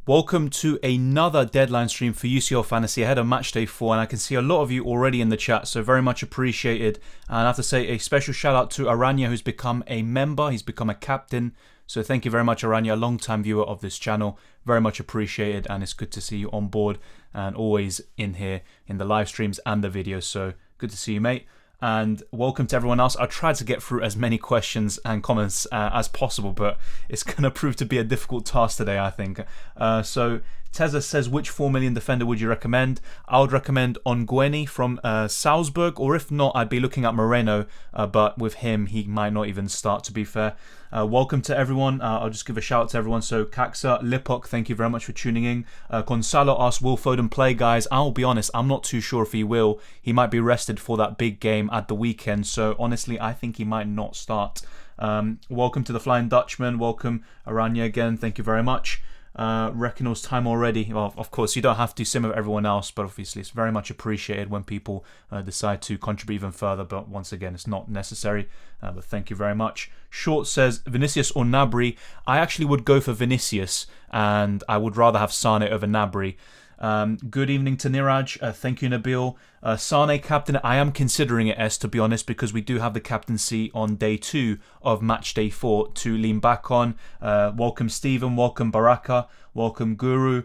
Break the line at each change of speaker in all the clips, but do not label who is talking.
Welcome to another deadline stream for UCL Fantasy ahead of Matchday 4, and I can see a lot of you already in the chat, so very much appreciated. And I have to say a special shout out to Aranya, who's become a member, he's become a captain, so thank you very much, Aranya, a long-time viewer of this channel, very much appreciated, and it's good to see you on board and always in here in the live streams and the videos, so good to see you, mate. And welcome to everyone else. I tried to get through as many questions and comments as possible, but it's going to prove to be a difficult task today, I think. So Teza says, which 4 million defender would you recommend? I would recommend Ongueni from Salzburg, or if not, I'd be looking at Moreno, but with him, he might not even start, to be fair. Welcome to everyone. I'll just give a shout out to everyone. So Kaxa, Lipok, thank you very much for tuning in. Gonzalo asked, will Foden play, guys? I'll be honest, I'm not too sure if he will. He might be rested for that big game at the weekend, so honestly, I think he might not start. Welcome to the Flying Dutchman. Welcome, Aranya, again. Thank you very much. Reckonal's time already. Well, of course, you don't have to, same with everyone else, but obviously it's very much appreciated when people decide to contribute even further, but once again, it's not necessary, but thank you very much. Short says, Vinicius or Gnabry? I actually would go for Vinicius, and I would rather have Sane over Gnabry. Good evening to Niraj. Thank you, Nabil. Sane captain, I am considering it, to be honest, because we do have the captaincy on day 2 of match day 4 to lean back on. Welcome, Stephen. Welcome, Baraka. Welcome, Guru.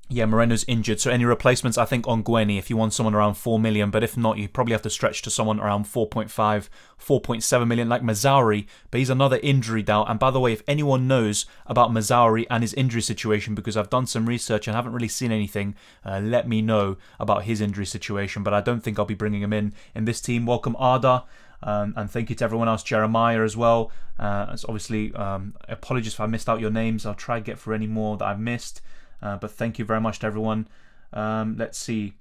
Yeah, Moreno's injured, so any replacements, I think, on Ongueni if you want someone around 4 million, but if not, you probably have to stretch to someone around 4.5, 4.7 million, like Mazzauri, but he's another injury doubt. And by the way, if anyone knows about Mazzauri and his injury situation, because I've done some research and haven't really seen anything, let me know about his injury situation, but I don't think I'll be bringing him in this team. Welcome, Arda. And thank you to everyone else, Jeremiah as well. It's obviously, apologies if I missed out your names. I'll try to get through any more that I've missed. But thank you very much to everyone. Let's see.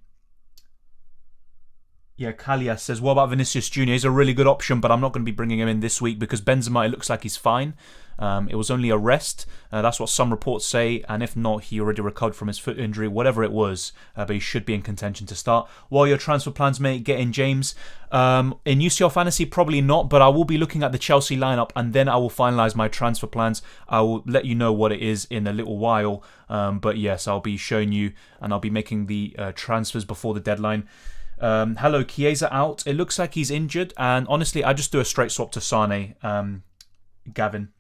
Yeah, Kalia says, what about Vinicius Jr.? He's a really good option, but I'm not going to be bringing him in this week because Benzema, it looks like he's fine. It was only a rest. That's what some reports say. And if not, he already recovered from his foot injury, whatever it was. But he should be in contention to start. What are your transfer plans, mate? Get in, James. In UCL Fantasy, probably not. But I will be looking at the Chelsea lineup and then I will finalise my transfer plans. I will let you know what it is in a little while. But yes, I'll be showing you and I'll be making the transfers before the deadline. Hello, Chiesa out. It looks like he's injured. And honestly, I just do a straight swap to Sane, Gavin.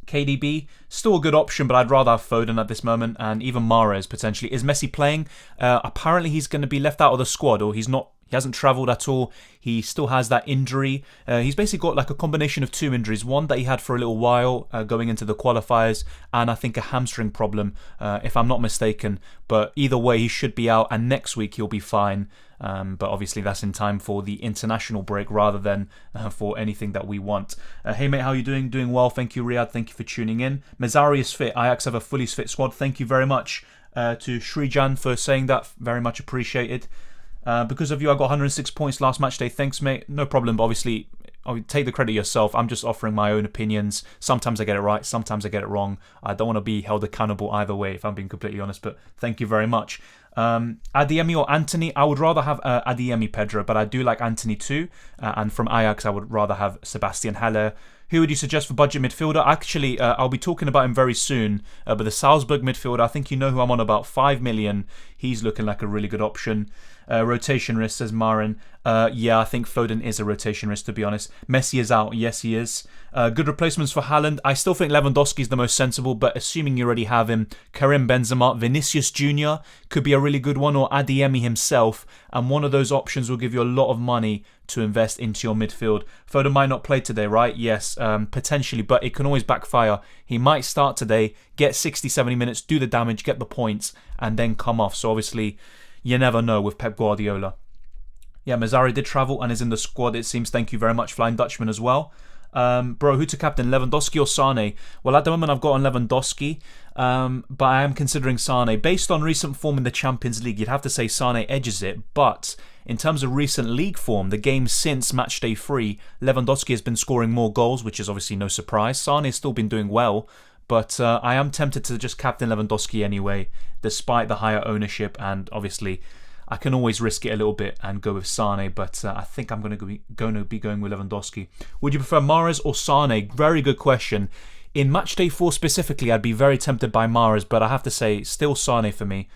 KDB, still a good option, but I'd rather have Foden at this moment, and even Mahrez potentially. Is Messi playing? Apparently he's going to be left out of the squad, or he's not. He hasn't travelled at all. He still has that injury. He's basically got like a combination of 2 injuries. One that he had for a little while going into the qualifiers, and I think a hamstring problem, if I'm not mistaken. But either way, he should be out, and next week he'll be fine. But obviously that's in time for the international break rather than for anything that we want. Hey mate, how are you doing? Doing well, thank you, Riyadh. Thank you for tuning in. Mazzari is fit. Ajax have a fully fit squad. Thank you very much to Srijan for saying that. Very much appreciated. Because of you, I got 106 points last match day. Thanks, mate. No problem. But obviously, I'll take the credit yourself. I'm just offering my own opinions. Sometimes I get it right. Sometimes I get it wrong. I don't want to be held accountable either way, if I'm being completely honest. But thank you very much. Adeyemi or Anthony? I would rather have Adeyemi, Pedro, but I do like Anthony too. And from Ajax, I would rather have Sebastian Haller. Who would you suggest for budget midfielder? Actually, I'll be talking about him very soon. But the Salzburg midfielder, I think you know who I'm on about. 5 million. He's looking like a really good option. Rotation risk, says Marin. Yeah, I think Foden is a rotation risk, to be honest. Messi is out. Yes, he is. Good replacements for Haaland. I still think Lewandowski is the most sensible, but assuming you already have him, Karim Benzema, Vinicius Jr. could be a really good one, or Adeyemi himself. And one of those options will give you a lot of money to invest into your midfield. Foden might not play today, right? Yes, potentially, but it can always backfire. He might start today, get 60, 70 minutes, do the damage, get the points, and then come off. So obviously, you never know with Pep Guardiola. Yeah, Mazzari did travel and is in the squad, it seems. Thank you very much, Flying Dutchman, as well. Bro, who to captain, Lewandowski or Sane? Well, at the moment I've got on Lewandowski, but I am considering Sane. Based on recent form in the Champions League, you'd have to say Sane edges it, but in terms of recent league form, the game since matchday 3, Lewandowski has been scoring more goals, which is obviously no surprise. Sane has still been doing well, but I am tempted to just captain Lewandowski anyway, despite the higher ownership, and obviously I can always risk it a little bit and go with Sane, but I think I'm going to be going with Lewandowski. Would you prefer Mahrez or Sane? Very good question. In match day 4 specifically, I'd be very tempted by Mahrez, but I have to say, still Sane for me.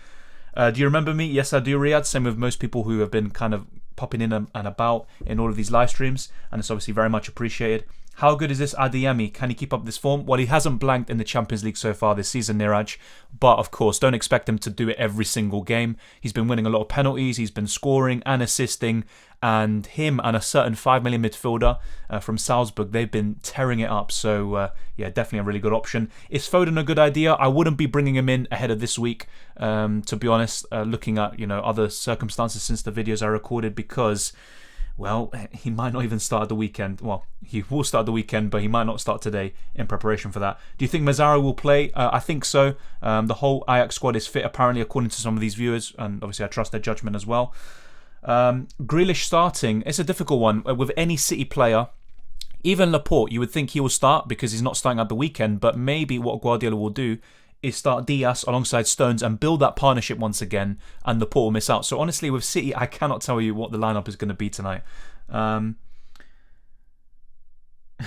Do you remember me? Yes, I do, Riyadh. Same with most people who have been kind of popping in and about in all of these live streams, and it's obviously very much appreciated. How good is this Adeyemi? Can he keep up this form? Well, he hasn't blanked in the Champions League so far this season, Niraj. But, of course, don't expect him to do it every single game. He's been winning a lot of penalties. He's been scoring and assisting. And him and a certain 5 million midfielder from Salzburg, they've been tearing it up. So, yeah, definitely a really good option. Is Foden a good idea? I wouldn't be bringing him in ahead of this week, to be honest, looking at, other circumstances since the videos I recorded, because... well, he might not even start at the weekend. Well, he will start the weekend, but he might not start today in preparation for that. Do you think Mazzara will play? I think so. The whole Ajax squad is fit, apparently, according to some of these viewers, and obviously I trust their judgment as well. Grealish starting, it's a difficult one. With any City player, even Laporte, you would think he will start because he's not starting at the weekend, but maybe what Guardiola will do is start Diaz alongside Stones and build that partnership once again, and Laporte will miss out. So honestly, with City, I cannot tell you what the lineup is going to be tonight.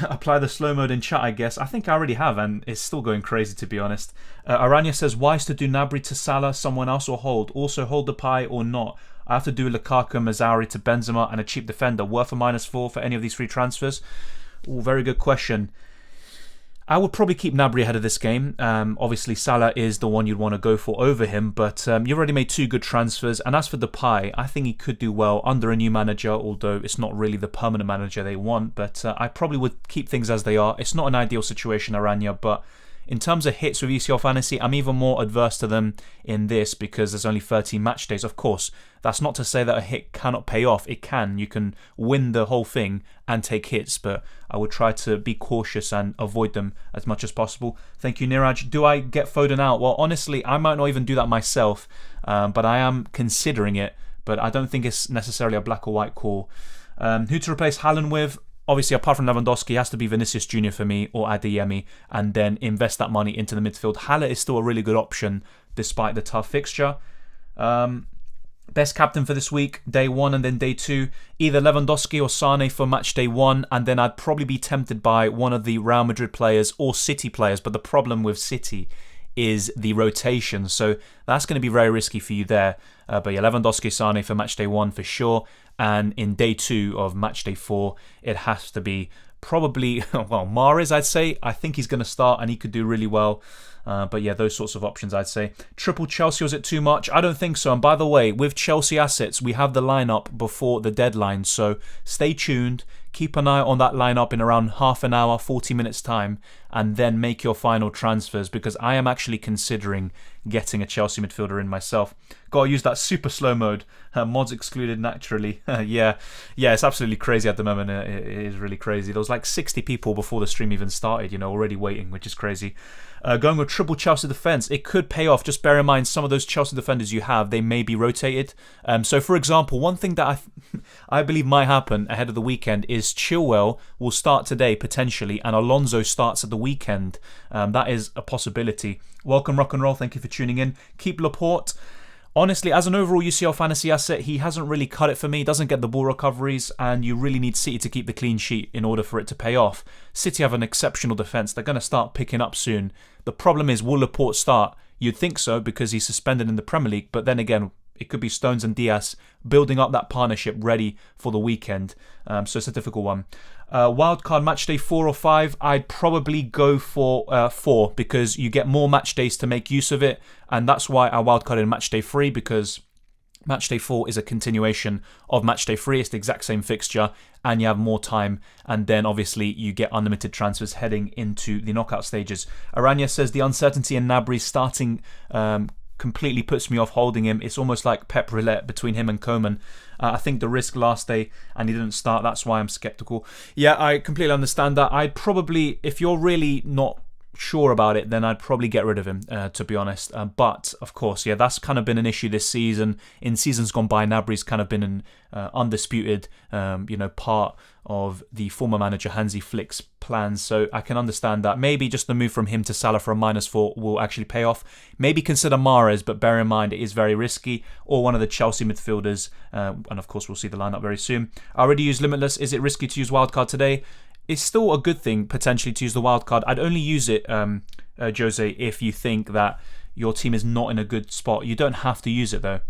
Apply the slow mode in chat, I guess. I think I already have, and it's still going crazy, to be honest. Aranya says, wise to do Gnabry to Salah, someone else, or hold? Also, hold the pie or not? I have to do Lukaku and Mazzari to Benzema and a cheap defender. Worth a -4 for any of these free transfers? Ooh, very good question. I would probably keep Gnabry ahead of this game. Obviously, Salah is the one you'd want to go for over him, but you've already made 2 good transfers. And as for Depay, I think he could do well under a new manager, although it's not really the permanent manager they want. But I probably would keep things as they are. It's not an ideal situation, Aranya, but in terms of hits with UCL Fantasy, I'm even more adverse to them in this because there's only 13 match days. Of course, that's not to say that a hit cannot pay off. It can. You can win the whole thing and take hits, but I would try to be cautious and avoid them as much as possible. Thank you, Niraj. Do I get Foden out? Well, honestly, I might not even do that myself, but I am considering it, but I don't think it's necessarily a black or white call. Who to replace Haaland with? Obviously, apart from Lewandowski, it has to be Vinicius Jr. for me or Adeyemi, and then invest that money into the midfield. Haller is still a really good option despite the tough fixture. Best captain for this week, day 1 and then day 2. Either Lewandowski or Sane for match day 1, and then I'd probably be tempted by one of the Real Madrid players or City players, but the problem with City is the rotation, so that's going to be very risky for you there. But yeah, Lewandowski, Sane for match day 1 for sure. And in day 2 of match day 4, it has to be probably, well, Mahrez, I'd say. I think he's going to start and he could do really well. But yeah, those sorts of options, I'd say. Triple Chelsea, was it too much? I don't think so. And by the way, with Chelsea assets, we have the lineup before the deadline. So stay tuned. Keep an eye on that lineup in around half an hour, 40 minutes time, and then make your final transfers, because I am actually considering getting a Chelsea midfielder in myself. Gotta use that super slow mode. Mods excluded naturally. Yeah, it's absolutely crazy at the moment. It is really crazy. There was like 60 people before the stream even started, already waiting, which is crazy. Going with triple Chelsea defence, it could pay off. Just bear in mind, some of those Chelsea defenders you have, they may be rotated. So, for example, one thing that I believe might happen ahead of the weekend is Chilwell will start today, potentially, and Alonso starts at the weekend. That is a possibility. Welcome, Rock and Roll. Thank you for tuning in. Keep Laporte. Honestly, as an overall UCL fantasy asset, he hasn't really cut it for me. He doesn't get the ball recoveries, and you really need City to keep the clean sheet in order for it to pay off. City have an exceptional defence. They're going to start picking up soon. The problem is, will Laporte start? You'd think so, because he's suspended in the Premier League, but then again, it could be Stones and Diaz building up that partnership ready for the weekend. So it's a difficult one. Wildcard match day 4 or 5, I'd probably go for 4, because you get more match days to make use of it, and that's why I wildcarded match day 3, because match day 4 is a continuation of match day 3. It's the exact same fixture, and you have more time, and then obviously you get unlimited transfers heading into the knockout stages. Aranya says the uncertainty in Gnabry starting completely puts me off holding him. It's almost like Pep roulette between him and Coman. I think the risk last day and he didn't start. That's why I'm skeptical. Yeah, I completely understand that. I'd probably, if you're really not sure about it, then I'd probably get rid of him, to be honest. But of course, yeah, that's kind of been an issue this season. In seasons gone by, Gnabry's kind of been an undisputed, part of the former manager Hansi Flick's plans. So I can understand that. Maybe just the move from him to Salah for a -4 will actually pay off. Maybe consider Mahrez, but bear in mind it is very risky, or one of the Chelsea midfielders. And of course, we'll see the lineup very soon. I already used Limitless. Is it risky to use Wildcard today? it's still a good thing potentially to use the wild card. I'd only use it, Jose, if you think that your team is not in a good spot. You don't have to use it though.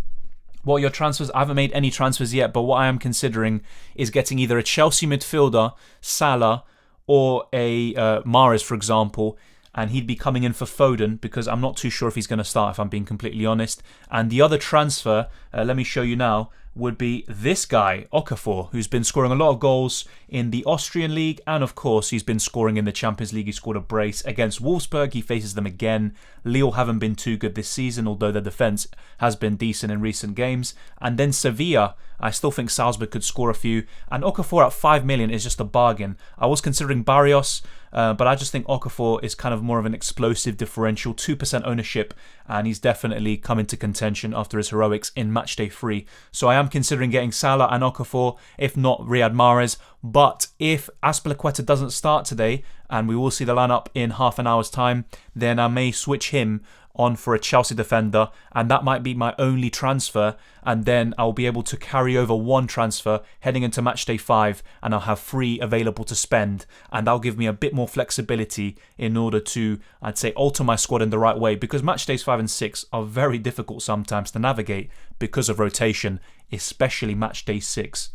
What are your transfers? I haven't made any transfers yet, but what I am considering is getting either a Chelsea midfielder, Salah, or a Mahrez, for example, and he'd be coming in for Foden because I'm not too sure if he's going to start, if I'm being completely honest. And the other transfer, let me show you now, would be this guy, Okafor, who's been scoring a lot of goals in the Austrian League, and of course he's been scoring in the Champions League. He scored a brace against Wolfsburg. He faces them again. Lille haven't been too good this season, although their defence has been decent in recent games. And then Sevilla, I still think Salzburg could score a few, and Okafor at 5 million is just a bargain. I was considering Barrios, but I just think Okafor is kind of more of an explosive differential, 2% ownership, and he's definitely come into contention after his heroics in Matchday 3. So I am considering getting Salah and Okafor, if not Riyad Mahrez. But if Azpilicueta doesn't start today, and we will see the lineup in half an hour's time, then I may switch him on for a Chelsea defender, and that might be my only transfer, and then I'll be able to carry over one transfer heading into Matchday 5, and I'll have 3 available to spend, and that'll give me a bit more flexibility in order to, I'd say, alter my squad in the right way, because Matchdays 5 and 6 are very difficult sometimes to navigate because of rotation, especially Matchday 6.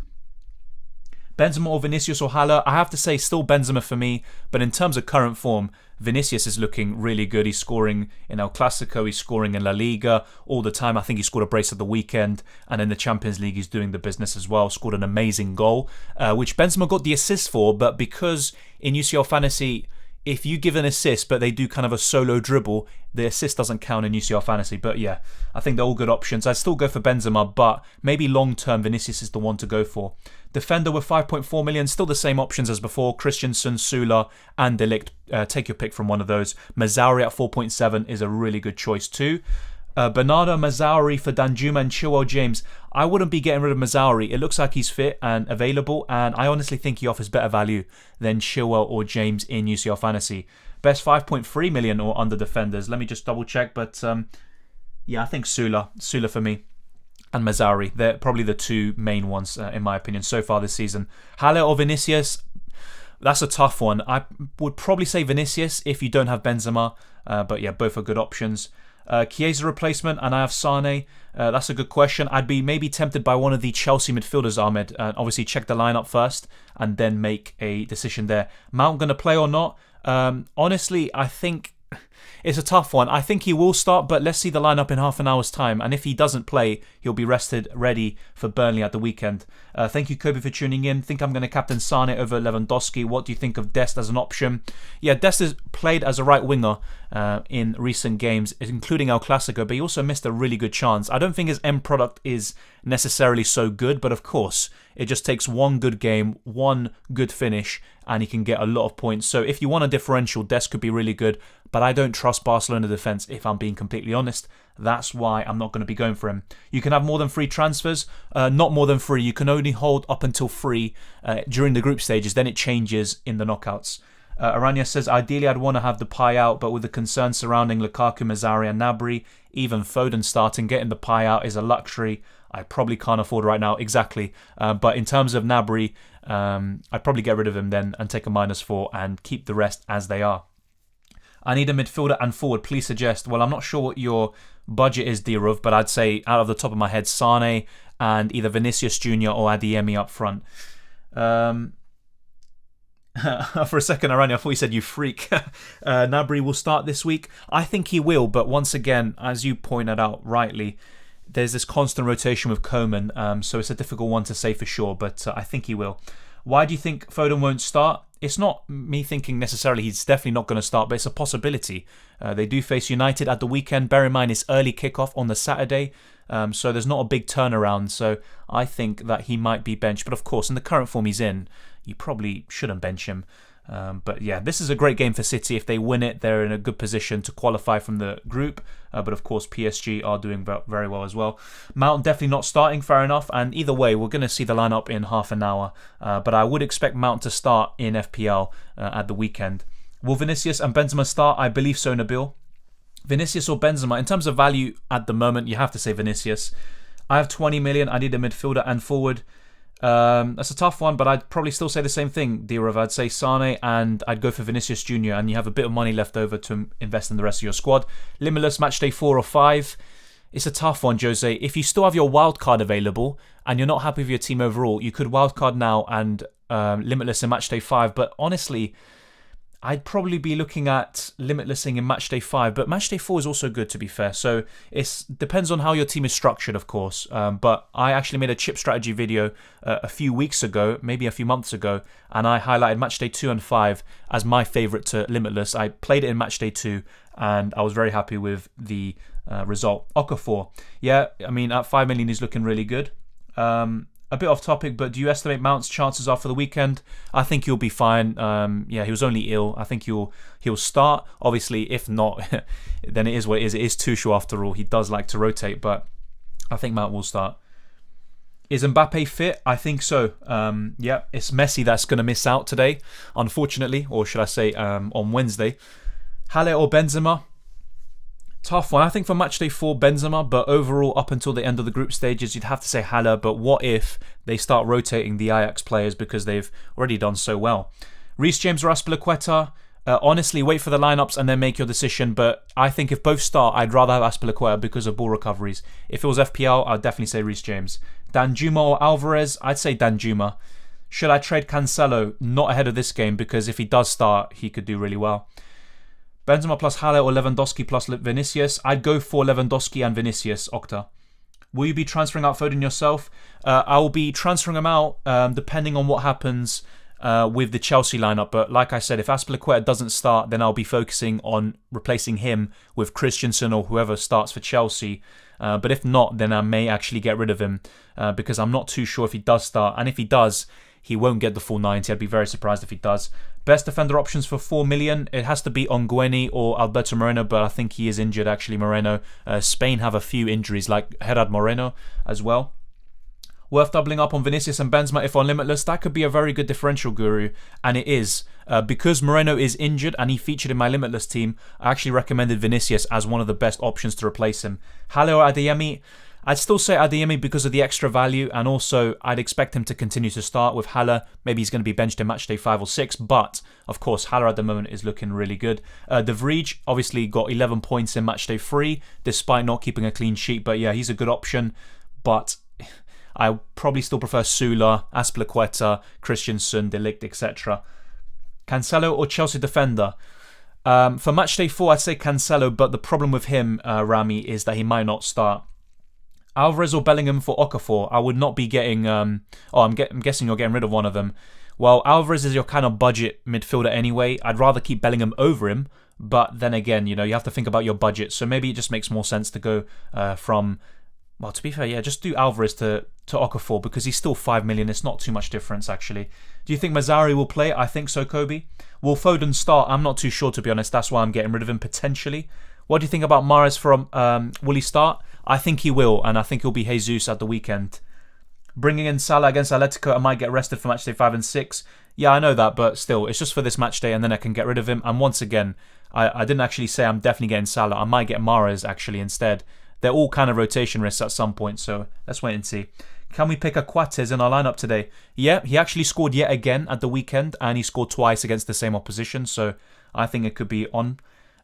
Benzema or Vinicius or Haller? I have to say still Benzema for me, but in terms of current form, Vinicius is looking really good. He's scoring in El Clasico, he's scoring in La Liga all the time. I think he scored a brace at the weekend, and in the Champions League he's doing the business as well. Scored an amazing goal, which Benzema got the assist for, but because in UCL Fantasy, if you give an assist but they do kind of a solo dribble, the assist doesn't count in UCL Fantasy. But yeah, I think they're all good options. I'd still go for Benzema, but maybe long term Vinicius is the one to go for. Defender with 5.4 million, still the same options as before. Christensen, Sula and De Ligt. Take your pick from one of those. Mazzauri at 4.7 is a really good choice too. Bernardo, Mazzauri for Danjuma and Chilwell James. I wouldn't be getting rid of Mazzauri. It looks like he's fit and available, and I honestly think he offers better value than Chilwell or James in UCL Fantasy. Best 5.3 million or under defenders. Let me just double check, but yeah, I think Sula for me, and Mazzauri. They're probably the two main ones in my opinion so far this season. Haller or Vinicius? That's a tough one. I would probably say Vinicius if you don't have Benzema, but yeah, both are good options. Chiesa replacement, and I have Sane. That's a good question. I'd be maybe tempted by one of the Chelsea midfielders, Ahmed. Obviously check the lineup first and then make a decision there. Mount going to play or not? Honestly, I think it's a tough one. I think he will start, but let's see the lineup in half an hour's time. And if he doesn't play, he'll be rested, ready for Burnley at the weekend. Thank you, Kobe, for tuning in. Think I'm going to captain Sane over Lewandowski. What do you think of Dest as an option? Yeah, Dest has played as a right winger in recent games, including El Clasico, but he also missed a really good chance. I don't think his end product is necessarily so good, but of course, it just takes one good game, one good finish, and he can get a lot of points. So if you want a differential, Dest could be really good, but I don't trust Barcelona defence if I'm being completely honest. That's why I'm not going to be going for him. You can have more than 3 transfers, not more than 3. You can only hold up until 3 during the group stages, then it changes in the knockouts. Aranya says, ideally I'd want to have the pie out, but with the concerns surrounding Lukaku, Mazzari and Gnabry, even Foden starting, getting the pie out is a luxury I probably can't afford right now. Exactly. But in terms of Gnabry, I'd probably get rid of him then and take a -4 and keep the rest as they are. I need a midfielder and forward. Please suggest. Well, I'm not sure what your budget is, Dirov, but I'd say out of the top of my head, Sane and either Vinicius Jr. or Adeyemi up front. For a second, Aranya, I thought you said you freak. Gnabry will start this week. I think he will, but once again, as you pointed out rightly, there's this constant rotation with Coman, so it's a difficult one to say for sure, but I think he will. Why do you think Foden won't start? It's not me thinking necessarily he's definitely not going to start, but it's a possibility. They do face United at the weekend. Bear in mind it's early kickoff on the Saturday, so there's not a big turnaround. So I think that he might be benched. But of course, in the current form he's in, you probably shouldn't bench him. But yeah, this is a great game for City. If they win it, they're in a good position to qualify from the group. But of course, PSG are doing very well as well. Mount definitely not starting, fair enough. And either way, we're going to see the lineup in half an hour. But I would expect Mount to start in FPL at the weekend. Will Vinicius and Benzema start? I believe so, Nabil. Vinicius or Benzema? In terms of value at the moment, you have to say Vinicius. I have 20 million. I need a midfielder and forward. That's a tough one, but I'd probably still say the same thing, D-Rev. I'd say Sane, and I'd go for Vinicius Jr., and you have a bit of money left over to invest in the rest of your squad. Limitless match day 4 or 5. It's a tough one, Jose. If you still have your wildcard available, and you're not happy with your team overall, you could wildcard now and Limitless in match day 5, but honestly, I'd probably be looking at limitlessing in match day 5, but match day 4 is also good, to be fair. So it depends on how your team is structured, of course. But I actually made a chip strategy video a few weeks ago, maybe a few months ago, and I highlighted match day 2 and 5 as my favourite to limitless. I played it in match day 2, and I was very happy with the result. Okafor, yeah, I mean, at 5 million, he's looking really good. A bit off topic, but do you estimate Mount's chances are for the weekend? I think he'll be fine. Yeah, he was only ill. I think he'll start. Obviously, if not, then it is what it is. It is Tuchel after all. He does like to rotate, but I think Mount will start. Is Mbappe fit? I think so. Yeah, it's Messi that's going to miss out today, unfortunately, or should I say on Wednesday. Haller or Benzema? Tough one. I think for match day 4, Benzema, but overall, up until the end of the group stages, you'd have to say Haller. But what if they start rotating the Ajax players because they've already done so well? Reece James or Azpilicueta? Honestly, wait for the lineups and then make your decision. But I think if both start, I'd rather have Azpilicueta because of ball recoveries. If it was FPL, I'd definitely say Reece James. Danjuma or Alvarez? I'd say Danjuma. Should I trade Cancelo? Not ahead of this game, because if he does start, he could do really well. Benzema plus Haller or Lewandowski plus Vinicius? I'd go for Lewandowski and Vinicius, Okta. Will you be transferring out Foden yourself? I will be transferring him out depending on what happens with the Chelsea lineup. But like I said, if Azpilicueta doesn't start, then I'll be focusing on replacing him with Christensen or whoever starts for Chelsea. But if not, then I may actually get rid of him because I'm not too sure if he does start. And if he does, he won't get the full 90. I'd be very surprised if he does. Best defender options for 4 million. It has to be Ongueni or Alberto Moreno, but I think he is injured actually, Moreno. Spain have a few injuries like Gerard Moreno as well. Worth doubling up on Vinicius and Benzema if on Limitless. That could be a very good differential, Guru, and it is. Because Moreno is injured and he featured in my Limitless team, I actually recommended Vinicius as one of the best options to replace him. Haller or Adeyemi? I'd still say Adeyemi because of the extra value, and also I'd expect him to continue to start with Haller. Maybe he's going to be benched in match day 5 or 6, but of course Haller at the moment is looking really good. De Vrij obviously got 11 points in match day 3 despite not keeping a clean sheet, but yeah, he's a good option. But I probably still prefer Sula, Azpilicueta, Christensen, De Ligt, etc. Cancelo or Chelsea defender? For match day 4, I'd say Cancelo, but the problem with him, Rami, is that he might not start. Alvarez or Bellingham for Okafor? I would not be getting... I'm guessing you're getting rid of one of them. Well, Alvarez is your kind of budget midfielder anyway. I'd rather keep Bellingham over him. But then again, you have to think about your budget. So maybe it just makes more sense to go from... Well, to be fair, yeah, just do Alvarez to Okafor because he's still 5 million. It's not too much difference, actually. Do you think Mazzari will play? I think so, Kobe. Will Foden start? I'm not too sure, to be honest. That's why I'm getting rid of him, potentially. What do you think about Mahrez from... will he start? I think he will, and I think he'll be Jesus at the weekend. Bringing in Salah against Atletico, I might get rested for match day 5 and 6. Yeah, I know that, but still, it's just for this match day, and then I can get rid of him. And once again, I didn't actually say I'm definitely getting Salah. I might get Mahrez, actually, instead. They're all kind of rotation risks at some point, so let's wait and see. Can we pick a Coates in our lineup today? Yeah, he actually scored yet again at the weekend, and he scored twice against the same opposition, so I think it could be on.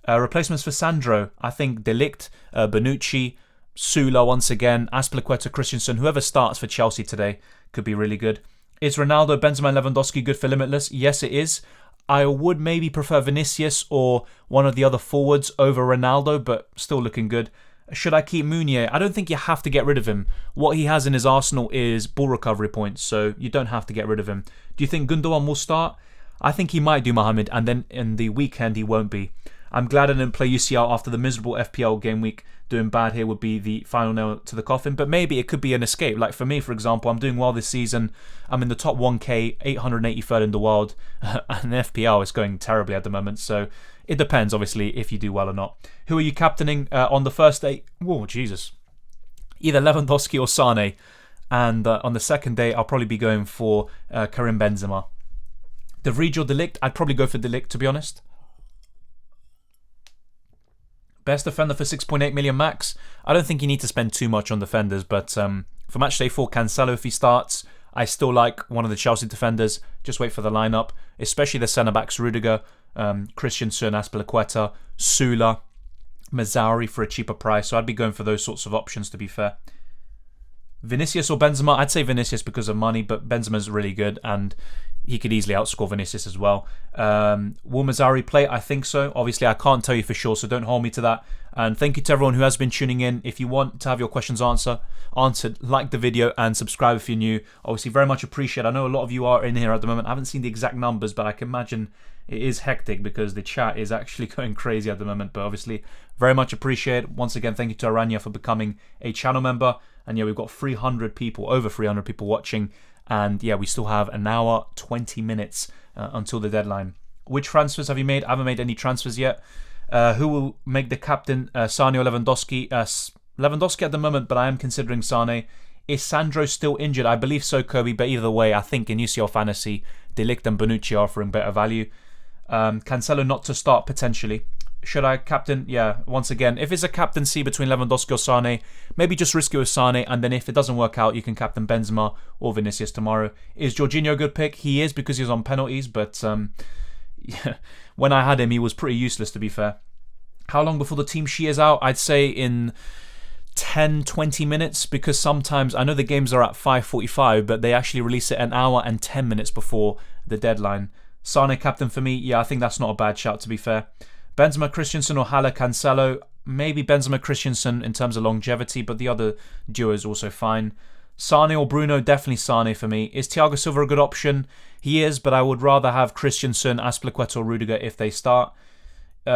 Replacements for Sandro, I think De Ligt, Bonucci, Sula once again, Azpilicueta, Christensen, whoever starts for Chelsea today could be really good. Is Ronaldo, Benzema, Lewandowski good for Limitless? Yes, it is. I would maybe prefer Vinicius or one of the other forwards over Ronaldo, but still looking good. Should I keep Meunier? I don't think you have to get rid of him. What he has in his arsenal is ball recovery points, so you don't have to get rid of him. Do you think Gundogan will start? I think he might do, Mohamed, and then in the weekend he won't be. I'm glad I didn't play UCL after the miserable FPL game week. Doing bad here would be the final nail to the coffin, but maybe it could be an escape. Like for me, for example, I'm doing well this season. I'm in the top 1k, 883rd in the world, and FPL is going terribly at the moment, so it depends, obviously, if you do well or not. Who are you captaining on the first day? Whoa, Jesus. Either Lewandowski or Sane, and on the second day, I'll probably be going for Karim Benzema. De Vrij or De Ligt? I'd probably go for De Ligt, to be honest. Best defender for 6.8 million max. I don't think you need to spend too much on defenders, but for match day 4, Cancelo if he starts. I still like one of the Chelsea defenders. Just wait for the lineup, especially the centre-backs Rudiger, Christensen, Azpilicueta, Sula, Mazzari for a cheaper price. So I'd be going for those sorts of options, to be fair. Vinicius or Benzema? I'd say Vinicius because of money, but Benzema's really good and he could easily outscore Vinicius as well. Will Mazzari play? I think so. Obviously, I can't tell you for sure, so don't hold me to that. And thank you to everyone who has been tuning in. If you want to have your questions answered, like the video and subscribe if you're new. Obviously, very much appreciate. I know a lot of you are in here at the moment. I haven't seen the exact numbers, but I can imagine it is hectic because the chat is actually going crazy at the moment. But obviously, very much appreciate. Once again, thank you to Aranya for becoming a channel member. And yeah, we've got 300 people, over 300 people watching. And yeah, we still have an hour, 20 minutes until the deadline. Which transfers have you made? I haven't made any transfers yet. Who will make the captain? Sane or Lewandowski? Lewandowski at the moment, but I am considering Sane. Is Sandro still injured? I believe so, Kobe. But either way, I think in UCL Fantasy, De Ligt and Bonucci are offering better value. Cancelo not to start, potentially. Should I captain? Yeah, once again, if it's a captaincy between Lewandowski or Sane, maybe just risk it with Sane, and then if it doesn't work out, you can captain Benzema or Vinicius tomorrow. Is Jorginho a good pick? He is because he's on penalties, but yeah, when I had him, he was pretty useless, to be fair. How long before the team sheet is out? I'd say in 10-20 minutes, because sometimes, I know the games are at 5:45, but they actually release it an hour and 10 minutes before the deadline. Sane captain for me? Yeah, I think that's not a bad shout, to be fair. Benzema, Christensen or Haller, Cancelo? Maybe Benzema, Christensen in terms of longevity, but the other duo is also fine. Sane or Bruno? Definitely Sane for me. Is Thiago Silva a good option? He is, but I would rather have Christensen, Azpilicueta or Rudiger if they start.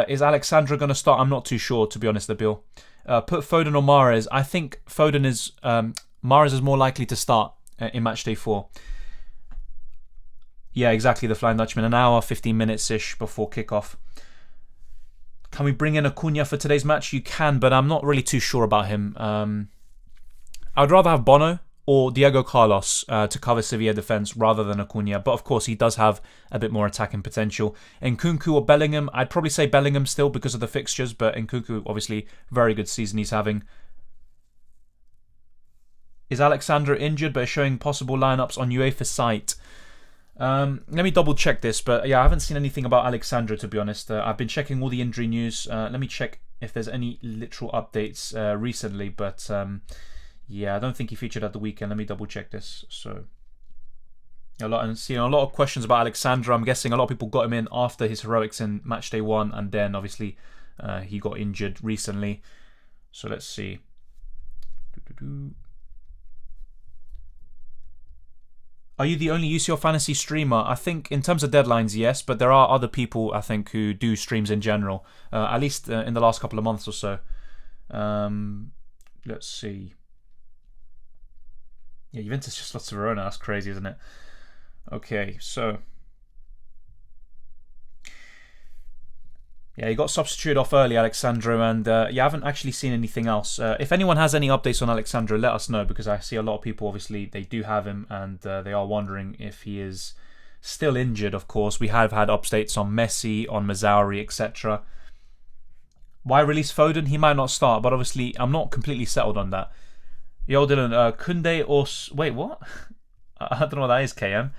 Is Alexandra going to start? I'm not too sure, to be honest, Nabil. Put Foden or Mahrez. I think Foden is... Mahrez is more likely to start in matchday 4. Yeah, exactly, the Flying Dutchman. An hour, 15 minutes-ish before kickoff. Can we bring in Acuna for today's match? You can, but I'm not really too sure about him. I'd rather have Bono or Diego Carlos to cover Sevilla defence rather than Acuna. But of course, he does have a bit more attacking potential. Nkunku or Bellingham? I'd probably say Bellingham still because of the fixtures, but Nkunku, obviously, very good season he's having. Is Alexandra injured but is showing possible lineups on UEFA site? Let me double check this, but yeah, I haven't seen anything about Alexandra, to be honest. I've been checking all the injury news. Let me check if there's any literal updates recently, but yeah, I don't think he featured at the weekend. Let me double check this. So a lot of questions about Alexandra. I'm guessing a lot of people got him in after his heroics in matchday 1, and then obviously he got injured recently. So let's see. Are you the only UCL Fantasy streamer? I think in terms of deadlines, yes, but there are other people, I think, who do streams in general, at least in the last couple of months or so. Let's see. Yeah, Juventus just lost to Verona. That's crazy, isn't it? Okay, so... Yeah, he got substituted off early, Alexandro, and yeah, I haven't actually seen anything else. If anyone has any updates on Alexandro, let us know, because I see a lot of people, obviously, they do have him, and they are wondering if he is still injured, of course. We have had updates on Messi, on Mazzari, etc. Why release Foden? He might not start, but obviously, I'm not completely settled on that. Yo, Dylan, Koundé or... Wait, what? I don't know what that is, KM.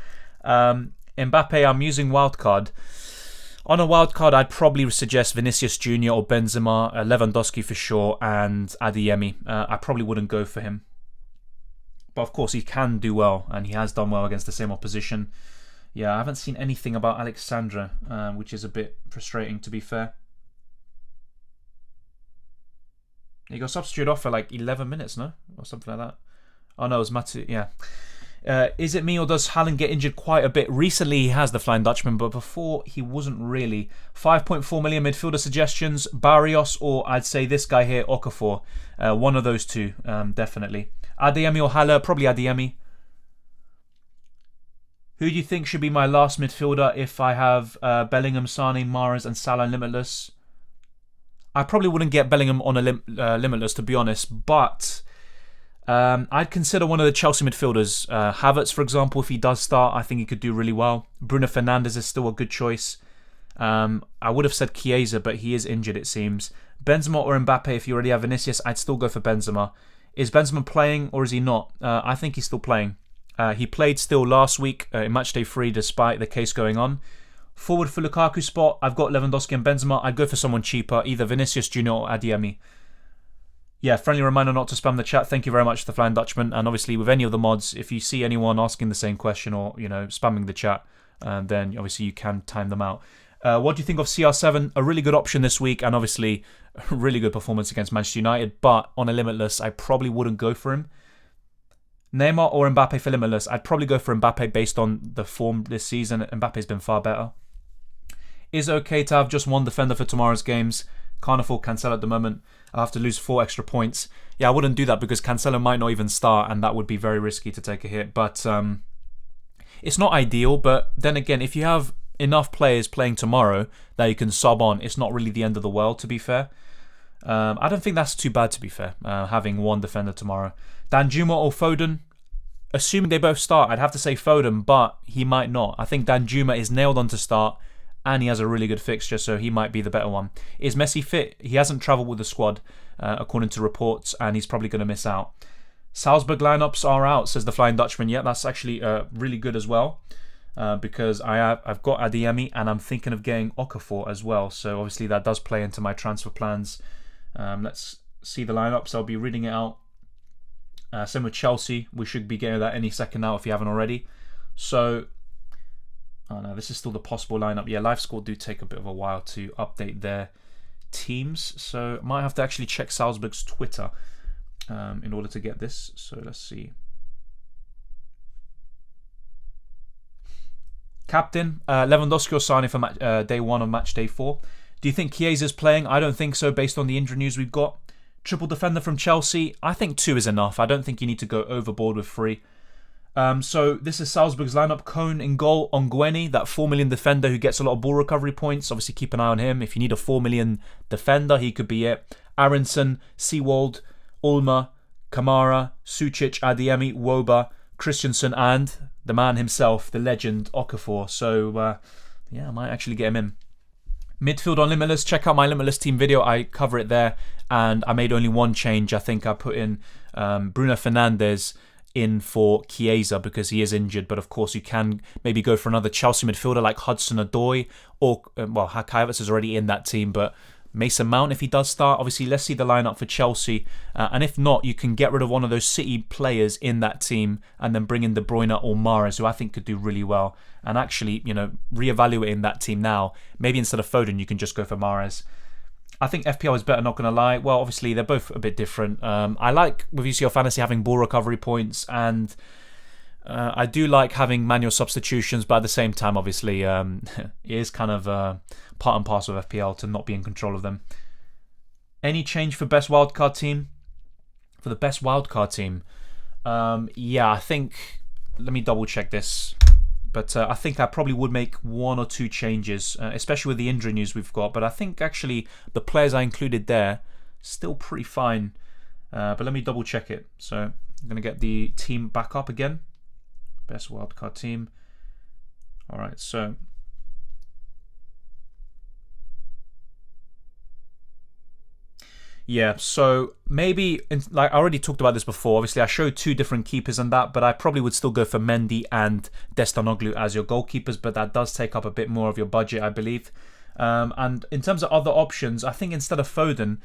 Mbappe, I'm using wildcard. On a wildcard, I'd probably suggest Vinicius Jr. or Benzema, Lewandowski for sure, and Adeyemi. I probably wouldn't go for him. But of course, he can do well, and he has done well against the same opposition. Yeah, I haven't seen anything about Alexandra, which is a bit frustrating, to be fair. He got substituted off for like 11 minutes, no? Or something like that. Oh no, it was Matu, yeah. Is it me or does Haaland get injured quite a bit? Recently he has, the Flying Dutchman, but before he wasn't really. 5.4 million midfielder suggestions, Barrios or I'd say this guy here, Okafor. One of those two, definitely. Adeyemi or Haller? Probably Adeyemi. Who do you think should be my last midfielder if I have Bellingham, Sane, Mahrez and Salah Limitless? I probably wouldn't get Bellingham on a Limitless, to be honest, but... I'd consider one of the Chelsea midfielders. Havertz, for example, if he does start, I think he could do really well. Bruno Fernandes is still a good choice. I would have said Chiesa, but he is injured, it seems. Benzema or Mbappe, if you already have Vinicius, I'd still go for Benzema. Is Benzema playing or is he not? I think he's still playing. He played still last week in matchday 3 despite the case going on. Forward for Lukaku spot, I've got Lewandowski and Benzema. I'd go for someone cheaper, either Vinicius Junior or Adeyemi. Yeah, friendly reminder not to spam the chat. Thank you very much to the Flying Dutchman. And obviously with any of the mods, if you see anyone asking the same question or, spamming the chat, then obviously you can time them out. What do you think of CR7? A really good option this week, and obviously a really good performance against Manchester United, but on a limitless, I probably wouldn't go for him. Neymar or Mbappe for limitless? I'd probably go for Mbappe based on the form this season. Mbappe's been far better. Is it okay to have just one defender for tomorrow's games? Can't afford Cancelo at the moment. I'll have to lose 4 extra points. Yeah, I wouldn't do that because Cancelo might not even start, and that would be very risky to take a hit. But it's not ideal, but then again, if you have enough players playing tomorrow that you can sub on, it's not really the end of the world, to be fair. I don't think that's too bad, to be fair, having one defender tomorrow. Danjuma or Foden? Assuming they both start, I'd have to say Foden, but he might not. I think Danjuma is nailed on to start, and he has a really good fixture, so he might be the better one. Is Messi fit? He hasn't travelled with the squad, according to reports, and he's probably going to miss out. Salzburg lineups are out, says the Flying Dutchman. Yeah, that's actually really good as well, because I've got Adeyemi, and I'm thinking of getting Okafor as well, so obviously that does play into my transfer plans. Let's see the lineups. I'll be reading it out. Same with Chelsea. We should be getting that any second now if you haven't already. So, oh no, this is still the possible lineup. Yeah, Live Score do take a bit of a while to update their teams, so might have to actually check Salzburg's Twitter in order to get this. So let's see. Captain, Lewandowski or Sane for day 1 of match day 4. Do you think Chiesa's playing? I don't think so based on the injury news we've got. Triple defender from Chelsea. I think 2 is enough. I don't think you need to go overboard with 3. So this is Salzburg's lineup. Cohn in goal. Ongueni, that 4 million defender who gets a lot of ball recovery points. Obviously keep an eye on him. If you need a 4 million defender, he could be it. Aronson, Seawald, Ulmer, Kamara, Sucic, Adeyemi, Woba, Christensen, and the man himself, the legend, Okafor. So yeah, I might actually get him in. Midfield on Limitless, check out my Limitless team video, I cover it there, and I made only one change. I think I put in Bruno Fernandes in for Chiesa because he is injured, but of course you can maybe go for another Chelsea midfielder like Hudson-Odoi, or, well, Kai Havertz is already in that team, but Mason Mount if he does start. Obviously, let's see the lineup for Chelsea, and if not, you can get rid of one of those City players in that team and then bring in De Bruyne or Mahrez, who I think could do really well. And actually, reevaluating that team now, maybe instead of Foden, you can just go for Mahrez. I think FPL is better, not going to lie. Well, obviously, they're both a bit different. I like, with UCL Fantasy, having ball recovery points, and I do like having manual substitutions, but at the same time, obviously, it is kind of part and parcel of FPL to not be in control of them. Any change for best wildcard team? For the best wildcard team? Yeah, I think... Let me double check this. But I think I probably would make 1 or 2 changes, especially with the injury news we've got. But I think actually the players I included there, still pretty fine. But let me double check it. So I'm going to get the team back up again. Best wildcard team. Alright, so... Yeah, so maybe, like I already talked about this before, obviously I showed 2 different keepers and that, but I probably would still go for Mendy and Destanoglu as your goalkeepers, but that does take up a bit more of your budget, I believe. And in terms of other options, I think instead of Foden,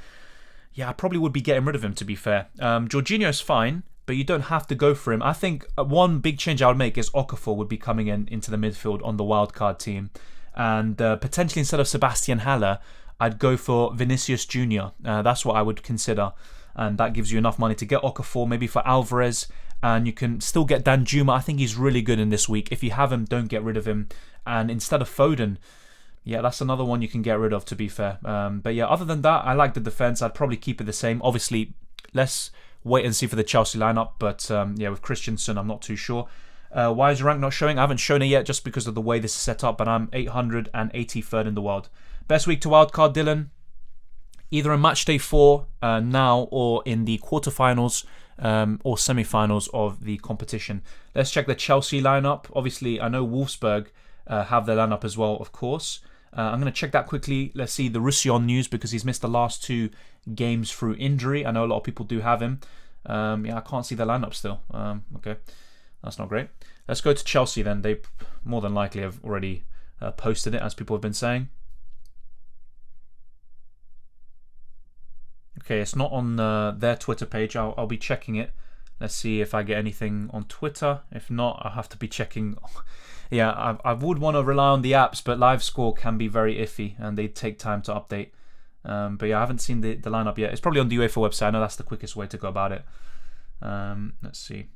yeah, I probably would be getting rid of him, to be fair. Jorginho is fine, but you don't have to go for him. I think one big change I would make is Okafor would be coming into the midfield on the wildcard team. And potentially instead of Sebastian Haller, I'd go for Vinicius Junior. That's what I would consider. And that gives you enough money to get Okafor, maybe for Alvarez. And you can still get Danjuma. I think he's really good in this week. If you have him, don't get rid of him. And instead of Foden, yeah, that's another one you can get rid of, to be fair. But yeah, other than that, I like the defence. I'd probably keep it the same. Obviously, let's wait and see for the Chelsea lineup. But yeah, with Christensen, I'm not too sure. Why is your rank not showing? I haven't shown it yet just because of the way this is set up. But I'm 883rd in the world. Best week to wildcard, Dylan. Either in match day 4 now or in the quarterfinals or semi-finals of the competition. Let's check the Chelsea lineup. Obviously, I know Wolfsburg have their lineup as well, of course. I'm going to check that quickly. Let's see the Roussillon news because he's missed the last 2 games through injury. I know a lot of people do have him. Yeah, I can't see the lineup still. Okay, That's not great. Let's go to Chelsea then. They more than likely have already posted it, as people have been saying. Okay, it's not on their Twitter page. I'll be checking it. Let's see if I get anything on Twitter. If not, I'll have to be checking. Yeah, I would want to rely on the apps, but live score can be very iffy and they take time to update. But yeah, I haven't seen the lineup yet. It's probably on the UEFA website. I know that's the quickest way to go about it. Let's see.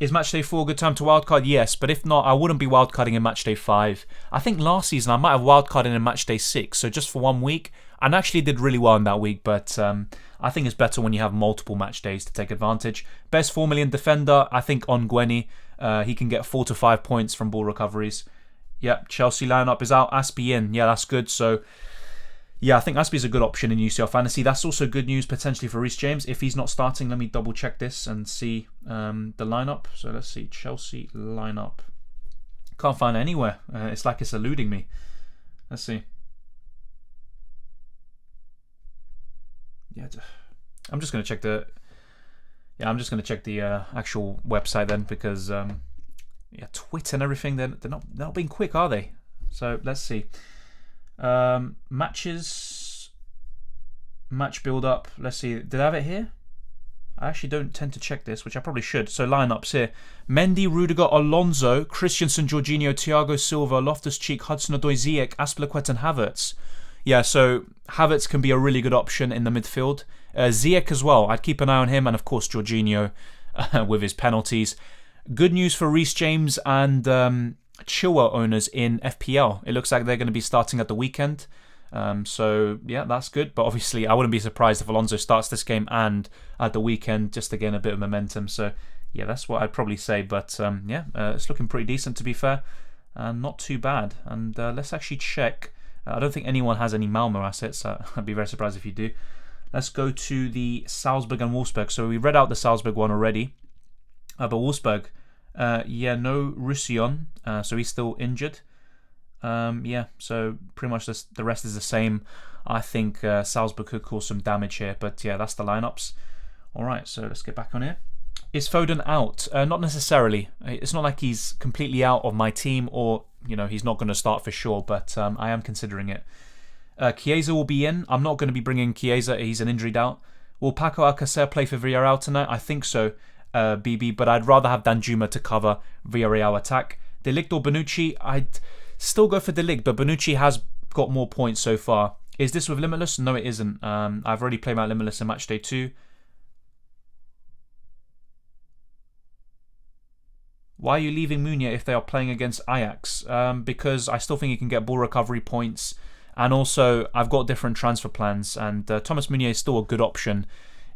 Is Matchday 4 a good time to wildcard? Yes, but if not, I wouldn't be wildcarding in Matchday 5. I think last season I might have wildcarded in Matchday 6, so just for 1 week. And actually did really well in that week, but I think it's better when you have multiple match days to take advantage. Best 4 million defender, I think on Gwenny. He can get 4 to 5 points from ball recoveries. Yep, Chelsea lineup is out. Aspie in. Yeah, that's good. So, yeah, I think Aspie's a good option in UCL Fantasy. That's also good news potentially for Reece James. If he's not starting, let me double check this and see the lineup. So let's see, Chelsea lineup. Can't find it anywhere. It's like it's eluding me. Let's see. Yeah, I'm just gonna check the. Yeah, I'm just gonna check the actual website then, because yeah, Twitter and everything. They're not being quick, are they? So let's see. Matches, match build up. Let's see. Did I have it here? I actually don't tend to check this, which I probably should. So lineups here: Mendy, Rudiger, Alonso, Christensen, Jorginho, Thiago Silva, Loftus-Cheek, Hudson-Odoi, Ziyech, Azpilicueta, and Havertz. Yeah, so Havertz can be a really good option in the midfield. Ziyech as well. I'd keep an eye on him, and of course Jorginho with his penalties. Good news for Reece James and Chilwell owners in FPL. It looks like they're going to be starting at the weekend. So yeah, that's good. But obviously, I wouldn't be surprised if Alonso starts this game and at the weekend, just to gain a bit of momentum. So yeah, that's what I'd probably say. But yeah, it's looking pretty decent, to be fair, and not too bad. And let's actually check. I don't think anyone has any Malmo assets. I'd be very surprised if you do. Let's go to the Salzburg and Wolfsburg. So we read out the Salzburg one already. But Wolfsburg, yeah, no Roussillon. So he's still injured. Yeah, so pretty much the rest is the same. I think Salzburg could cause some damage here. But yeah, that's the lineups. All right, so let's get back on here. Is Foden out? Not necessarily. It's not like he's completely out of my team, or he's not going to start for sure, but I am considering it. Chiesa will be in. I'm not going to be bringing Chiesa. He's an injury doubt. Will Paco Alcacer play for Villarreal tonight? I think so, BB, but I'd rather have Danjuma to cover Villarreal attack. De Ligt or Bonucci? I'd still go for De Ligt, but Bonucci has got more points so far. Is this with Limitless? No, it isn't. I've already played my Limitless in Matchday 2. Why are you leaving Meunier if they are playing against Ajax? Because I still think he can get ball recovery points. And also, I've got different transfer plans. And Thomas Meunier is still a good option.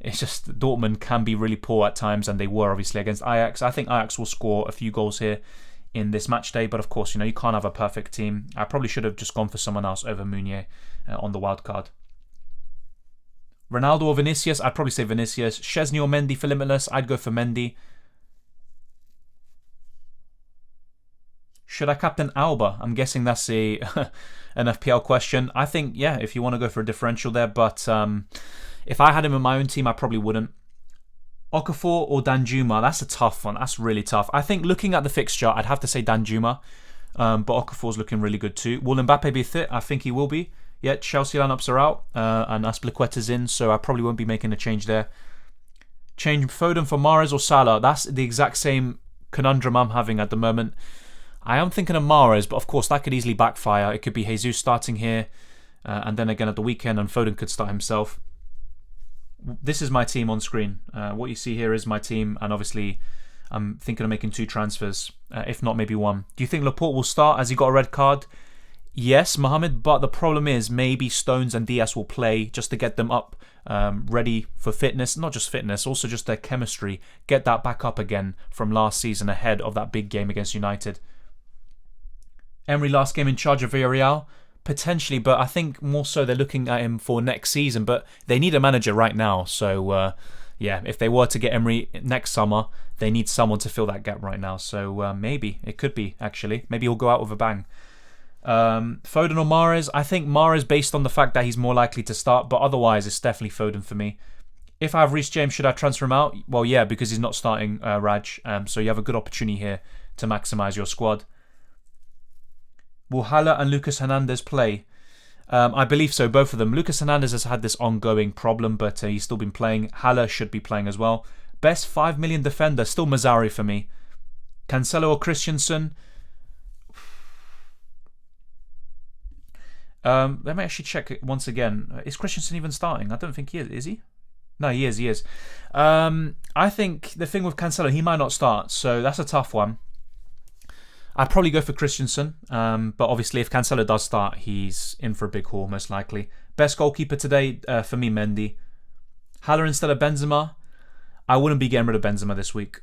It's just Dortmund can be really poor at times. And they were, obviously, against Ajax. I think Ajax will score a few goals here in this match day. But of course, you can't have a perfect team. I probably should have just gone for someone else over Meunier on the wild card. Ronaldo or Vinicius? I'd probably say Vinicius. Szczesny or Mendy for Limitless? I'd go for Mendy. Should I captain Alba? I'm guessing that's an FPL question. I think, yeah, if you want to go for a differential there. But if I had him in my own team, I probably wouldn't. Okafor or Danjuma? That's a tough one. That's really tough. I think looking at the fixture, I'd have to say Danjuma. But Okafor's looking really good too. Will Mbappe be fit? I think he will be. Yeah, Chelsea lineups are out. And Azpilicueta's in, so I probably won't be making a change there. Change Foden for Mahrez or Salah? That's the exact same conundrum I'm having at the moment. I am thinking of Mahrez, but of course that could easily backfire. It could be Jesus starting here, and then again at the weekend, and Foden could start himself. This is my team on screen. What you see here is my team, and obviously I'm thinking of making 2 transfers, if not maybe 1. Do you think Laporte will start as he got a red card? Yes, Mohamed, but the problem is maybe Stones and Diaz will play just to get them up ready for fitness. Not just fitness, also just their chemistry. Get that back up again from last season ahead of that big game against United. Emery last game in charge of Villarreal? Potentially, but I think more so they're looking at him for next season, but they need a manager right now. So, yeah, if they were to get Emery next summer, they need someone to fill that gap right now. So maybe, it could be, actually. Maybe he'll go out with a bang. Foden or Mahrez? I think Mahrez based on the fact that he's more likely to start, but otherwise it's definitely Foden for me. If I have Reece James, should I transfer him out? Well, yeah, because he's not starting Raj. So you have a good opportunity here to maximise your squad. Will Haller and Lucas Hernandez play? I believe so, both of them. Lucas Hernandez has had this ongoing problem, but he's still been playing. Haller should be playing as well. Best 5 million defender, still Mazzari for me. Cancelo or Christensen? Let me actually check it once again. Is Christensen even starting? I don't think he is. Is he? No, he is. I think the thing with Cancelo, he might not start, so that's a tough one. I'd probably go for Christensen, but obviously if Cancelo does start, he's in for a big haul, most likely. Best goalkeeper today, for me, Mendy. Haller instead of Benzema? I wouldn't be getting rid of Benzema this week.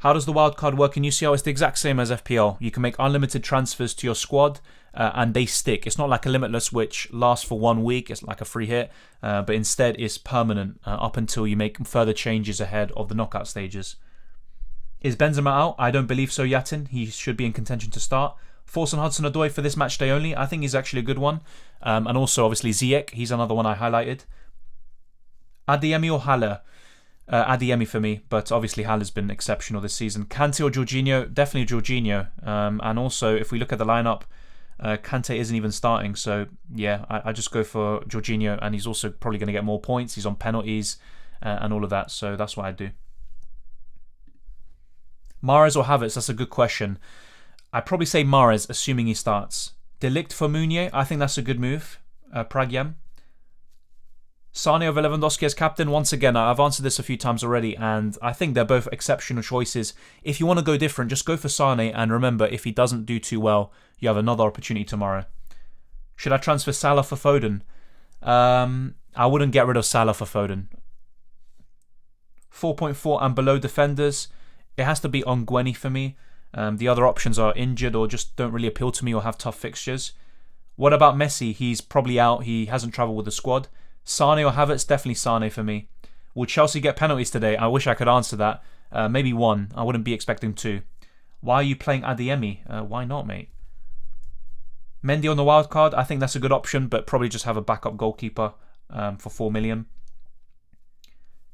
How does the wildcard work in UCL? It's the exact same as FPL. You can make unlimited transfers to your squad, and they stick. It's not like a limitless which lasts for 1 week. It's like a free hit, but instead it's permanent up until you make further changes ahead of the knockout stages. Is Benzema out? I don't believe so, Yatin. He should be in contention to start. Forson Hudson-Odoi for this match day only. I think he's actually a good one. And also, obviously, Ziyech. He's another one I highlighted. Adeyemi or Haller? Adeyemi for me, but obviously Haller's been exceptional this season. Kante or Jorginho? Definitely Jorginho. And also, if we look at the lineup, Kante isn't even starting. So, yeah, I just go for Jorginho. And he's also probably going to get more points. He's on penalties and all of that. So that's what I do. Mahrez or Havertz? That's a good question. I'd probably say Mahrez, assuming he starts. De Ligt for Meunier? I think that's a good move. Pragyam. Sane over Lewandowski as captain? Once again, I've answered this a few times already, and I think they're both exceptional choices. If you want to go different, just go for Sane, and remember, if he doesn't do too well, you have another opportunity tomorrow. Should I transfer Salah for Foden? I wouldn't get rid of Salah for Foden. 4.4 and below defenders. It has to be Ongweny for me. The other options are injured or just don't really appeal to me or have tough fixtures. What about Messi? He's probably out. He hasn't travelled with the squad. Sane or Havertz? Definitely Sane for me. Will Chelsea get penalties today? I wish I could answer that. Maybe one. I wouldn't be expecting two. Why are you playing Adeyemi? Why not, mate? Mendy on the wild card? I think that's a good option, but probably just have a backup goalkeeper for 4 million.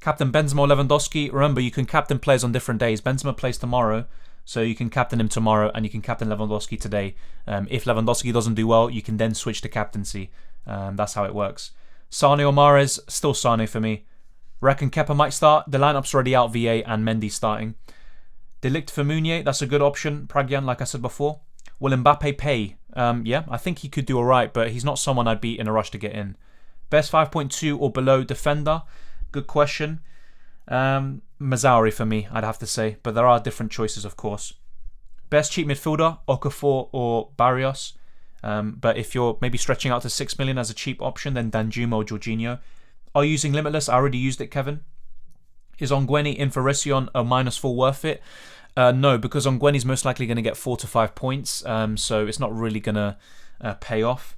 Captain Benzema or Lewandowski? Remember, you can captain players on different days. Benzema plays tomorrow, so you can captain him tomorrow, and you can captain Lewandowski today. If Lewandowski doesn't do well, you can then switch to captaincy. That's how it works. Sane or Mahrez? Still Sane for me. Reckon Kepa might start. The lineup's already out, VA and Mendy starting. De Ligt for Meunier? That's a good option. Pragyan, like I said before. Will Mbappe pay? Yeah, I think he could do alright, but he's not someone I'd be in a rush to get in. Best 5.2 or below defender? Good question. Mazzari for me, I'd have to say, but there are different choices, of course. Best cheap midfielder, Okafor or Barrios. But if you're maybe stretching out to 6 million as a cheap option, then Danjuma or Jorginho. Are you using Limitless? I already used it, Kevin. Is Ongweny in for Resion a -4 worth it? No, because Ongweny's most likely going to get 4 to 5 points, so it's not really going to pay off.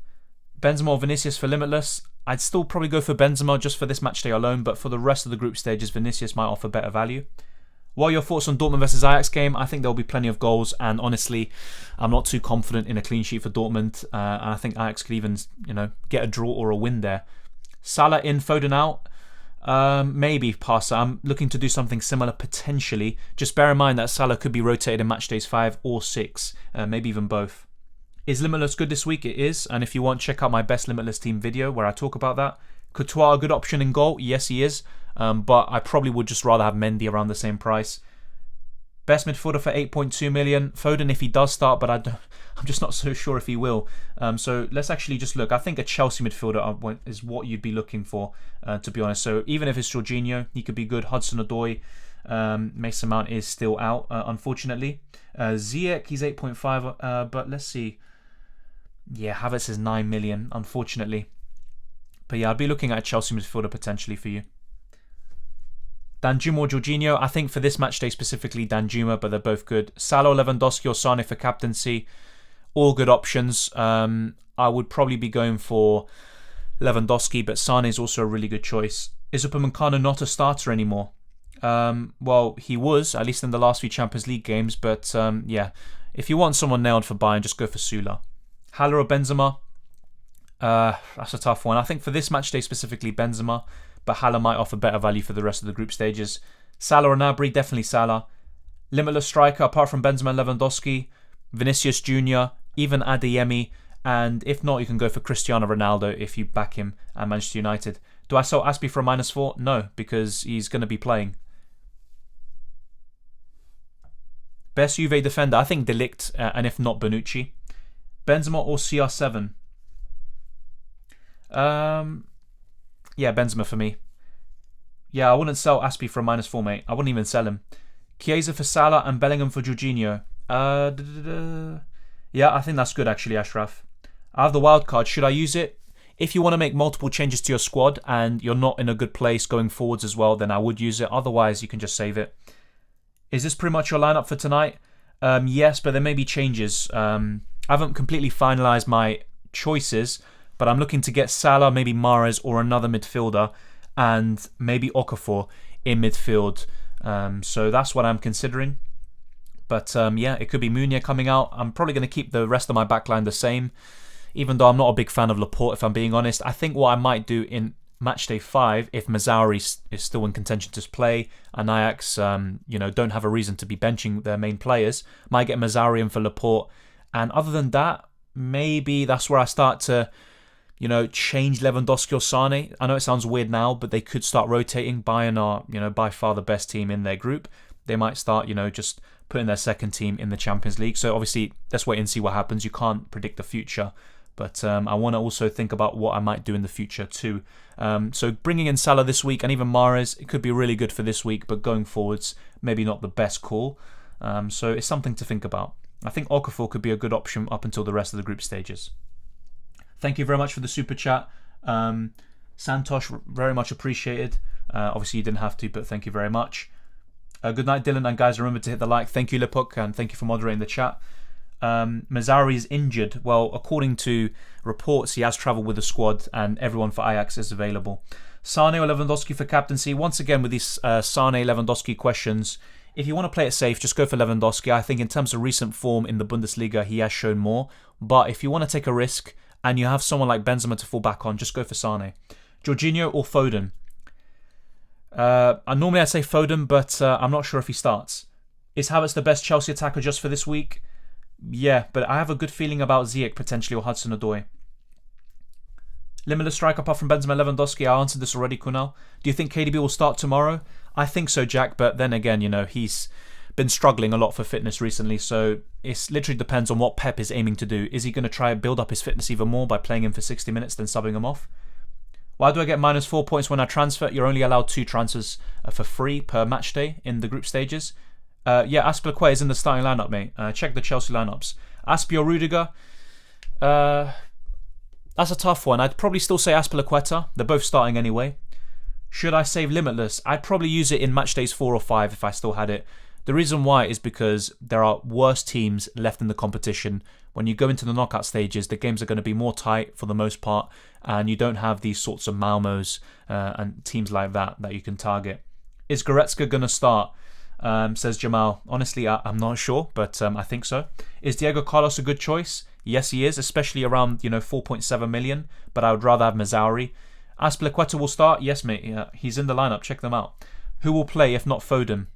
Benzema or Vinicius for Limitless? I'd still probably go for Benzema just for this match day alone, but for the rest of the group stages, Vinicius might offer better value. What are your thoughts on Dortmund versus Ajax game? I think there'll be plenty of goals, and honestly, I'm not too confident in a clean sheet for Dortmund, and I think Ajax could even, get a draw or a win there. Salah in, Foden out? Maybe passer. I'm looking to do something similar potentially. Just bear in mind that Salah could be rotated in match days 5 or 6, maybe even both. Is Limitless good this week? It is, and if you want, check out my best Limitless team video where I talk about that. Courtois a good option in goal? Yes, he is, but I probably would just rather have Mendy around the same price. Best midfielder for 8.2 million. Foden if he does start, but I'm just not so sure if he will. So let's actually just look. I think a Chelsea midfielder is what you'd be looking for, to be honest. So even if it's Jorginho, he could be good. Hudson-Odoi, Mason Mount is still out, unfortunately. Ziyech, he's 8.5, but let's see. Yeah, Havertz is 9 million, unfortunately. But yeah, I'd be looking at a Chelsea midfielder potentially for you. Danjuma or Jorginho? I think for this match day specifically, Danjuma, but they're both good. Salah, Lewandowski or Sane for captaincy? All good options. I would probably be going for Lewandowski, but Sane is also a really good choice. Is Upamecano not a starter anymore? Well, he was, at least in the last few Champions League games, but yeah, if you want someone nailed for Bayern, just go for Sula. Haller or Benzema? That's a tough one. I think for this match day specifically, Benzema. but Haaland might offer better value for the rest of the group stages. Salah or Gnabry, definitely Salah. Limitless striker, apart from Benzema and Lewandowski, Vinicius Jr., even Adeyemi, and if not, you can go for Cristiano Ronaldo if you back him at Manchester United. Do I sell Aspie for a -4? No, because he's going to be playing. Best Juve defender, I think De Ligt, and if not, Bonucci. Benzema or CR7? Yeah, Benzema for me. Yeah, I wouldn't sell Aspie for a -4, mate. I wouldn't even sell him. Chiesa for Salah and Bellingham for Jorginho. Yeah, I think that's good actually, Ashraf. I have the wild card. Should I use it? If you want to make multiple changes to your squad and you're not in a good place going forwards as well, then I would use it. Otherwise, you can just save it. Is this pretty much your lineup for tonight? Yes, but there may be changes. I haven't completely finalised my choices, but I'm looking to get Salah, maybe Mahrez or another midfielder, and maybe Okafor in midfield. So that's what I'm considering. But yeah, it could be Meunier coming out. I'm probably going to keep the rest of my backline the same, even though I'm not a big fan of Laporte, if I'm being honest. I think what I might do in Matchday 5, if Mazraoui is still in contention to play, and Ajax don't have a reason to be benching their main players, might get Mazraoui in for Laporte. And other than that, maybe that's where I start to change Lewandowski or Sane. I know it sounds weird now, but they could start rotating. Bayern are, by far the best team in their group. They might start, just putting their second team in the Champions League. So obviously, let's wait and see what happens. You can't predict the future. But I want to also think about what I might do in the future too. So bringing in Salah this week and even Mahrez, it could be really good for this week, but going forwards, maybe not the best call. So it's something to think about. I think Okafor could be a good option up until the rest of the group stages. Thank you very much for the super chat. Santosh, very much appreciated. Obviously, you didn't have to, but thank you very much. Good night, Dylan. And guys, remember to hit the like. Thank you, Lipuk, and thank you for moderating the chat. Mazraoui is injured. Well, according to reports, he has travelled with the squad and everyone for Ajax is available. Sane or Lewandowski for captaincy? Once again, with these Sane-Lewandowski questions, if you want to play it safe, just go for Lewandowski. I think in terms of recent form in the Bundesliga, he has shown more. But if you want to take a risk and you have someone like Benzema to fall back on, just go for Sane. Jorginho or Foden? Normally I'd say Foden, but I'm not sure if he starts. Is Havertz the best Chelsea attacker just for this week? Yeah, but I have a good feeling about Ziyech potentially or Hudson-Odoi. Limitless striker apart from Benzema Lewandowski. I answered this already, Kunal. Do you think KDB will start tomorrow? I think so, Jack, but then again, he's been struggling a lot for fitness recently, so it literally depends on what Pep is aiming to do. Is he going to try and build up his fitness even more by playing him for 60 minutes then subbing him off? Why do I get -4 points when I transfer? You're only allowed 2 transfers for free per match day in the group stages. Yeah, Aspilicueta is in the starting lineup, mate. Check the Chelsea lineups. Aspie or Rudiger? That's a tough one. I'd probably still say Aspilicueta. They're both starting anyway. Should I save Limitless? I'd probably use it in match days 4 or 5 if I still had it. The reason why is because there are worse teams left in the competition. When you go into the knockout stages, the games are going to be more tight for the most part, and you don't have these sorts of Malmos and teams like that you can target. Is Goretzka going to start? Says Jamal. Honestly, I'm not sure, but I think so. Is Diego Carlos a good choice? Yes, he is, especially around 4.7 million, but I would rather have Mazraoui. Aspilicueta will start? Yes, mate. Yeah, he's in the lineup. Check them out. Who will play if not Foden?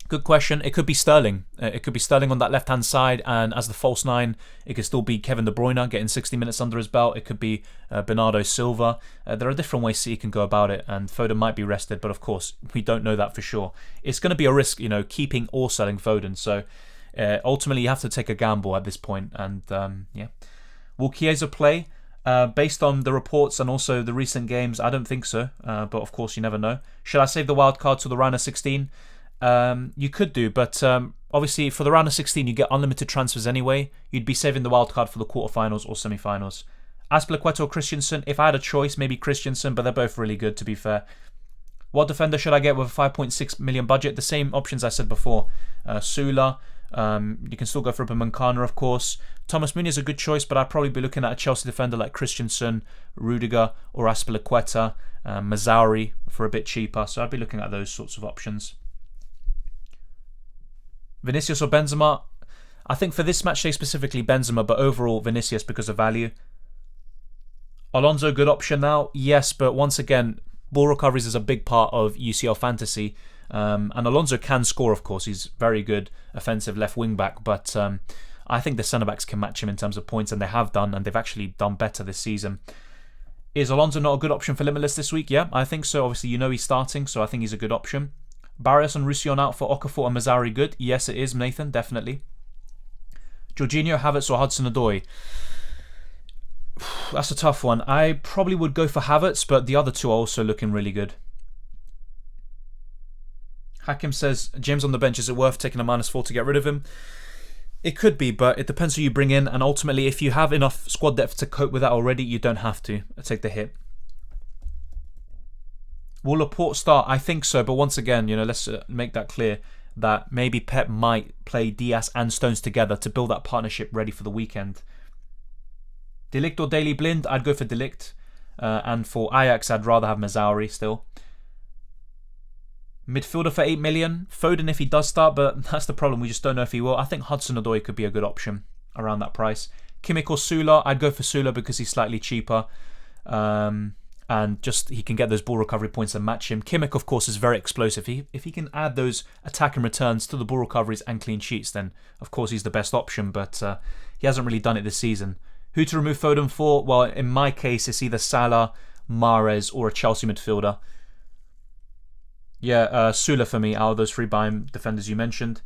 Good question. It could be Sterling. It could be Sterling on that left-hand side, and as the false 9, it could still be Kevin De Bruyne getting 60 minutes under his belt. It could be Bernardo Silva. There are different ways City can go about it, and Foden might be rested, but of course, we don't know that for sure. It's going to be a risk, keeping or selling Foden, so ultimately you have to take a gamble at this point, and yeah. Will Chiesa play? Based on the reports and also the recent games, I don't think so, but of course you never know. Should I save the wild card to the round of 16? You could do, but obviously for the round of 16 you get unlimited transfers anyway. You'd be saving the wild card for the quarterfinals or semi-finals. Aspilicueta or Christensen? If I had a choice, maybe Christensen, but they're both really good to be fair. What defender should I get with a 5.6 million budget? The same options I said before. Sula, you can still go for Upamecano, of course. Thomas Meunier is a good choice, but I'd probably be looking at a Chelsea defender like Christensen, Rudiger or Aspilicueta, Mazraoui for a bit cheaper, so I'd be looking at those sorts of options. Vinicius or Benzema? I think for this match day specifically Benzema, but overall Vinicius because of value. Alonso, good option now? Yes, but once again, ball recoveries is a big part of UCL Fantasy. And Alonso can score, of course. He's very good offensive left wing back, but I think the centre-backs can match him in terms of points, and they have done, and they've actually done better this season. Is Alonso not a good option for Limitless this week? Yeah, I think so. Obviously, he's starting, so I think he's a good option. Barrios and Roussillon out for Okafor and Mazzari good? Yes, it is, Nathan, definitely. Jorginho, Havertz or Hudson-Odoi? That's a tough one. I probably would go for Havertz, but the other two are also looking really good. Hakim says, James on the bench, is it worth taking a -4 to get rid of him? It could be, but it depends who you bring in, and ultimately, if you have enough squad depth to cope with that already, you don't have to take the hit. Will Laporte start? I think so, but once again, let's make that clear that maybe Pep might play Diaz and Stones together to build that partnership ready for the weekend. De Ligt or Daily Blind? I'd go for De Ligt. And for Ajax, I'd rather have Mazzari still. Midfielder for 8 million. Foden if he does start, but that's the problem. We just don't know if he will. I think Hudson-Odoi could be a good option around that price. Kimmich or Sula? I'd go for Sula because he's slightly cheaper. And just he can get those ball recovery points and match him. Kimmich, of course, is very explosive. If he can add those attacking returns to the ball recoveries and clean sheets, then of course he's the best option, but he hasn't really done it this season. Who to remove Foden for? Well, in my case, it's either Salah, Mahrez, or a Chelsea midfielder. Yeah, Sula for me out of those three Bayern defenders you mentioned.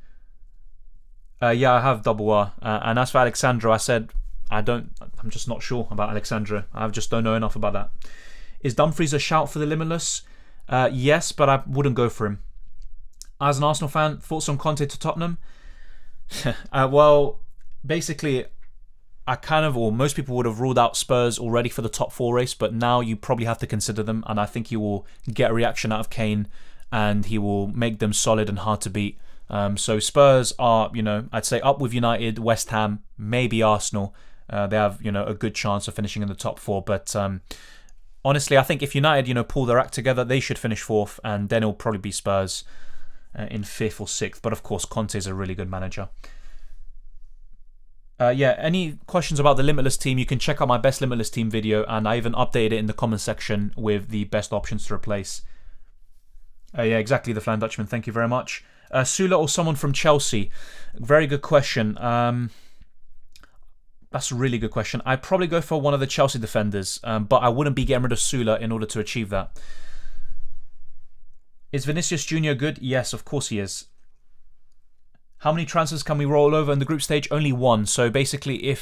Yeah, I have double R. And as for Alexandro, I said I'm just not sure about Alexandro. I just don't know enough about that. Is Dumfries a shout for the Limitless? Yes, but I wouldn't go for him. As an Arsenal fan, thoughts on Conte to Tottenham? Well, basically, most people would have ruled out Spurs already for the top 4 race, but now you probably have to consider them, and I think you will get a reaction out of Kane, and he will make them solid and hard to beat. So Spurs are, I'd say up with United, West Ham, maybe Arsenal. They have, a good chance of finishing in the top 4, but honestly, I think if United, pull their act together, they should finish 4th, and then it'll probably be Spurs in 5th or 6th. But of course, Conte is a really good manager. Any questions about the Limitless team, you can check out my best Limitless team video, and I even updated it in the comment section with the best options to replace. Yeah, exactly, the Flan Dutchman. Thank you very much. Sula or someone from Chelsea? Very good question. That's a really good question. I'd probably go for one of the Chelsea defenders, but I wouldn't be getting rid of Sula in order to achieve that. Is Vinicius Jr. good? Yes, of course he is. How many transfers can we roll over in the group stage? Only 1. So basically,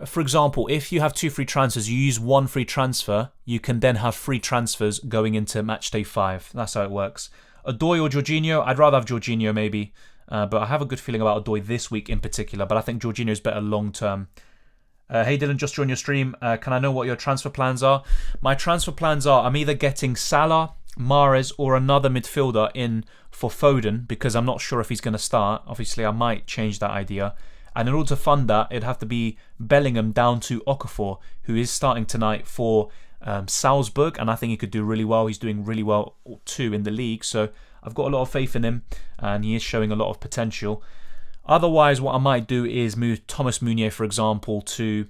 for example, if you have 2 free transfers, you use 1 free transfer, you can then have free transfers going into matchday 5. That's how it works. Odoi or Jorginho? I'd rather have Jorginho maybe. But I have a good feeling about Odoi this week in particular. But I think Jorginho is better long term. Hey Dylan, just joined your stream. Can I know what your transfer plans are? My transfer plans are I'm either getting Salah, Mahrez or another midfielder in for Foden because I'm not sure if he's going to start. Obviously, I might change that idea. And in order to fund that, it'd have to be Bellingham down to Okafor, who is starting tonight for Salzburg. And I think he could do really well. He's doing really well too in the league. So I've got a lot of faith in him, and he is showing a lot of potential. Otherwise, what I might do is move Thomas Meunier, for example, to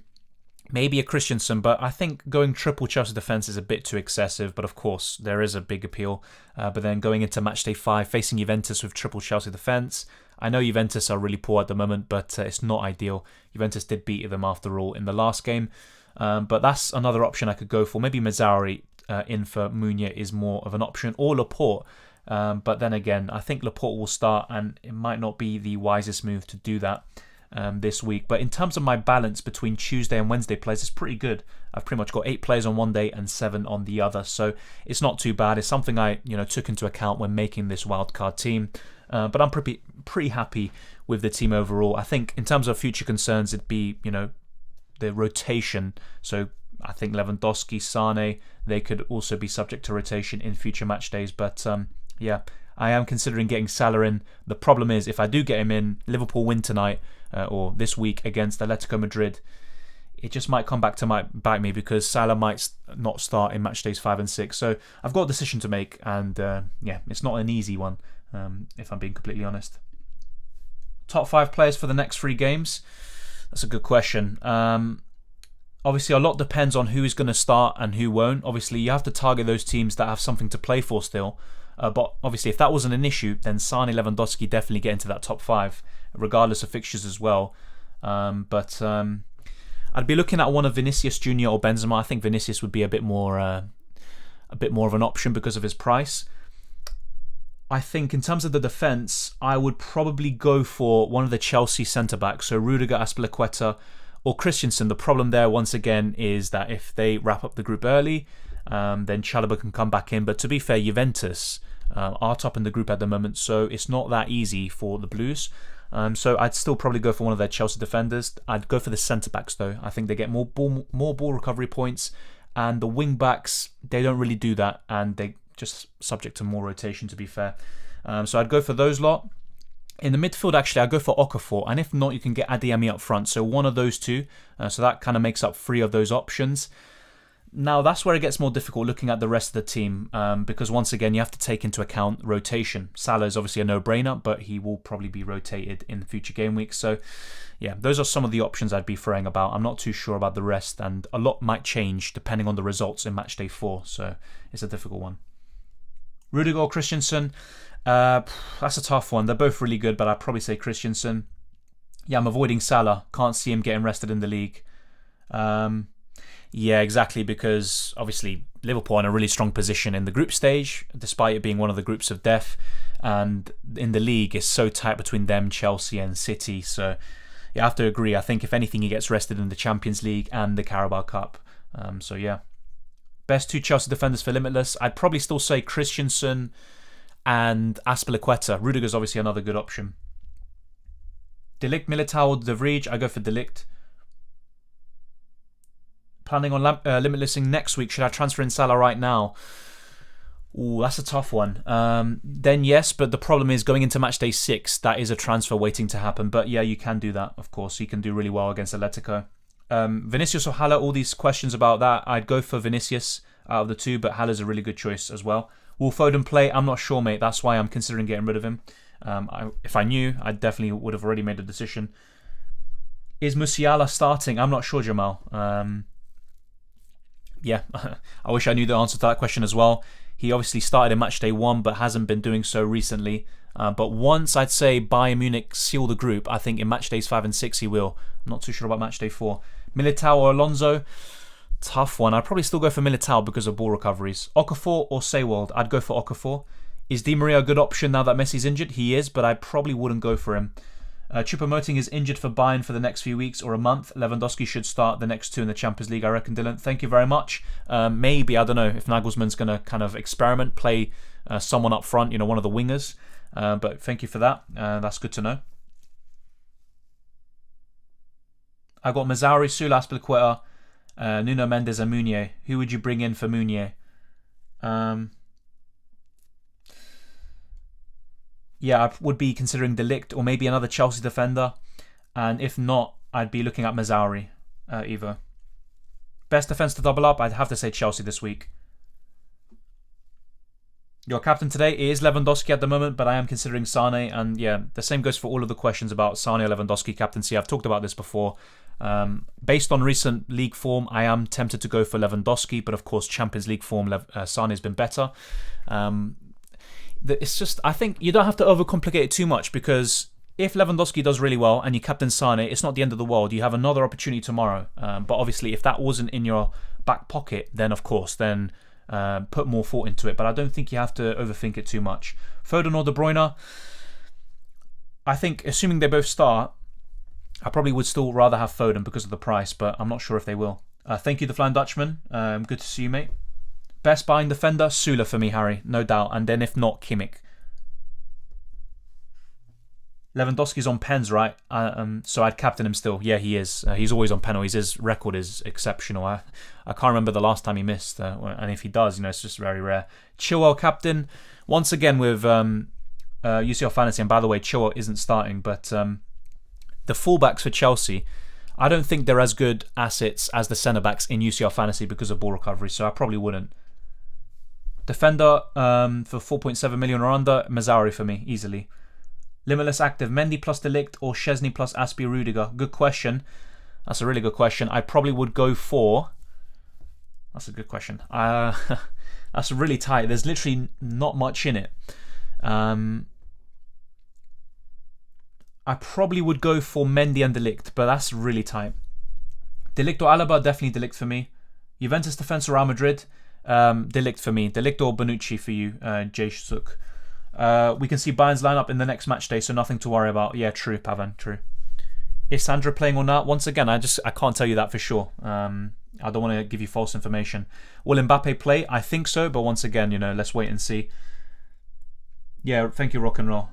maybe a Christensen, but I think going triple Chelsea defence is a bit too excessive, but of course, there is a big appeal. But then going into matchday 5, facing Juventus with triple Chelsea defence, I know Juventus are really poor at the moment, but it's not ideal. Juventus did beat them after all in the last game, but that's another option I could go for. Maybe Mazzari in for Meunier is more of an option, or Laporte. But then again, I think Laporte will start, and it might not be the wisest move to do that this week. But in terms of my balance between Tuesday and Wednesday players, it's pretty good. I've pretty much got 8 players on one day and 7 on the other, so it's not too bad. It's something I took into account when making this wildcard team. But I'm pretty happy with the team overall. I think in terms of future concerns, it'd be the rotation. So I think Lewandowski, Sane, they could also be subject to rotation in future match days. But yeah, I am considering getting Salah in. The problem is, if I do get him in, Liverpool win tonight or this week against Atletico Madrid, it just might come back to bite me because Salah might not start in match days 5 and 6. So I've got a decision to make, and yeah, it's not an easy one, if I'm being completely honest. Top 5 players for the next 3 games? That's a good question. Obviously, a lot depends on who is going to start and who won't. Obviously, you have to target those teams that have something to play for still. But obviously, if that wasn't an issue, then Sane, Lewandowski definitely get into that top 5, regardless of fixtures as well. But I'd be looking at one of Vinicius Jr. or Benzema. I think Vinicius would be a bit more of an option because of his price. I think in terms of the defence, I would probably go for one of the Chelsea centre-backs, so Rudiger, Azpilicueta, or Christensen. The problem there, once again, is that if they wrap up the group early, then Chalobah can come back in. But to be fair, Juventus are top in the group at the moment, so it's not that easy for the Blues. So I'd still probably go for one of their Chelsea defenders. I'd go for the centre-backs, though. I think they get more ball recovery points, and the wing-backs, they don't really do that, and they just subject to more rotation, to be fair. So I'd go for those lot. In the midfield, actually, I'd go for Okafor, and if not, you can get Adeyemi up front. So one of those two. So that kind of makes up 3 of those options. Now, that's where it gets more difficult looking at the rest of the team, because once again, you have to take into account rotation. Salah is obviously a no-brainer, but he will probably be rotated in the future game weeks. So yeah, those are some of the options I'd be throwing about. I'm not too sure about the rest, and a lot might change depending on the results in matchday 4. So it's a difficult one. Rudiger or Christensen? That's a tough one. They're both really good, but I'd probably say Christensen. Yeah, I'm avoiding Salah. Can't see him getting rested in the league. Yeah, exactly, because obviously Liverpool are in a really strong position in the group stage, despite it being one of the groups of death. And in the league, it's so tight between them, Chelsea and City. So yeah, I have to agree. I think if anything, he gets rested in the Champions League and the Carabao Cup. So yeah. Best 2 Chelsea defenders for Limitless. I'd probably still say Christensen and Azpilicueta. Rudiger's obviously another good option. De Ligt, Militao, or De Vrij. I go for De Ligt. Planning on limitlessing next week. Should I transfer in Salah right now? Ooh, that's a tough one. Then yes, but the problem is going into match day 6, that is a transfer waiting to happen. But yeah, you can do that, of course. You can do really well against Atletico. Vinicius or Haller, all these questions about that. I'd go for Vinicius out of the 2, but Haller's a really good choice as well. Will Foden play? I'm not sure, mate. That's why I'm considering getting rid of him. If I knew, I definitely would have already made a decision. Is Musiala starting? I'm not sure, Jamal. Yeah, I wish I knew the answer to that question as well. He obviously started in matchday 1, but hasn't been doing so recently. But once I'd say Bayern Munich seal the group, I think in matchdays 5 and 6 he will. I'm not too sure about matchday 4. Militao or Alonso? Tough one. I'd probably still go for Militao because of ball recoveries. Okafor or Seiwald? I'd go for Okafor. Is Di Maria a good option now that Messi's injured? He is, but I probably wouldn't go for him. Choupo-Moting is injured for Bayern for the next few weeks or a month. Lewandowski should start the next 2 in the Champions League, I reckon, Dylan. Thank you very much. Maybe, I don't know, if Nagelsmann's going to kind of experiment, play someone up front, one of the wingers. But thank you for that. That's good to know. I got Mazzauri, Sula, Azpilicueta, Nuno Mendes and Meunier. Who would you bring in for Meunier? Yeah, I would be considering De Ligt or maybe another Chelsea defender. And if not, I'd be looking at Mazzauri, either. Best defence to double up? I'd have to say Chelsea this week. Your captain today is Lewandowski at the moment, but I am considering Sane. And yeah, the same goes for all of the questions about Sane or Lewandowski captaincy. I've talked about this before. Based on recent league form, I am tempted to go for Lewandowski, but of course, Champions League form, Sane has been better. It's just, I think you don't have to overcomplicate it too much, because if Lewandowski does really well and you captain Sane, it's not the end of the world. You have another opportunity tomorrow. But obviously, if that wasn't in your back pocket, then of course, then put more thought into it. But I don't think you have to overthink it too much. Foden or De Bruyne? I think, assuming they both start, I probably would still rather have Foden because of the price, but I'm not sure if they will. Thank you, the Flying Dutchman. Good to see you, mate. Best buying defender? Sula for me, Harry, no doubt. And then if not, Kimmich. Lewandowski's on pens, right? So I'd captain him still. Yeah, he is. He's always on penalties. His record is exceptional. I can't remember the last time he missed. And if he does, it's just very rare. Chilwell captain. Once again with UCL Fantasy. And by the way, Chilwell isn't starting. But the fullbacks for Chelsea, I don't think they're as good assets as the centre-backs in UCL Fantasy because of ball recovery. So I probably wouldn't. Defender for 4.7 million or under, Mazzauri for me, easily. Limitless active, Mendy plus De Ligt or Szczesny plus Aspi Rudiger? Good question. That's a really good question. I probably would go for... That's a good question. That's really tight. There's literally not much in it. I probably would go for Mendy and De Ligt, but that's really tight. De Ligt or Alaba, definitely De Ligt for me. Juventus defense or Real Madrid, De Ligt for me. De Ligt or Bonucci for you, Jay Suk. We can see Bayern's lineup in the next match day, so nothing to worry about. Yeah, true, Pavan, true. Is Sandra playing or not? Once again, I can't tell you that for sure. I don't want to give you false information. Will Mbappe play? I think so, but once again, let's wait and see. Yeah, thank you, Rock and Roll.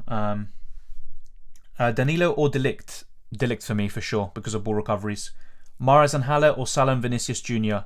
Danilo or De Ligt? De Ligt for me, for sure, because of ball recoveries. Mahrez and Haller or Salah and Vinicius Jr.?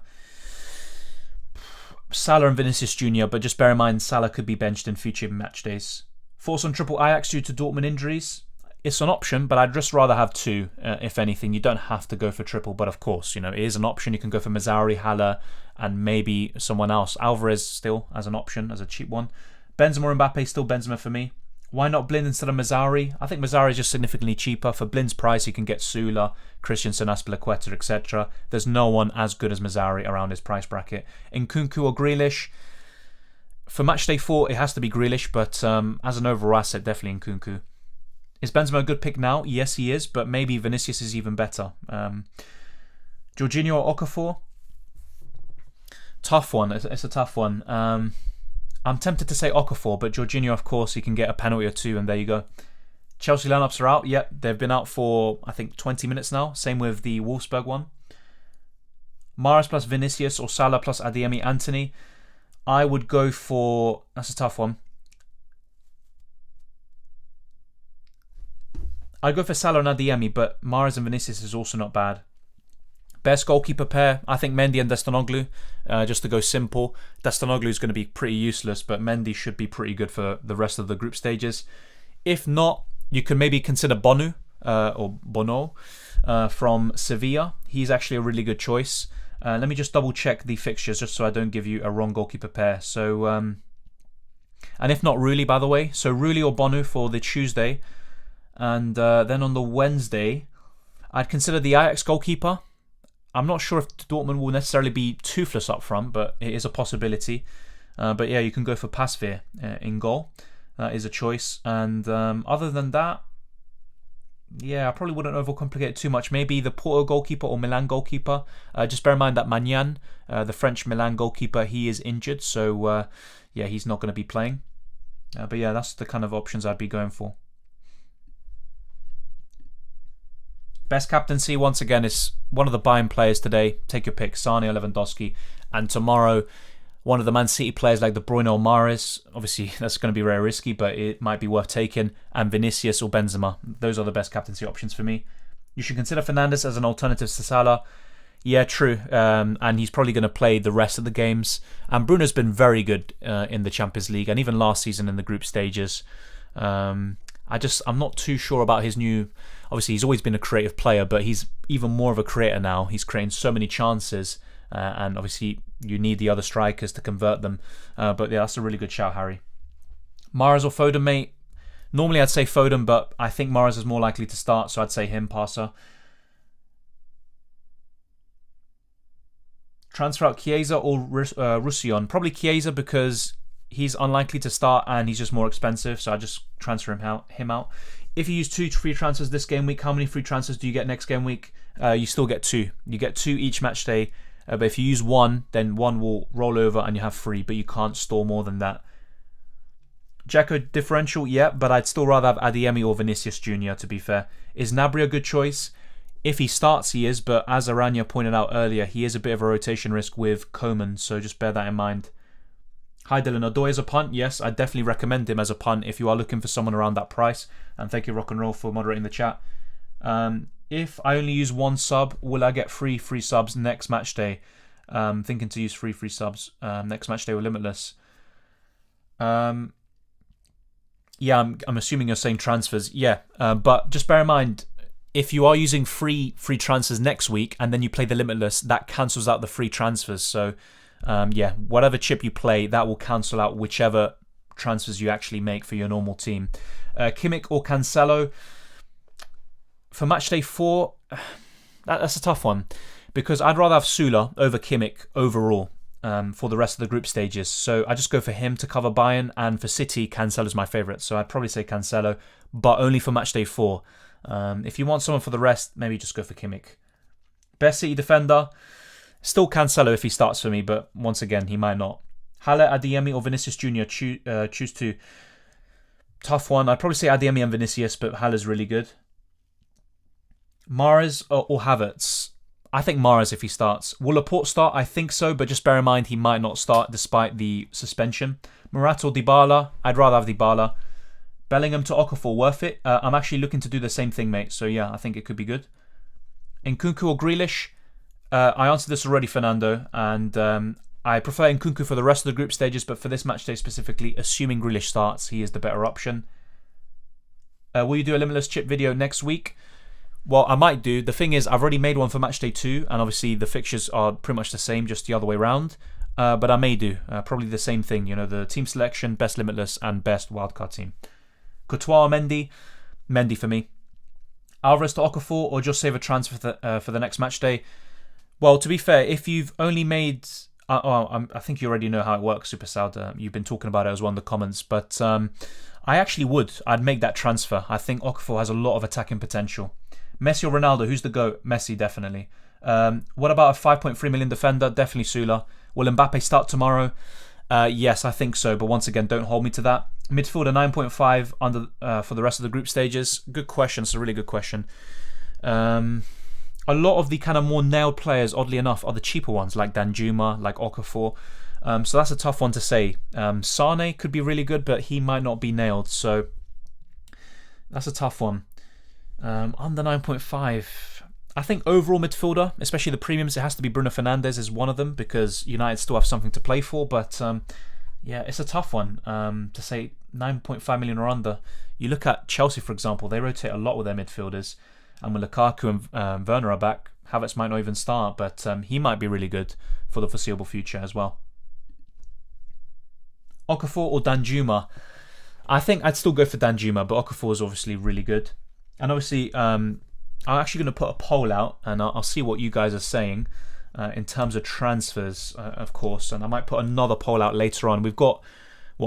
Salah and Vinicius Jr., but just bear in mind Salah could be benched in future match days. Force on triple Ajax due to Dortmund injuries? It's an option, but I'd just rather have two, if anything. You don't have to go for triple, but of course, it is an option. You can go for Mazzari, Haller, and maybe someone else. Alvarez still as an option, as a cheap one. Benzema or Mbappe, still Benzema for me. Why not Blind instead of Mazzari? I think Mazzari is just significantly cheaper. For Blind's price, you can get Sula, Christensen, Aspilicueta, etc. There's no one as good as Mazzari around his price bracket. Nkunku or Grealish? For matchday 4, it has to be Grealish, but as an overall asset, definitely Nkunku. Is Benzema a good pick now? Yes, he is, but maybe Vinicius is even better. Jorginho or Okafor? Tough one. It's a tough one. I'm tempted to say Okafor, but Jorginho, of course, he can get a penalty or two, and there you go. Chelsea lineups are out. Yep, they've been out for, I think, 20 minutes now. Same with the Wolfsburg one. Mahrez plus Vinicius or Salah plus Adeyemi Anthony? I would go for... That's a tough one. I'd go for Salah and Adeyemi, but Mahrez and Vinicius is also not bad. Best goalkeeper pair, I think Mendy and Destinoglu, just to go simple. Destinoglu is going to be pretty useless, but Mendy should be pretty good for the rest of the group stages. If not, you can maybe consider Bonu, or Bono, from Sevilla. He's actually a really good choice. Let me just double check the fixtures, just so I don't give you a wrong goalkeeper pair. So, and if not Rulli, by the way. So Rulli or Bonu for the Tuesday. And then on the Wednesday, I'd consider the Ajax goalkeeper. I'm not sure if Dortmund will necessarily be toothless up front, but it is a possibility. But yeah, you can go for Pasveer in goal. That is a choice. And other than that, yeah, I probably wouldn't overcomplicate it too much. Maybe the Porto goalkeeper or Milan goalkeeper. Just bear in mind that Magnan, the French Milan goalkeeper, he is injured. So yeah, he's not going to be playing. But yeah, that's the kind of options I'd be going for. Best captaincy, once again, is one of the Bayern players today. Take your pick, Sane or Lewandowski. And tomorrow, one of the Man City players like De Bruyne or Mahrez. Obviously, that's going to be very risky, but it might be worth taking. And Vinicius or Benzema. Those are the best captaincy options for me. You should consider Fernandes as an alternative to Salah. Yeah, true. And he's probably going to play the rest of the games. And Bruno's been very good in the Champions League and even last season in the group stages. I'm not too sure about his new... Obviously, he's always been a creative player, but he's even more of a creator now. He's creating so many chances, and obviously you need the other strikers to convert them. But yeah, that's a really good shout, Harry. Mahrez or Foden, mate? Normally I'd say Foden, but I think Mahrez is more likely to start, so I'd say him, passer. Transfer out Chiesa or Roussillon? Probably Chiesa because he's unlikely to start and he's just more expensive, so I just transfer him out. If you use 2 free transfers this game week, how many free transfers do you get next game week? You still get 2. You get 2 each match day, but if you use 1, then 1 will roll over and you have 3, but you can't store more than that. Dzeko differential, yeah, but I'd still rather have Adeyemi or Vinicius Jr., to be fair. Is Gnabry a good choice? If he starts, he is, but as Aranya pointed out earlier, he is a bit of a rotation risk with Coman, so just bear that in mind. Hi Dylan, Odoi as a punt? Yes, I definitely recommend him as a punt if you are looking for someone around that price. And thank you Rock and Roll for moderating the chat. If I only use 1 sub, will I get 3 free subs next match day? Thinking to use 3 free subs next match day with Limitless. Yeah, I'm assuming you're saying transfers. Yeah, but just bear in mind, if you are using free transfers next week and then you play the Limitless, that cancels out the free transfers. So yeah, whatever chip you play, that will cancel out whichever transfers you actually make for your normal team. Kimmich or Cancelo? For matchday 4, That's a tough one, because I'd rather have Süle over Kimmich overall for the rest of the group stages. So I just go for him to cover Bayern, and for City, Cancelo's my favourite. So I'd probably say Cancelo, but only for matchday 4. If you want someone for the rest, maybe just go for Kimmich. Best City defender, still Cancelo if he starts for me, but once again, he might not. Haller, Adeyemi or Vinicius Jr., choose two. Tough one. I'd probably say Adeyemi and Vinicius, but Haller's really good. Mahrez or Havertz? I think Mahrez if he starts. Will Laporte start? I think so, but just bear in mind he might not start despite the suspension. Morata or Dybala? I'd rather have Dybala. Bellingham to Okafor, worth it? I'm actually looking to do the same thing, mate. So yeah, I think it could be good. Nkunku or Grealish? I answered this already, Fernando, and I prefer Nkunku for the rest of the group stages, but for this match day specifically, assuming Grealish starts, he is the better option. Will you do a limitless chip video next week? Well, I might do. The thing is, I've already made one for matchday 2, and obviously the fixtures are pretty much the same, just the other way around. But I may do. Probably the same thing, you know, the team selection, best limitless, and best wildcard team. Courtois or Mendy? Mendy for me. Alvarez to Okafor, or just save a transfer for the next match day? Well, to be fair, if you've only made... I think you already know how it works, Super Sauda. You've been talking about it as one of the comments, but I actually would. I'd make that transfer. I think Okafor has a lot of attacking potential. Messi or Ronaldo? Who's the GOAT? Messi, definitely. What about a 5.3 million defender? Definitely Süle. Will Mbappe start tomorrow? Yes, I think so, but once again, don't hold me to that. Midfielder 9.5 under for the rest of the group stages. Good question. It's a really good question. A lot of the kind of more nailed players, oddly enough, are the cheaper ones, like Danjuma, like Okafor. So that's a tough one to say. Sane could be really good, but he might not be nailed. So that's a tough one. Under 9.5. I think overall midfielder, especially the premiums, it has to be Bruno Fernandes is one of them, because United still have something to play for. But yeah, it's a tough one to say 9.5 million or under. You look at Chelsea, for example, they rotate a lot with their midfielders. And when Lukaku and Werner are back, Havertz might not even start, but he might be really good for the foreseeable future as well. Okafor or Danjuma? I think I'd still go for Danjuma, but Okafor is obviously really good. And obviously, I'm actually going to put a poll out, and I'll see what you guys are saying in terms of transfers, of course. And I might put another poll out later on. We've got,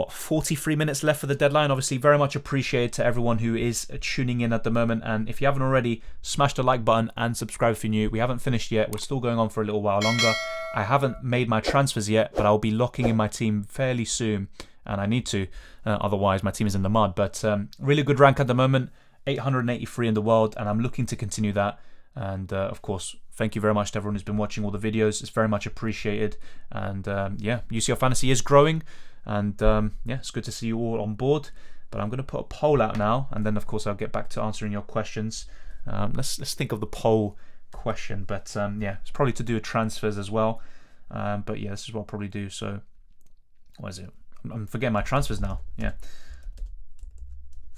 43 minutes left for the deadline. Obviously, very much appreciated to everyone who is tuning in at the moment. And if you haven't already, smash the like button and subscribe if you're new. We haven't finished yet. We're still going on for a little while longer. I haven't made my transfers yet, but I'll be locking in my team fairly soon. And I need to, otherwise my team is in the mud. But really good rank at the moment, 883 in the world, and I'm looking to continue that. And of course, thank you very much to everyone who's been watching all the videos. It's very much appreciated. And yeah, UCL Fantasy is growing. And yeah, it's good to see you all on board. But I'm going to put a poll out now, and then of course I'll get back to answering your questions. Let's think of the poll question. But yeah, it's probably to do with transfers as well. But yeah, this is what I'll probably do. So what is it? I'm forgetting my transfers now. Yeah,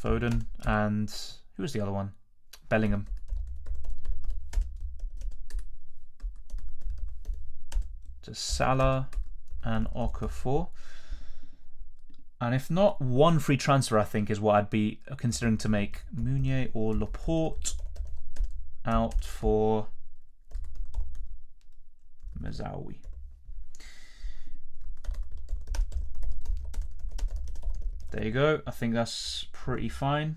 Foden and who was the other one? Bellingham. To Salah and Okafor. And if not, one free transfer I think is what I'd be considering to make. Meunier or Laporte out for Mazawi. There you go. I think that's pretty fine.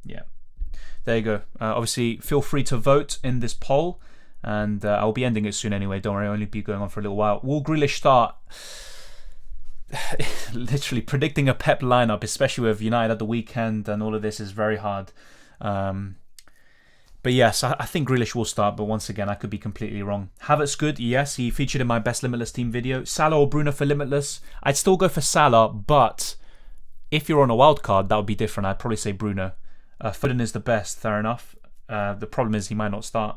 Yeah. There you go. Obviously, feel free to vote in this poll. And I'll be ending it soon anyway. Don't worry, I'll only be going on for a little while. Will Grealish start? Literally predicting a Pep lineup, especially with United at the weekend and all of this, is very hard. But yes, I think Grealish will start. But once again, I could be completely wrong. Havertz good. Yes, he featured in my best Limitless team video. Salah or Bruno for Limitless? I'd still go for Salah, but if you're on a wild card, that would be different. I'd probably say Bruno. Foden is the best, fair enough. The problem is he might not start.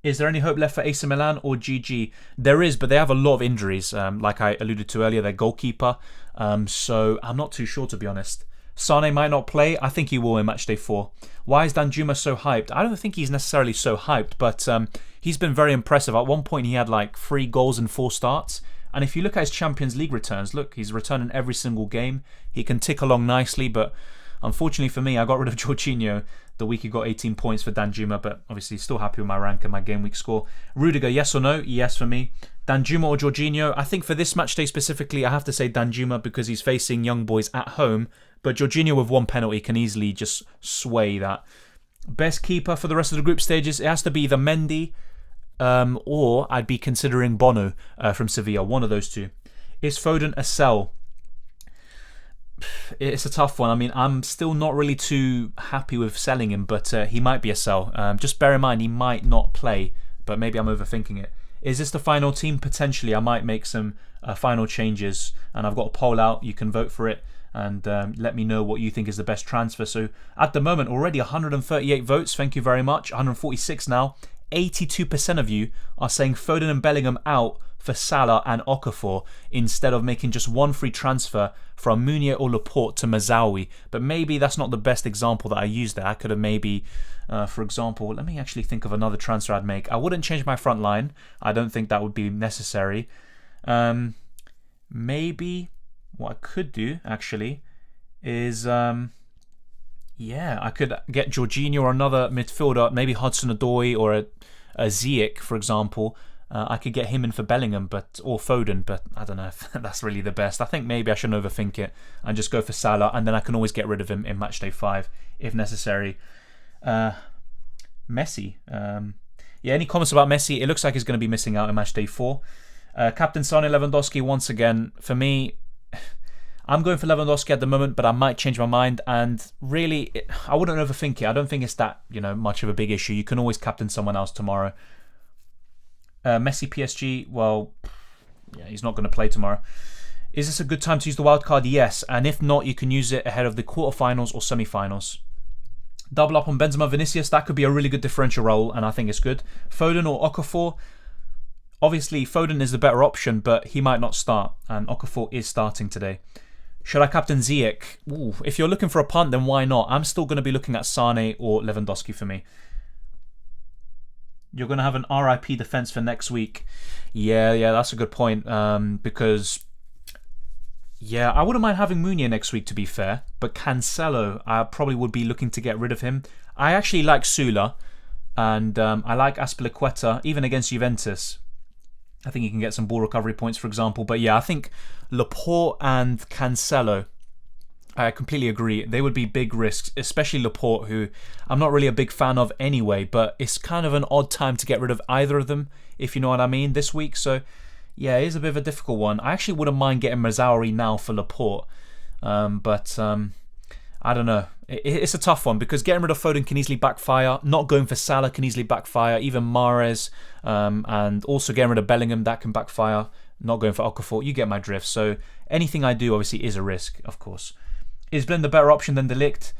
Is there any hope left for AC Milan or GG? There is, but they have a lot of injuries. Like I alluded to earlier, their goalkeeper. So I'm not too sure, to be honest. Sane might not play. I think he will in matchday 4. Why is Danjuma so hyped? I don't think he's necessarily so hyped, but he's been very impressive. At one point, he had like 3 goals in 4 starts. And if you look at his Champions League returns, look, he's returning every single game. He can tick along nicely, but unfortunately for me, I got rid of Jorginho the week he got 18 points for Danjuma, but obviously still happy with my rank and my game week score. Rudiger, yes or no? Yes for me. Danjuma or Jorginho? I think for this match day specifically, I have to say Danjuma because he's facing young boys at home, but Jorginho with 1 penalty can easily just sway that. Best keeper for the rest of the group stages, it has to be either Mendy or I'd be considering Bono from Sevilla, one of those two. Is Foden a sell? It's a tough one. I mean, I'm still not really too happy with selling him, but he might be a sell. Just bear in mind, he might not play, but maybe I'm overthinking it. Is this the final team? Potentially, I might make some final changes, and I've got a poll out. You can vote for it and let me know what you think is the best transfer. So at the moment, already 138 votes. Thank you very much. 146 now. 82% of you are saying Foden and Bellingham out for Salah and Okafor instead of making just one free transfer from Meunier or Laporte to Mazraoui. But maybe that's not the best example that I used there. I could have maybe, for example, let me actually think of another transfer I'd make. I wouldn't change my front line. I don't think that would be necessary. Maybe what I could do actually is I could get Jorginho or another midfielder, maybe Hudson-Odoi or a Ziyech, for example. I could get him in for Bellingham or Foden, but I don't know if that's really the best. I think maybe I shouldn't overthink it and just go for Salah, and then I can always get rid of him in matchday 5 if necessary. Messi. Any comments about Messi? It looks like he's going to be missing out in matchday 4. Captain Sane Lewandowski, once again, for me, I'm going for Lewandowski at the moment, but I might change my mind. And really, I wouldn't overthink it. I don't think it's that much of a big issue. You can always captain someone else tomorrow. Messi PSG, well, yeah, he's not going to play tomorrow. Is this a good time to use the wild card? Yes, and if not, you can use it ahead of the quarterfinals or semi-finals. Double up on Benzema Vinicius, that could be a really good differential role, and I think it's good. Foden or Okafor? Obviously, Foden is the better option, but he might not start, and Okafor is starting today. Should I captain Ziyech? Ooh, if you're looking for a punt, then why not? I'm still going to be looking at Sane or Lewandowski for me. You're going to have an RIP defence for next week. Yeah, that's a good point. Because, I wouldn't mind having Meunier next week, to be fair. But Cancelo, I probably would be looking to get rid of him. I actually like Sula. And I like Azpilicueta, even against Juventus. I think he can get some ball recovery points, for example. But yeah, I think Laporte and Cancelo, I completely agree. They would be big risks, especially Laporte, who I'm not really a big fan of anyway, but it's kind of an odd time to get rid of either of them, if you know what I mean, this week. So, yeah, it is a bit of a difficult one. I actually wouldn't mind getting Mazraoui now for Laporte, but I don't know. It's a tough one because getting rid of Foden can easily backfire. Not going for Salah can easily backfire. Even Mahrez, and also getting rid of Bellingham, that can backfire. Not going for Okafor, you get my drift. So anything I do obviously is a risk, of course. Is Blind the better option than De Ligt?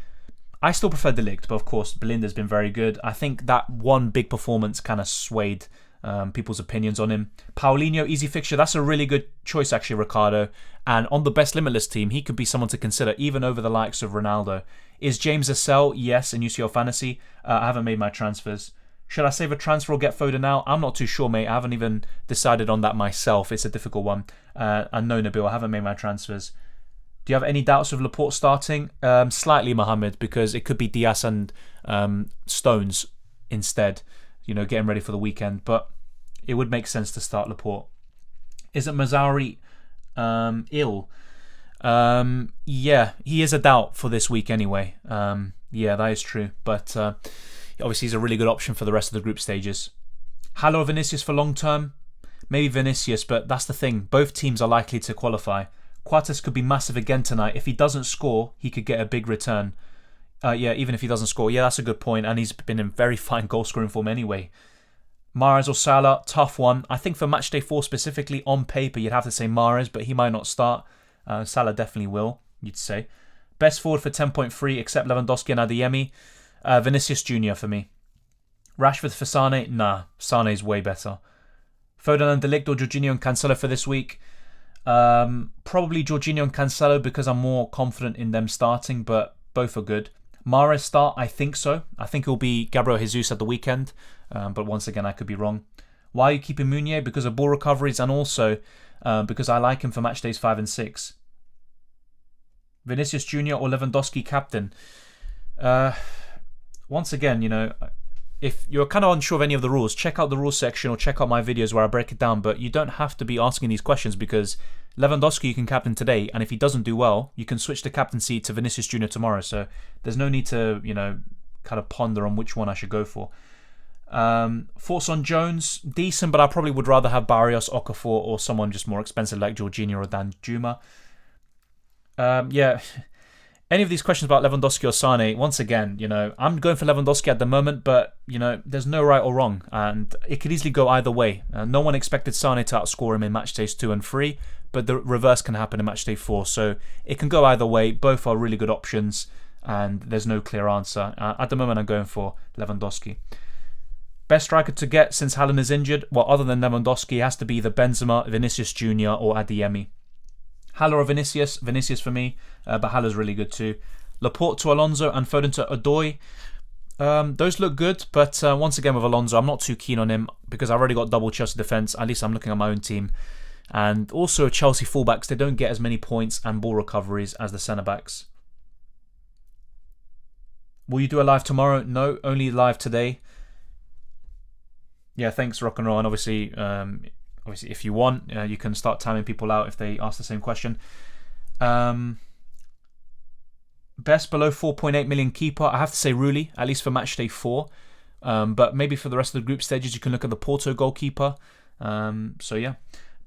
I still prefer De Ligt, but of course Blind has been very good. I think that one big performance kind of swayed people's opinions on him. Paulinho, easy fixture. That's a really good choice actually, Ricardo. And on the best limitless team, he could be someone to consider, even over the likes of Ronaldo. Is James a sell? Yes, in UCL Fantasy. I haven't made my transfers. Should I save a transfer or get Foden out? I'm not too sure, mate. I haven't even decided on that myself. It's a difficult one. And no, Nabil, I haven't made my transfers. Do you have any doubts of Laporte starting? Slightly, Mohamed, because it could be Diaz and Stones instead, getting ready for the weekend. But it would make sense to start Laporte. Isn't Mazraoui ill? Yeah, he is a doubt for this week anyway. Yeah, that is true. But obviously he's a really good option for the rest of the group stages. Halo or Vinicius for long term? Maybe Vinicius, but that's the thing. Both teams are likely to qualify. Coates could be massive again tonight. If he doesn't score, he could get a big return. Even if he doesn't score. Yeah, that's a good point. And he's been in very fine goal scoring form anyway. Mahrez or Salah, tough one. I think for matchday 4 specifically, on paper, you'd have to say Mahrez, but he might not start. Salah definitely will, you'd say. Best forward for 10.3, except Lewandowski and Adeyemi. Vinicius Jr. for me. Rashford for Sane? Nah, Sane's way better. Foden and De Ligt or Jorginho and Cancelo for this week? Probably Jorginho and Cancelo because I'm more confident in them starting, but both are good. Mahrez start? I think so. I think it'll be Gabriel Jesus at the weekend, but once again I could be wrong. Why are you keeping Meunier? Because of ball recoveries and also because I like him for match days 5 and 6. Vinicius Jr. or Lewandowski captain? Once again, if you're kind of unsure of any of the rules, check out the rules section or check out my videos where I break it down. But you don't have to be asking these questions because Lewandowski you can captain today, and if he doesn't do well, you can switch the captaincy to Vinicius Jr. tomorrow. So there's no need to, kind of ponder on which one I should go for. Thoughts on Jones? Decent, but I probably would rather have Barrios, Okafor, or someone just more expensive like Jorginho or Dan Juma. Any of these questions about Lewandowski or Sane, once again, I'm going for Lewandowski at the moment, but, there's no right or wrong, and it could easily go either way. No one expected Sane to outscore him in match days 2 and 3, but the reverse can happen in match day 4, so it can go either way. Both are really good options, and there's no clear answer. At the moment, I'm going for Lewandowski. Best striker to get since Haaland is injured? Well, other than Lewandowski, it has to be either Benzema, Vinicius Jr. or Adeyemi. Haller or Vinicius? Vinicius for me, but Haller's really good too. Laporte to Alonso and Foden to Odoi. Those look good, but once again with Alonso, I'm not too keen on him because I've already got double Chelsea defence. At least I'm looking at my own team. And also Chelsea fullbacks, they don't get as many points and ball recoveries as the centre-backs. Will you do a live tomorrow? No, only live today. Yeah, thanks Rock and Roll. And obviously, if you want, you can start timing people out if they ask the same question. Best below 4.8 million keeper. I have to say Rulli, at least for match day 4. But maybe for the rest of the group stages, you can look at the Porto goalkeeper. So yeah.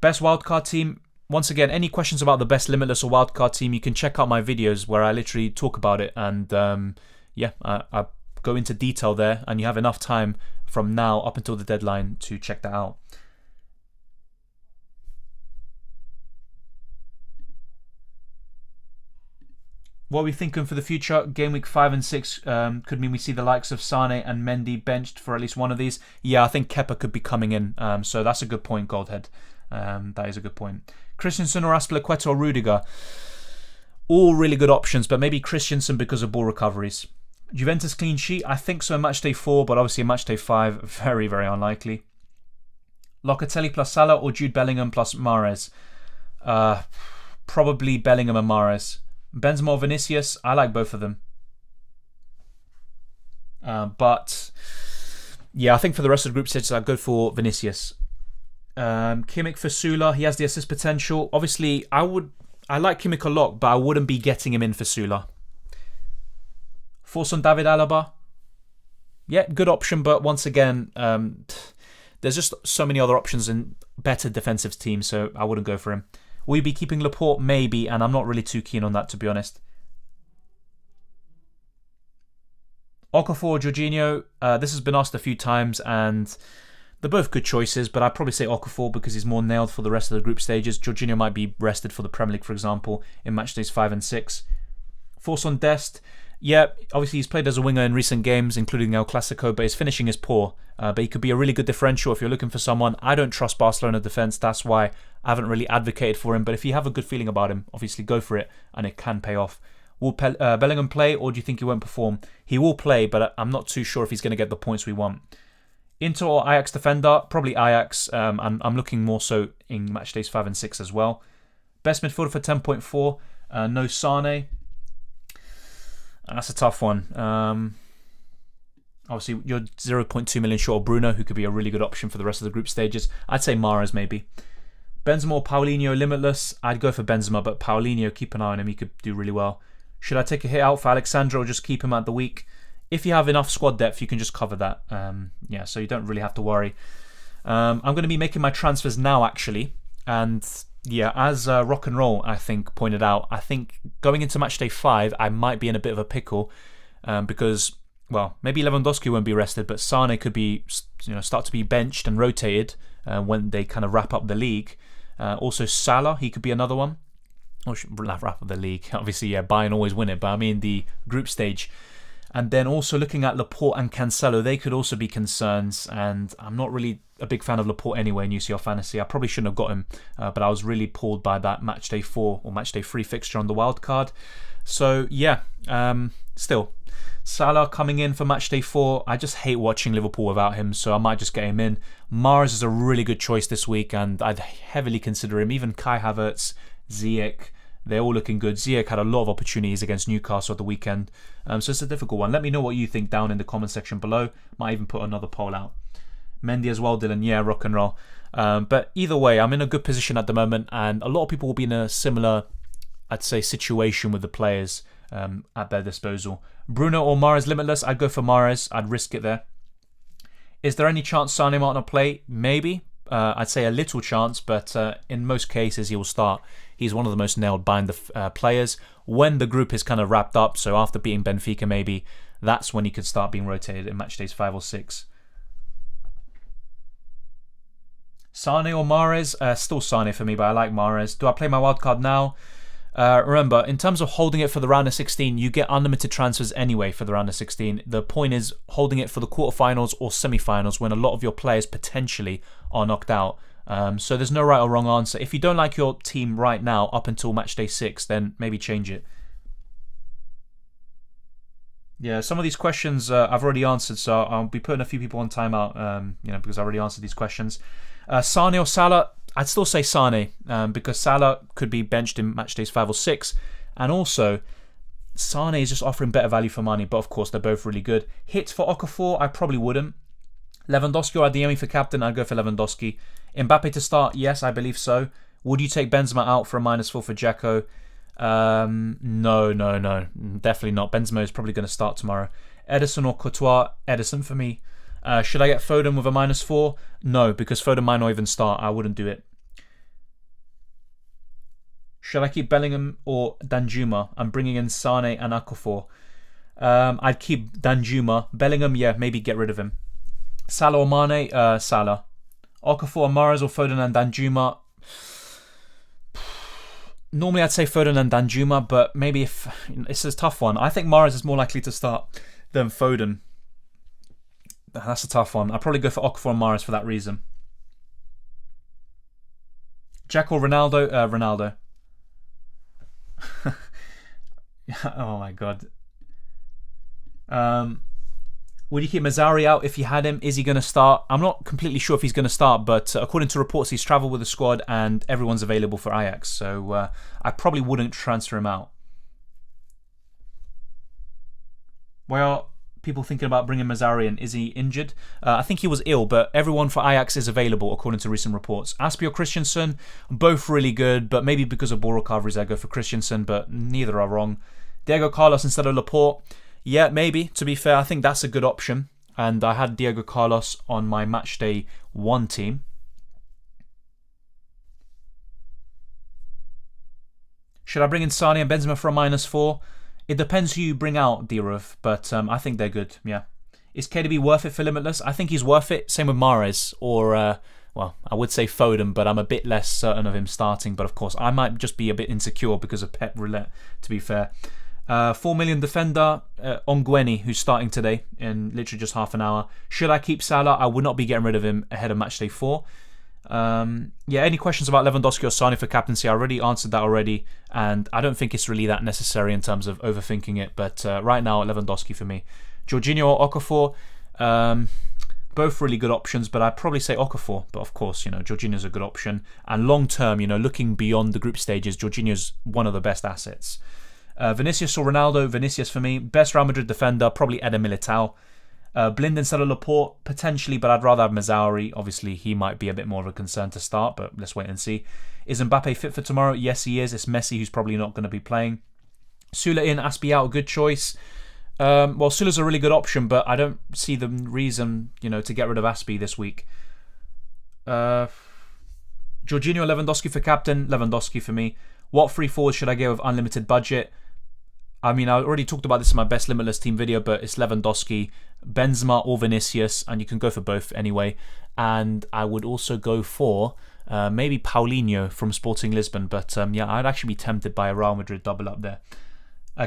Best wildcard team. Once again, any questions about the best limitless or wildcard team, you can check out my videos where I literally talk about it. And I go into detail there, and you have enough time from now up until the deadline to check that out. What are we thinking for the future? Game week 5 and 6 could mean we see the likes of Sane and Mendy benched for at least one of these. Yeah, I think Kepa could be coming in. So that's a good point, Goldhead. That is a good point. Christensen or Aspilicueta or Rudiger? All really good options, but maybe Christensen because of ball recoveries. Juventus clean sheet? I think so in match day 4, but obviously in match day 5, very, very unlikely. Locatelli plus Salah or Jude Bellingham plus Mahrez? Probably Bellingham and Mahrez. Benzema or Vinicius? I like both of them. But yeah, I think for the rest of the group stages, I'd go for Vinicius. Kimmich for Sula. He has the assist potential. Obviously, I like Kimmich a lot, but I wouldn't be getting him in for Sula. Force on David Alaba. Yeah, good option, but once again, there's just so many other options in better defensive teams, so I wouldn't go for him. Will you be keeping Laporte? Maybe, and I'm not really too keen on that, to be honest. Okafor or Jorginho? This has been asked a few times, and they're both good choices, but I'd probably say Okafor because he's more nailed for the rest of the group stages. Jorginho might be rested for the Premier League, for example, in match days 5 and 6. Force on Dest. Yeah, obviously he's played as a winger in recent games, including El Clasico, but his finishing is poor. But he could be a really good differential if you're looking for someone. I don't trust Barcelona defence, that's why I haven't really advocated for him. But if you have a good feeling about him, obviously go for it, and it can pay off. Will Bellingham play, or do you think he won't perform? He will play, but I'm not too sure if he's going to get the points we want. Inter or Ajax defender? Probably Ajax, and I'm looking more so in match days 5 and 6 as well. Best midfielder for 10.4, no Sane. That's a tough one. Obviously, you're 0.2 million short of Bruno, who could be a really good option for the rest of the group stages. I'd say Mahrez maybe. Benzema or Paulinho limitless? I'd go for Benzema, but Paulinho, keep an eye on him. He could do really well. Should I take a hit out for Alexandra or just keep him at the week? If you have enough squad depth, you can just cover that. Yeah, so you don't really have to worry. I'm going to be making my transfers now, actually. And yeah, as Rock and Roll, I think, pointed out, I think going into match day 5, I might be in a bit of a pickle because, well, maybe Lewandowski won't be rested, but Sane could be, start to be benched and rotated when they kind of wrap up the league. Also, Salah, he could be another one. Or wrap up the league. Obviously, yeah, Bayern always win it, but I mean the group stage. And then also looking at Laporte and Cancelo, they could also be concerns. And I'm not really a big fan of Laporte anyway in UCL Fantasy. I probably shouldn't have got him, but I was really pulled by that match day 4 or match day 3 fixture on the wild card. So yeah, still. Salah coming in for matchday 4. I just hate watching Liverpool without him, so I might just get him in. Mahrez is a really good choice this week, and I'd heavily consider him. Even Kai Havertz, Ziyech, they're all looking good. Ziyech had a lot of opportunities against Newcastle at the weekend, so it's a difficult one. Let me know what you think down in the comment section below. Might even put another poll out. Mendy as well, Dylan. Yeah, rock and roll. But either way, I'm in a good position at the moment, and a lot of people will be in a similar, I'd say, situation with the players at their disposal. Bruno or Mahrez limitless? I'd go for Mahrez. I'd risk it there. Is there any chance Sane might not play? Maybe. I'd say a little chance, but in most cases he will start. He's one of the most nailed behind the players. When the group is kind of wrapped up, so after beating Benfica maybe, that's when he could start being rotated in match days 5 or 6. Sane or Mahrez? Still Sane for me, but I like Mahrez. Do I play my wildcard now? Remember, in terms of holding it for the round of 16, you get unlimited transfers anyway for the round of 16. The point is holding it for the quarterfinals or semi-finals when a lot of your players potentially are knocked out. So there's no right or wrong answer. If you don't like your team right now up until match day 6, then maybe change it. Yeah, some of these questions I've already answered, so I'll be putting a few people on timeout, because I already answered these questions. Sane or Salah? I'd still say Sane, because Salah could be benched in match days 5 or 6, and also Sane is just offering better value for money, but of course they're both really good. Hits for Okafor? I probably wouldn't. Lewandowski or Adeyemi for captain? I'd go for Lewandowski. Mbappe to start? Yes, I believe so. Would you take Benzema out for a -4 for Dzeko? No, definitely not. Benzema is probably going to start tomorrow. Ederson or Courtois? Ederson for me. Should I get Foden with a -4? No, because Foden might not even start. I wouldn't do it. Should I keep Bellingham or Danjuma? I'm bringing in Sane and Okafor. I'd keep Danjuma. Bellingham, yeah, maybe get rid of him. Salah or Mane? Salah. Okafor, Mahrez or Foden and Danjuma? Normally I'd say Foden and Danjuma, but maybe if it's a tough one. I think Mahrez is more likely to start than Foden. That's a tough one. I'd probably go for Okafor and Mahrez for that reason. Jack or Ronaldo? Ronaldo. Oh my god. Would you keep Mazzari out if you had him? Is he going to start? I'm not completely sure if he's going to start, but according to reports, he's travelled with the squad and everyone's available for Ajax. So I probably wouldn't transfer him out. Why are people thinking about bringing Mazzari in? Is he injured? I think he was ill, but everyone for Ajax is available according to recent reports. Aspi or Christensen? Both really good, but maybe because of ball recoveries, I go for Christensen, but neither are wrong. Diego Carlos instead of Laporte? Yeah, maybe. To be fair, I think that's a good option. And I had Diego Carlos on my matchday 1 team. Should I bring in Sane and Benzema for a -4? It depends who you bring out, Dirov, but I think they're good, yeah. Is KDB worth it for Limitless? I think he's worth it. Same with Mahrez, or, well, I would say Foden, but I'm a bit less certain of him starting. But of course, I might just be a bit insecure because of Pep Roulette, to be fair. 4 million defender, Ongweni, who's starting today in literally just half an hour. Should I keep Salah? I would not be getting rid of him ahead of matchday 4. Yeah, any questions about Lewandowski or Sane for captaincy? I already answered that already, and I don't think it's really that necessary in terms of overthinking it. But right now, Lewandowski for me. Jorginho or Okafor? Both really good options, but I'd probably say Okafor. But of course, Jorginho's a good option. And long term, looking beyond the group stages, Jorginho's one of the best assets. Vinicius or Ronaldo? Vinicius for me. Best Real Madrid defender, probably Eder Militao. Blind instead of Laporte? Potentially, but I'd rather have Mazzari. Obviously, he might be a bit more of a concern to start, but let's wait and see. Is Mbappe fit for tomorrow? Yes, he is. It's Messi who's probably not going to be playing. Sula in, Aspi out, a good choice. Well, Sula's a really good option, but I don't see the reason, to get rid of Aspi this week. Jorginho, Lewandowski for captain? Lewandowski for me. What free forwards should I get with unlimited budget? I mean, I already talked about this in my best Limitless team video, but it's Lewandowski, Benzema or Vinicius, and you can go for both anyway. And I would also go for maybe Paulinho from Sporting Lisbon, but yeah, I'd actually be tempted by a Real Madrid double up there.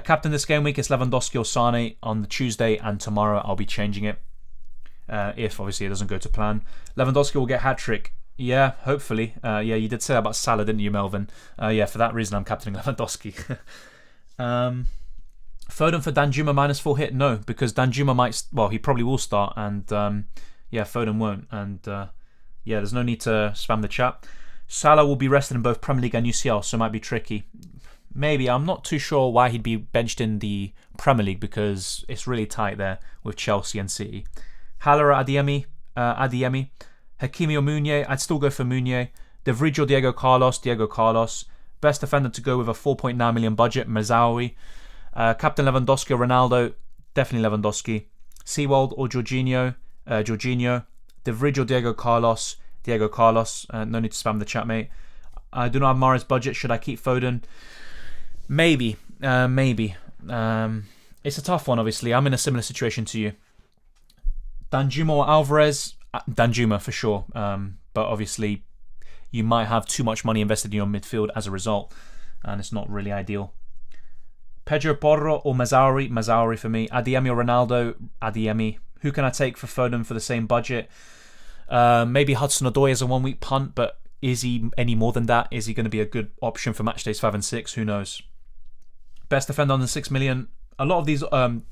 Captain this game week is Lewandowski or Sane on the Tuesday, and tomorrow I'll be changing it, if obviously it doesn't go to plan. Lewandowski will get hat-trick. Yeah, hopefully. Yeah, you did say that about Salah, didn't you, Melvin? Yeah, for that reason I'm captaining Lewandowski. Foden for Danjuma -4 hit? No, because Danjuma might, he probably will start, and Foden won't. And there's no need to spam the chat. Salah will be rested in both Premier League and UCL, so it might be tricky. Maybe. I'm not too sure why he'd be benched in the Premier League, because it's really tight there with Chelsea and City. Haller, Adeyemi. Hakimi or Meunier? I'd still go for Meunier. De Vrij or Diego Carlos. Best defender to go with a 4.9 million budget, Mazzawi. Captain Lewandowski or Ronaldo? Definitely Lewandowski. Seawold or Jorginho? De Vrij or Diego Carlos? No need to spam the chat, mate. I do not have Mahrez's budget. Should I keep Foden? Maybe. It's a tough one, obviously. I'm in a similar situation to you. Danjuma or Alvarez? Danjuma for sure. But obviously, you might have too much money invested in your midfield as a result, and it's not really ideal. Pedro Porro or Mazzawi? Mazzawi for me. Adeyemi or Ronaldo? Adeyemi. Who can I take for Foden for the same budget? Maybe Hudson-Odoi as a 1 week punt, but is he any more than that? Is he going to be a good option for match days 5 and 6? Who knows? Best defender under 6 million. A lot of these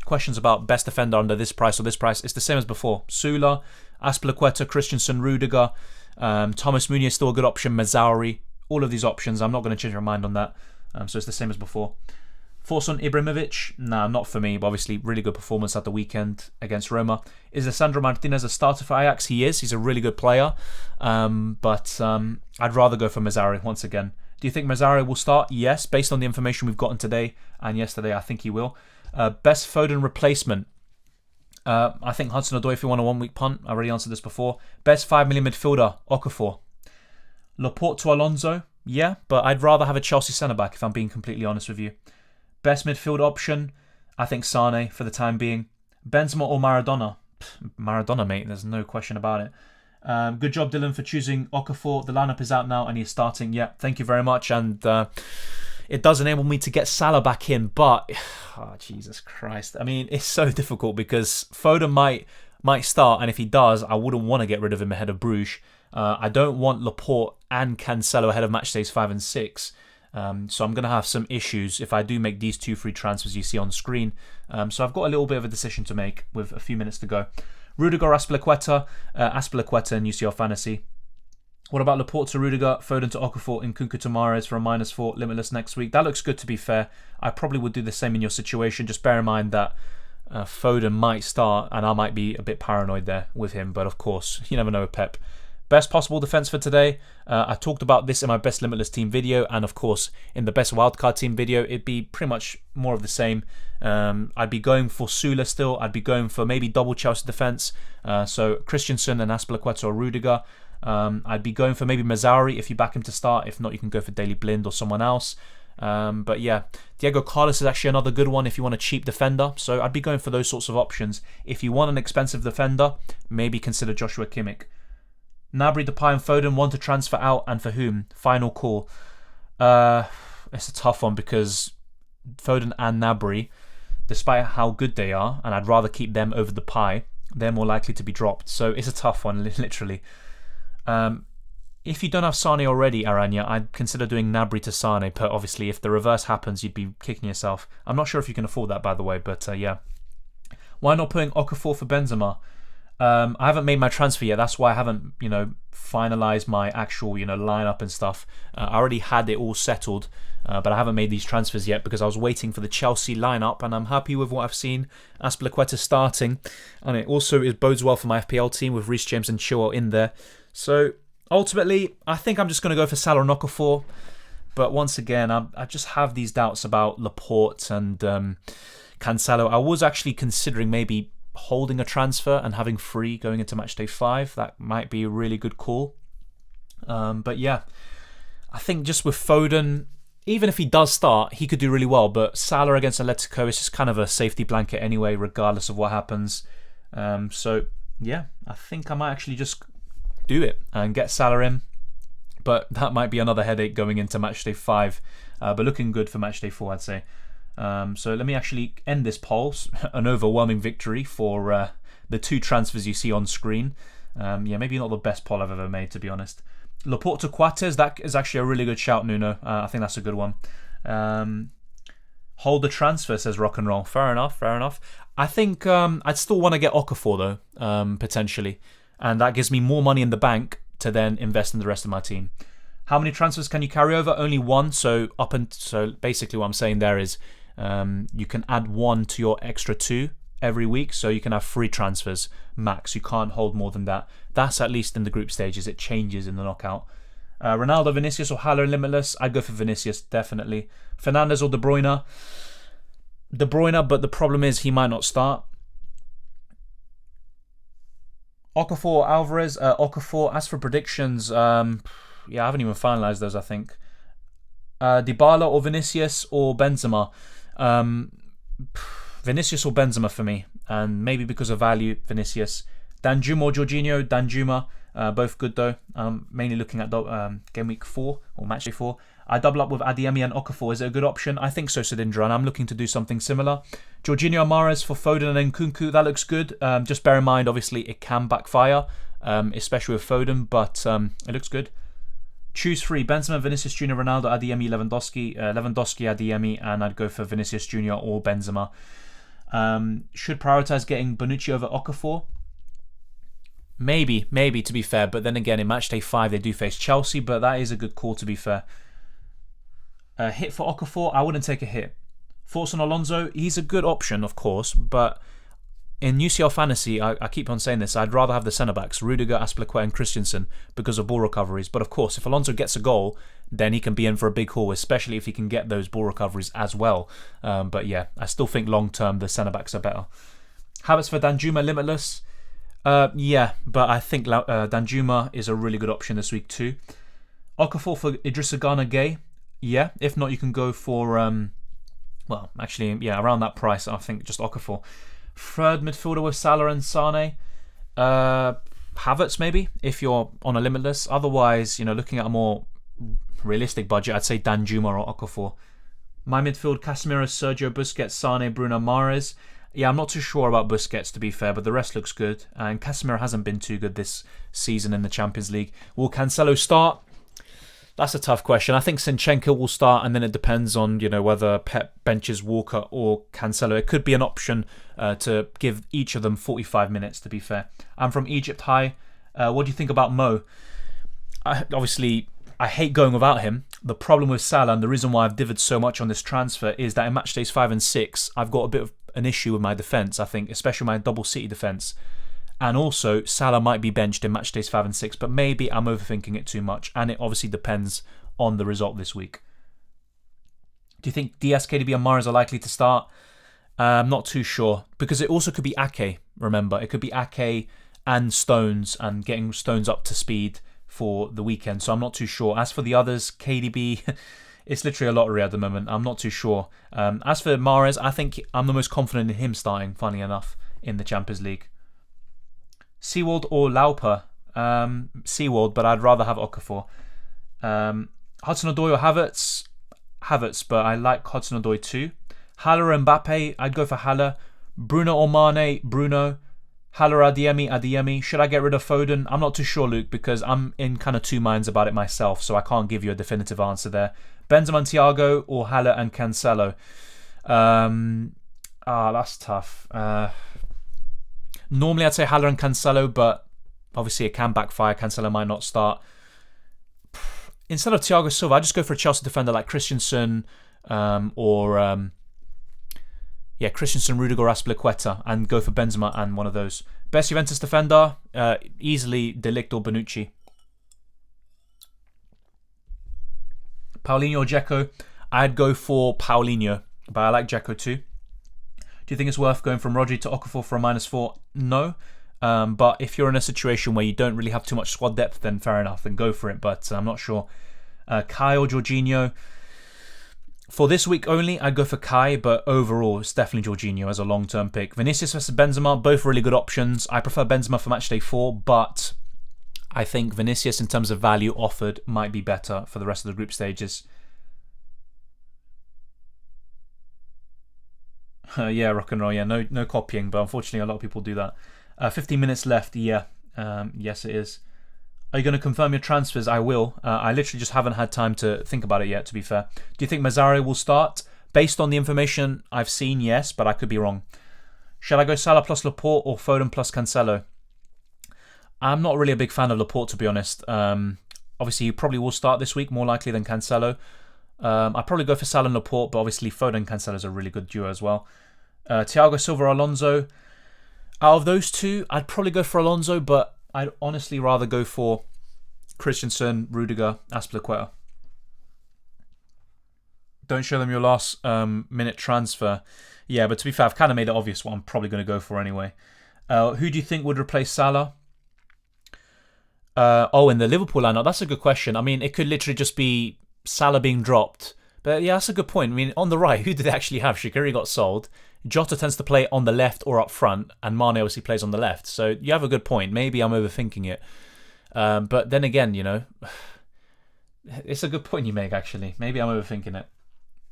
questions about best defender under this price or this price, it's the same as before. Sula, Azpilicueta, Christensen, Rudiger, Thomas Meunier is still a good option, Mazzawi. All of these options, I'm not going to change my mind on that. So it's the same as before. Thoughts on Ibrahimovic? Nah, not for me, but obviously really good performance at the weekend against Roma. Is Alessandro Martinez a starter for Ajax? He is. He's a really good player. But I'd rather go for Mazzawi once again. Do you think Mazzawi will start? Yes, based on the information we've gotten today and yesterday, I think he will. Best Foden replacement? I think Hudson-Odoi if you want a 1 week punt. I already answered this before. Best 5 million midfielder? Okafor. Laporte to Alonso? Yeah, but I'd rather have a Chelsea centre-back if I'm being completely honest with you. Best midfield option? I think Sane for the time being. Benzema or Maradona? Maradona, mate. There's no question about it. Good job, Dylan, for choosing Okafor. The lineup is out now and he's starting. Yeah, thank you very much. And it does enable me to get Salah back in, but Jesus Christ. I mean, it's so difficult because Foden might start, and if he does, I wouldn't want to get rid of him ahead of Bruges. I don't want Laporte and Cancelo ahead of match days 5 and 6. So I'm going to have some issues if I do make these 2 free transfers you see on screen. So I've got a little bit of a decision to make with a few minutes to go. Rudiger, Azpilicueta in UCL Fantasy. What about Laporte to Rudiger, Foden to Okafor, and Nkunku to Mahrez for a -4, limitless next week? That looks good, to be fair. I probably would do the same in your situation. Just bear in mind that Foden might start and I might be a bit paranoid there with him. But of course, you never know with Pep. Best possible defense for today. I talked about this in my best limitless team video, and of course in the best wildcard team video it'd be pretty much more of the same. I'd be going for Sula still. I'd be going for maybe double Chelsea defense, so Christensen and Azpilicueta or Rudiger. I'd be going for maybe Mazzawi if you back him to start. If not, you can go for Daily Blind or someone else. But yeah, Diego Carlos is actually another good one if you want a cheap defender, so I'd be going for those sorts of options. If you want an expensive defender, maybe consider Joshua Kimmich. Gnabry, Depay and Foden, one to transfer out, and for whom? Final call. It's a tough one because Foden and Gnabry, despite how good they are, and I'd rather keep them over Depay, they're more likely to be dropped. So it's a tough one, literally. If you don't have Sane already, Aranya, I'd consider doing Gnabry to Sane, but obviously if the reverse happens, you'd be kicking yourself. I'm not sure if you can afford that, by the way, but yeah. Why not putting Okafor for Benzema? I haven't made my transfer yet. That's why I haven't, finalized my actual, lineup and stuff. I already had it all settled, but I haven't made these transfers yet because I was waiting for the Chelsea lineup, and I'm happy with what I've seen. Azpilicueta starting, and it also bodes well for my FPL team with Reece James and Chilwell in there. So ultimately, I think I'm just going to go for Salah and Okafor. But once again, I just have these doubts about Laporte and Cancelo. I was actually considering maybe holding a transfer and having free going into match day 5. That might be a really good call. But yeah, I think just with Foden, even if he does start, he could do really well. But Salah against Atletico is just kind of a safety blanket anyway, regardless of what happens. So yeah, I think I might actually just do it and get Salah in. But that might be another headache going into match day 5. But looking good for match day 4, I'd say. So let me actually end this poll. An overwhelming victory for the 2 transfers you see on screen. Yeah, maybe not the best poll I've ever made, to be honest. Laporte to Coates, that is actually a really good shout, Nuno. I think that's a good one. Hold the transfer, says Rock and Roll. Fair enough, fair enough. I think I'd still want to get Okafor though, potentially. And that gives me more money in the bank to then invest in the rest of my team. How many transfers can you carry over? Only one. So basically what I'm saying there is you can add one to your extra two every week. So you can have 3 transfers max. You can't hold more than that. That's at least in the group stages. It changes in the knockout. Ronaldo, Vinicius or Haller Limitless? I'd go for Vinicius, definitely. Fernandes or De Bruyne? De Bruyne, but the problem is he might not start. Okafor, Alvarez, Okafor. As for predictions, I haven't even finalised those, I think. Dybala or Vinicius or Benzema? Vinicius or Benzema for me. And maybe because of value, Vinicius. Danjuma or Jorginho? Danjuma. Both good though. Mainly looking at game week 4 or match day 4. I double up with Adeyemi and Okafor. Is it a good option? I think so, Sudindra, and I'm looking to do something similar. Jorginho and Mahrez for Foden and Nkunku. That looks good. Just bear in mind, obviously, it can backfire, especially with Foden, but it looks good. Choose 3. Benzema, Vinicius Jr., Ronaldo, Adeyemi, Lewandowski. Lewandowski, Adeyemi, and I'd go for Vinicius Jr. or Benzema. Should prioritise getting Bonucci over Okafor? Maybe, to be fair, but then again, in match day 5 they do face Chelsea, but that is a good call to be fair. Hit for Okafor? I wouldn't take a hit. Thoughts on Alonso? He's a good option, of course, but in UCL Fantasy, I keep on saying this, I'd rather have the centre-backs, Rudiger, Azpilicueta and Christensen, because of ball recoveries. But of course, if Alonso gets a goal, then he can be in for a big haul, especially if he can get those ball recoveries as well. But yeah, I still think long-term the centre-backs are better. Havertz for Danjuma, Limitless? Yeah, but I think Danjuma is a really good option this week too. Okafor for Idrissa Gana Gueye? Yeah, if not, you can go for, well, actually, yeah, around that price, I think just Okafor. Third midfielder with Salah and Sane? Havertz maybe, if you're on a limitless. Otherwise, looking at a more realistic budget, I'd say Danjuma or Okafor. My midfield, Casemiro, Sergio Busquets, Sane, Bruno Mahrez. Yeah, I'm not too sure about Busquets, to be fair, but the rest looks good. And Casemiro hasn't been too good this season in the Champions League. Will Cancelo start? That's a tough question. I think Zinchenko will start, and then it depends on whether Pep benches Walker or Cancelo. It could be an option to give each of them 45 minutes, to be fair. I'm from Egypt. Hi. What do you think about Mo? Obviously, I hate going without him. The problem with Salah, and the reason why I've divvied so much on this transfer, is that in match days 5 and 6, I've got a bit of an issue with my defence, I think, especially my double City defence. And also, Salah might be benched in match days 5 and 6, but maybe I'm overthinking it too much, and it obviously depends on the result this week. Do you think Diaz, KDB and Mahrez are likely to start? I'm not too sure, because it also could be Ake, remember. It could be Ake and Stones, and getting Stones up to speed for the weekend, so I'm not too sure. As for the others, KDB, it's literally a lottery at the moment. I'm not too sure. As for Mahrez, I think I'm the most confident in him starting, funny enough, in the Champions League. Seawald or Lauper? Seawald, but I'd rather have Okafor. Hudson-Odoi or Havertz? Havertz, but I like Hudson-Odoi too. Haller or Mbappe? I'd go for Haller. Bruno or Mane? Bruno. Haller, Adeyemi. Should I get rid of Foden? I'm not too sure, Luke, because I'm in kind of two minds about it myself, so I can't give you a definitive answer there. Benzema and Thiago or Haller and Cancelo? That's tough. Normally I'd say Haller and Cancelo, but obviously it can backfire. Cancelo might not start. Instead of Thiago Silva, I'd just go for a Chelsea defender like Christensen Christensen, Rudiger, Azpilicueta, and go for Benzema and one of those. Best Juventus defender? Easily De Ligt or Bonucci. Paulinho or Dzeko? I'd go for Paulinho, but I like Dzeko too. Do you think it's worth going from Rodri to Okafor for a -4? No. But if you're in a situation where you don't really have too much squad depth, then fair enough, then go for it. But I'm not sure. Kai or Jorginho? For this week only, I'd go for Kai, but overall, it's definitely Jorginho as a long-term pick. Vinicius versus Benzema, both really good options. I prefer Benzema for match day 4, but I think Vinicius, in terms of value offered, might be better for the rest of the group stages. Yeah, rock and roll. Yeah, no copying, but unfortunately a lot of people do that. 15 minutes left. Yeah, yes it is. Are you going to confirm your transfers? I will. I literally just haven't had time to think about it yet, to be fair. Do you think Mazzari will start? Based on the information I've seen, yes, but I could be wrong. Shall I go Salah plus Laporte or Foden plus Cancelo? I'm not really a big fan of Laporte, to be honest. Obviously, he probably will start this week, more likely than Cancelo. I'd probably go for Salah and Laporte, but obviously Foden and Cancelo is a really good duo as well. Thiago Silva, Alonso. Out of those two, I'd probably go for Alonso, but I'd honestly rather go for Christensen, Rudiger, Azpilicueta. Don't show them your last minute transfer. Yeah, but to be fair, I've kind of made it obvious what I'm probably going to go for anyway. Who do you think would replace Salah? In the Liverpool lineup, that's a good question. I mean, it could literally just be Salah being dropped. But yeah, that's a good point. I mean, on the right, who did they actually have? Shaqiri got sold. Jota tends to play on the left or up front, and Mane obviously plays on the left. So you have a good point. Maybe I'm overthinking it. But then again, you know, it's a good point you make, actually. Maybe I'm overthinking it.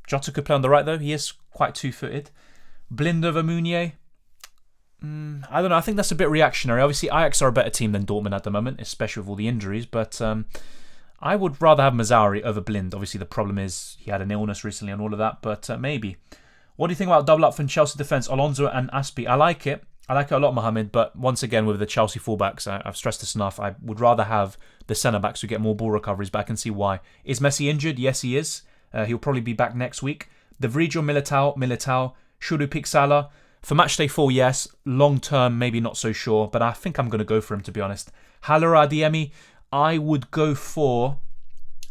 Jota could play on the right, though. He is quite two-footed. Blind over Meunier. I don't know. I think that's a bit reactionary. Obviously, Ajax are a better team than Dortmund at the moment, especially with all the injuries. But I would rather have Mazzari over Blind. Obviously, the problem is he had an illness recently and all of that. But maybe. What do you think about double up from Chelsea defence? Alonso and Aspi. I like it. I like it a lot, Mohamed. But once again, with the Chelsea fullbacks, I've stressed this enough. I would rather have the centre-backs who get more ball recoveries. But I can see why. Is Messi injured? Yes, he is. He'll probably be back next week. The Vrij or Militao. Should we pick Salah? For matchday 4, yes. Long term, maybe not so sure. But I think I'm going to go for him, to be honest. Haller or Adeyemi? I would go for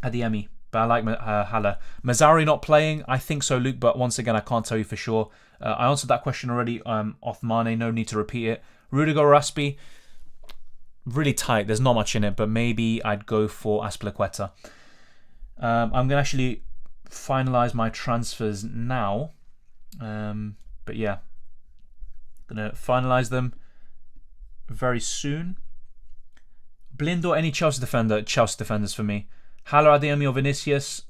Adeyemi. But I like Haller. Mazzari not playing? I think so, Luke. But once again, I can't tell you for sure. I answered that question already off Mane. No need to repeat it. Rudiger or Aspi? Really tight. There's not much in it. But maybe I'd go for Azpilicueta. I'm going to actually finalise my transfers now. But yeah. Going to finalise them very soon. Blind or any Chelsea defender? Chelsea defenders for me. Haller, Adeyemi or Vinicius?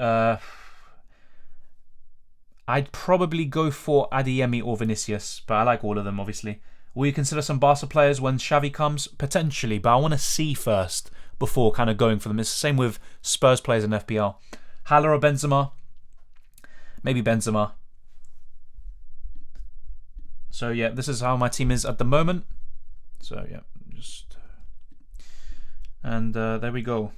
I'd probably go for Adeyemi or Vinicius, but I like all of them, obviously. Will you consider some Barca players when Xavi comes? Potentially, but I want to see first before kind of going for them. It's the same with Spurs players in FPL. Haller or Benzema? Maybe Benzema. So yeah, this is how my team is at the moment. So yeah, just... And there we go.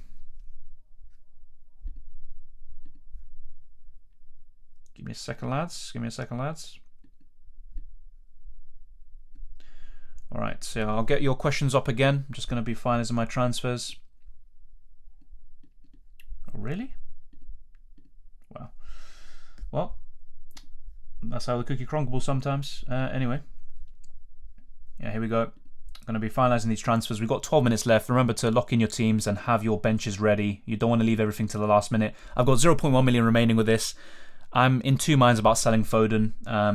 Give me a second, lads. Alright, so I'll get your questions up again. I'm just going to be finalising my transfers. Oh, really? Wow. Well, that's how the cookie crumbles sometimes. Anyway. Yeah, here we go. Going to be finalising these transfers. We've got 12 minutes left. Remember to lock in your teams and have your benches ready. You don't want to leave everything to the last minute. I've got 0.1 million remaining with this. I'm in two minds about selling Foden,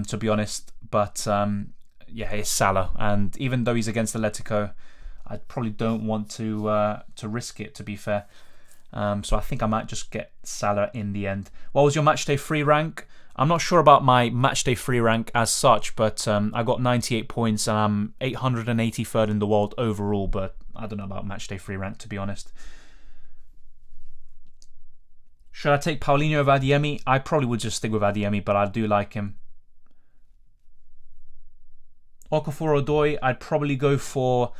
to be honest. But yeah, it's Salah. And even though he's against Atletico, I probably don't want to risk it, to be fair. So I think I might just get Salah in the end. What was your matchday free rank? I'm not sure about my matchday free rank as such, but I got 98 points and I'm 883rd in the world overall, but I don't know about matchday free rank, to be honest. Should I take Paulinho over Adeyemi? I probably would just stick with Adeyemi, but I do like him. Okafor Odoi, I'd probably go for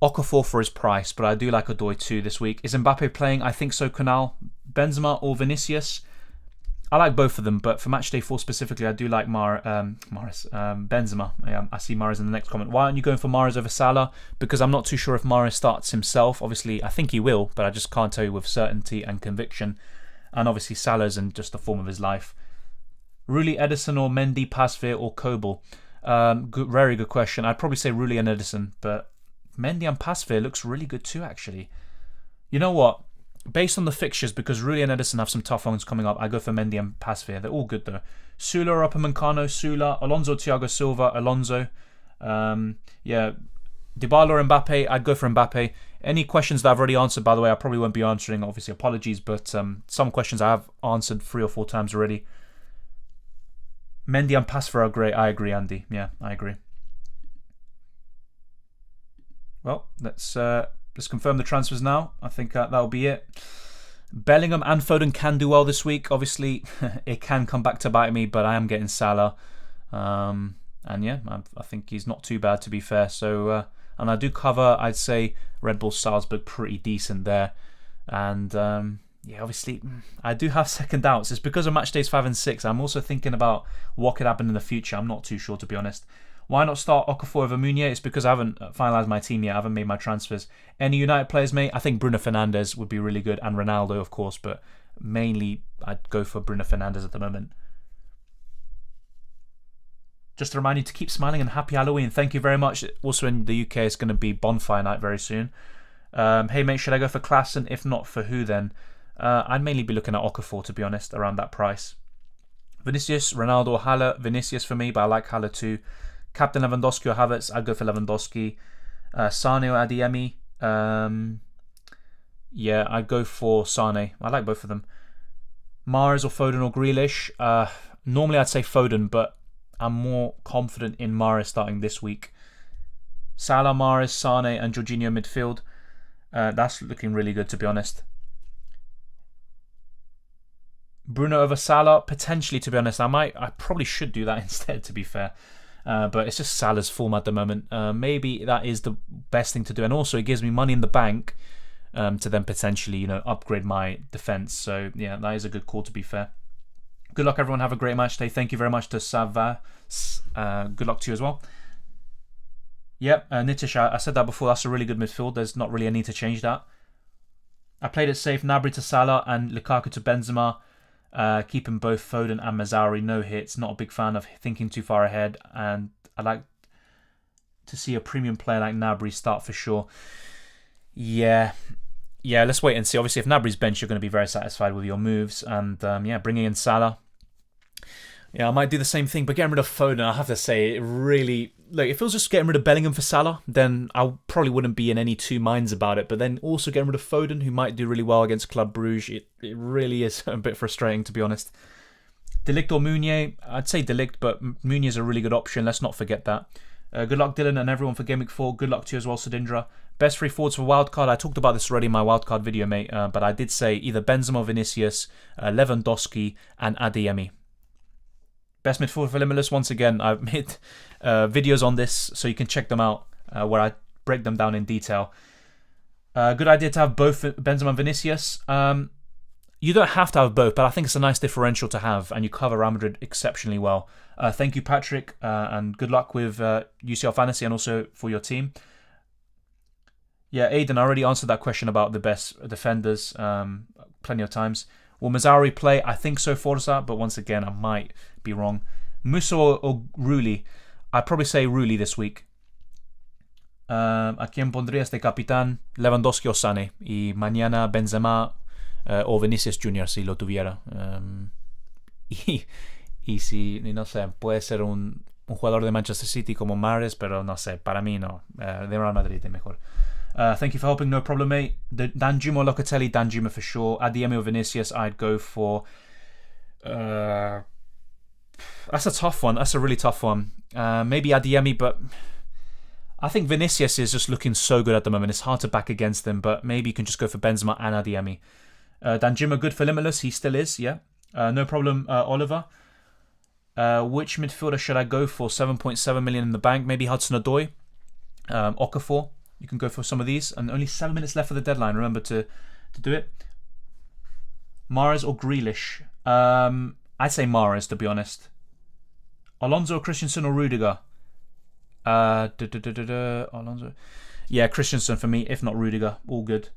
Okafor for his price, but I do like Odoi too this week. Is Mbappe playing? I think so, Canal. Benzema or Vinicius? I like both of them, but for matchday 4 specifically, I do like Benzema. Yeah, I see Mahrez in the next comment. Why aren't you going for Mahrez over Salah? Because I'm not too sure if Mahrez starts himself. Obviously, I think he will, but I just can't tell you with certainty and conviction. And obviously, Salah's in just the form of his life. Rulli, Edison, or Mendy, Pasveer, or Kobel? Very good question. I'd probably say Rulli and Edison, but Mendy and Pasveer looks really good too, actually. You know what? Based on the fixtures, because Rulli and Edison have some tough ones coming up, I go for Mendy and Pasveer. They're all good though. Sula or Upamecano? Sula. Alonso, Thiago Silva? Alonso. Yeah. Dybala or Mbappe? I'd go for Mbappe. Any questions that I've already answered, by the way, I probably won't be answering. Obviously, apologies, but some questions I have answered 3 or 4 times already. Mendy and Pasveer are great. I agree, Andy. Yeah, I agree. Well, let's confirm the transfers now. I think that'll be it. Bellingham and Foden can do well this week. Obviously, it can come back to bite me, but I am getting Salah. And yeah, I think he's not too bad, to be fair. So, and I do cover, I'd say, Red Bull Salzburg pretty decent there. And yeah, obviously, I do have second doubts. It's because of match days 5 and 6. I'm also thinking about what could happen in the future. I'm not too sure, to be honest. Why not start Okafor over Meunier? It's because I haven't finalised my team yet. I haven't made my transfers. Any United players, mate? I think Bruno Fernandes would be really good. And Ronaldo, of course. But mainly, I'd go for Bruno Fernandes at the moment. Just to remind you to keep smiling and happy Halloween. Thank you very much. Also in the UK, it's going to be bonfire night very soon. Hey, mate, should I go for Klaassen? If not, for who then? I'd mainly be looking at Okafor, to be honest, around that price. Vinicius, Ronaldo, Haller. Vinicius for me, but I like Haller too. Captain Lewandowski or Havertz, I'd go for Lewandowski. Sane or Adeyemi. Yeah, I'd go for Sane. I like both of them. Mahrez or Foden or Grealish. Normally I'd say Foden, but I'm more confident in Mahrez starting this week. Salah, Mahrez, Sane and Jorginho midfield. That's looking really good, to be honest. Bruno over Salah, potentially, to be honest. I probably should do that instead, to be fair. But it's just Salah's form at the moment. Maybe that is the best thing to do. And also, it gives me money in the bank to then potentially, upgrade my defence. So, yeah, that is a good call, to be fair. Good luck, everyone. Have a great match day. Thank you very much to Sava. Good luck to you as well. Yep, Nitish, I said that before. That's a really good midfield. There's not really a need to change that. I played it safe. Gnabry to Salah and Lukaku to Benzema. Keeping both Foden and Mazzari. No hits. Not a big fan of thinking too far ahead. And I like to see a premium player like Gnabry start for sure. Yeah, let's wait and see. Obviously, if Gnabry's bench, you're going to be very satisfied with your moves. And yeah, bringing in Salah. Yeah, I might do the same thing, but getting rid of Foden, I have to say, it really... Like, if it was just getting rid of Bellingham for Salah, then I probably wouldn't be in any two minds about it. But then also getting rid of Foden, who might do really well against Club Brugge, it really is a bit frustrating, to be honest. De Ligt or Meunier? I'd say De Ligt, but Meunier is a really good option. Let's not forget that. Good luck, Dylan, and everyone for Game Week 4. Good luck to you as well, Sudindra. Best three forwards for wildcard. I talked about this already in my wildcard video, mate. But I did say either Benzema or Vinicius, Lewandowski, and Adeyemi. Best midfield for Limitless. Once again, I've made videos on this, so you can check them out where I break them down in detail. Good idea to have both Benzema and Vinicius. You don't have to have both, but I think it's a nice differential to have, and you cover Real Madrid exceptionally well. Thank you, Patrick, and good luck with UCL Fantasy and also for your team. Yeah, Aiden, I already answered that question about the best defenders plenty of times. Will Mazzari play? I think so, Forza, but once again, I might be wrong. Musso or Rulli? I'd probably say Rulli this week. ¿A quién pondrías de capitán? Lewandowski o Sane. Y mañana Benzema o Vinicius Jr. si lo tuviera. Y si, no sé, puede ser un jugador de Manchester City como Mahrez, pero no sé, para mí no. De Real Madrid es mejor. Thank you for helping, no problem, mate. Danjuma or Locatelli? Danjuma for sure. Adeyemi or Vinicius? I'd go for... that's a tough one. That's a really tough one. Maybe Adeyemi, but I think Vinicius is just looking so good at the moment. It's hard to back against him, but maybe you can just go for Benzema and Adeyemi. Danjuma good for Limitless? He still is, yeah. No problem, Oliver. Which midfielder should I go for? 7.7 million in the bank. Maybe Hudson-Odoi. Okafor. You can go for some of these. And only 7 minutes left for the deadline. Remember to do it. Mahrez or Grealish? I'd say Mahrez, to be honest. Alonso or Christensen or Rudiger? Alonso. Yeah, Christensen for me, if not Rudiger. All good.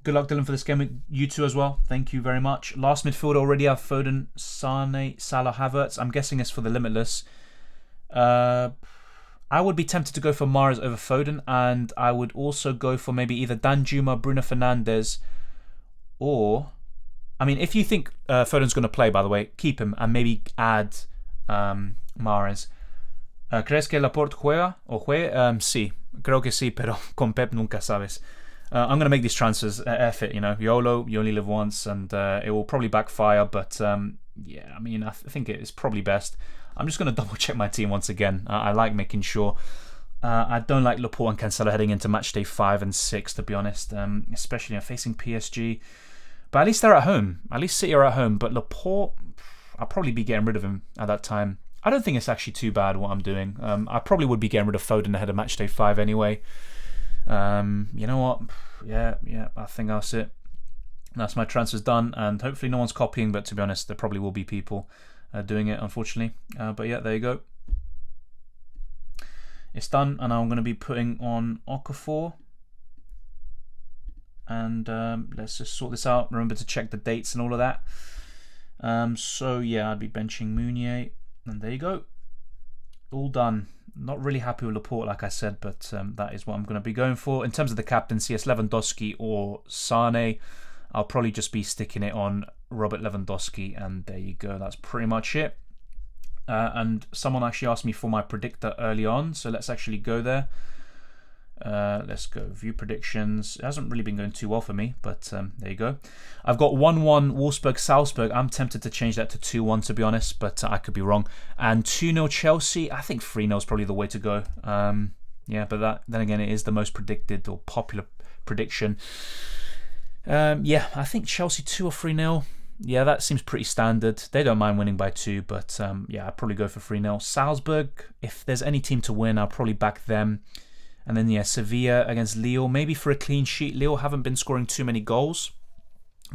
Good luck, Dylan, for this game. You too as well. Thank you very much. Last midfield already have Foden, Sane, Salah, Havertz. I'm guessing it's for the Limitless. I would be tempted to go for Mahrez over Foden, and I would also go for maybe either Danjuma, Bruno Fernandes, or... I mean, if you think Foden's going to play, by the way, keep him and maybe add Mahrez. ¿Crees que Laporte juega o juegue? Sí, creo que sí, pero con Pep nunca sabes. I'm going to make these transfers. F it, YOLO, you only live once, and it will probably backfire, but yeah, I mean, I think it's probably best. I'm just going to double check my team once again. I like making sure. I don't like Laporte and Cancelo heading into match day 5 and 6, to be honest, especially facing PSG. But at least they're at home. At least City are at home. But Laporte, I'll probably be getting rid of him at that time. I don't think it's actually too bad what I'm doing. I probably would be getting rid of Foden ahead of matchday 5 anyway. You know what? Yeah, I think that's it. That's my transfers done, and hopefully no one's copying, but to be honest, there probably will be people doing it, unfortunately. But yeah, there you go. It's done, and I'm going to be putting on Okafor. And let's just sort this out. Remember to check the dates and all of that. So yeah, I'd be benching Meunier, and there you go. All done. Not really happy with Laporte, like I said, but that is what I'm going to be going for. In terms of the captaincy, it's Lewandowski or Sane. I'll probably just be sticking it on Robert Lewandowski, and there you go. That's pretty much it. And someone actually asked me for my predictor early on, so let's actually go there. Let's go view predictions. It hasn't really been going too well for me, but there you go. I've got 1-1 Wolfsburg-Salzburg. I'm tempted to change that to 2-1 to be honest, but I could be wrong. And 2-0 Chelsea. I think 3-0 is probably the way to go. Yeah, but then again, it is the most predicted or popular prediction. Yeah, I think Chelsea 2 or 3-0. Yeah, that seems pretty standard. They don't mind winning by 2, but yeah, I'd probably go for 3-0. Salzburg, if there's any team to win, I'll probably back them. And then, yeah, Sevilla against Lille, maybe for a clean sheet. Lille haven't been scoring too many goals.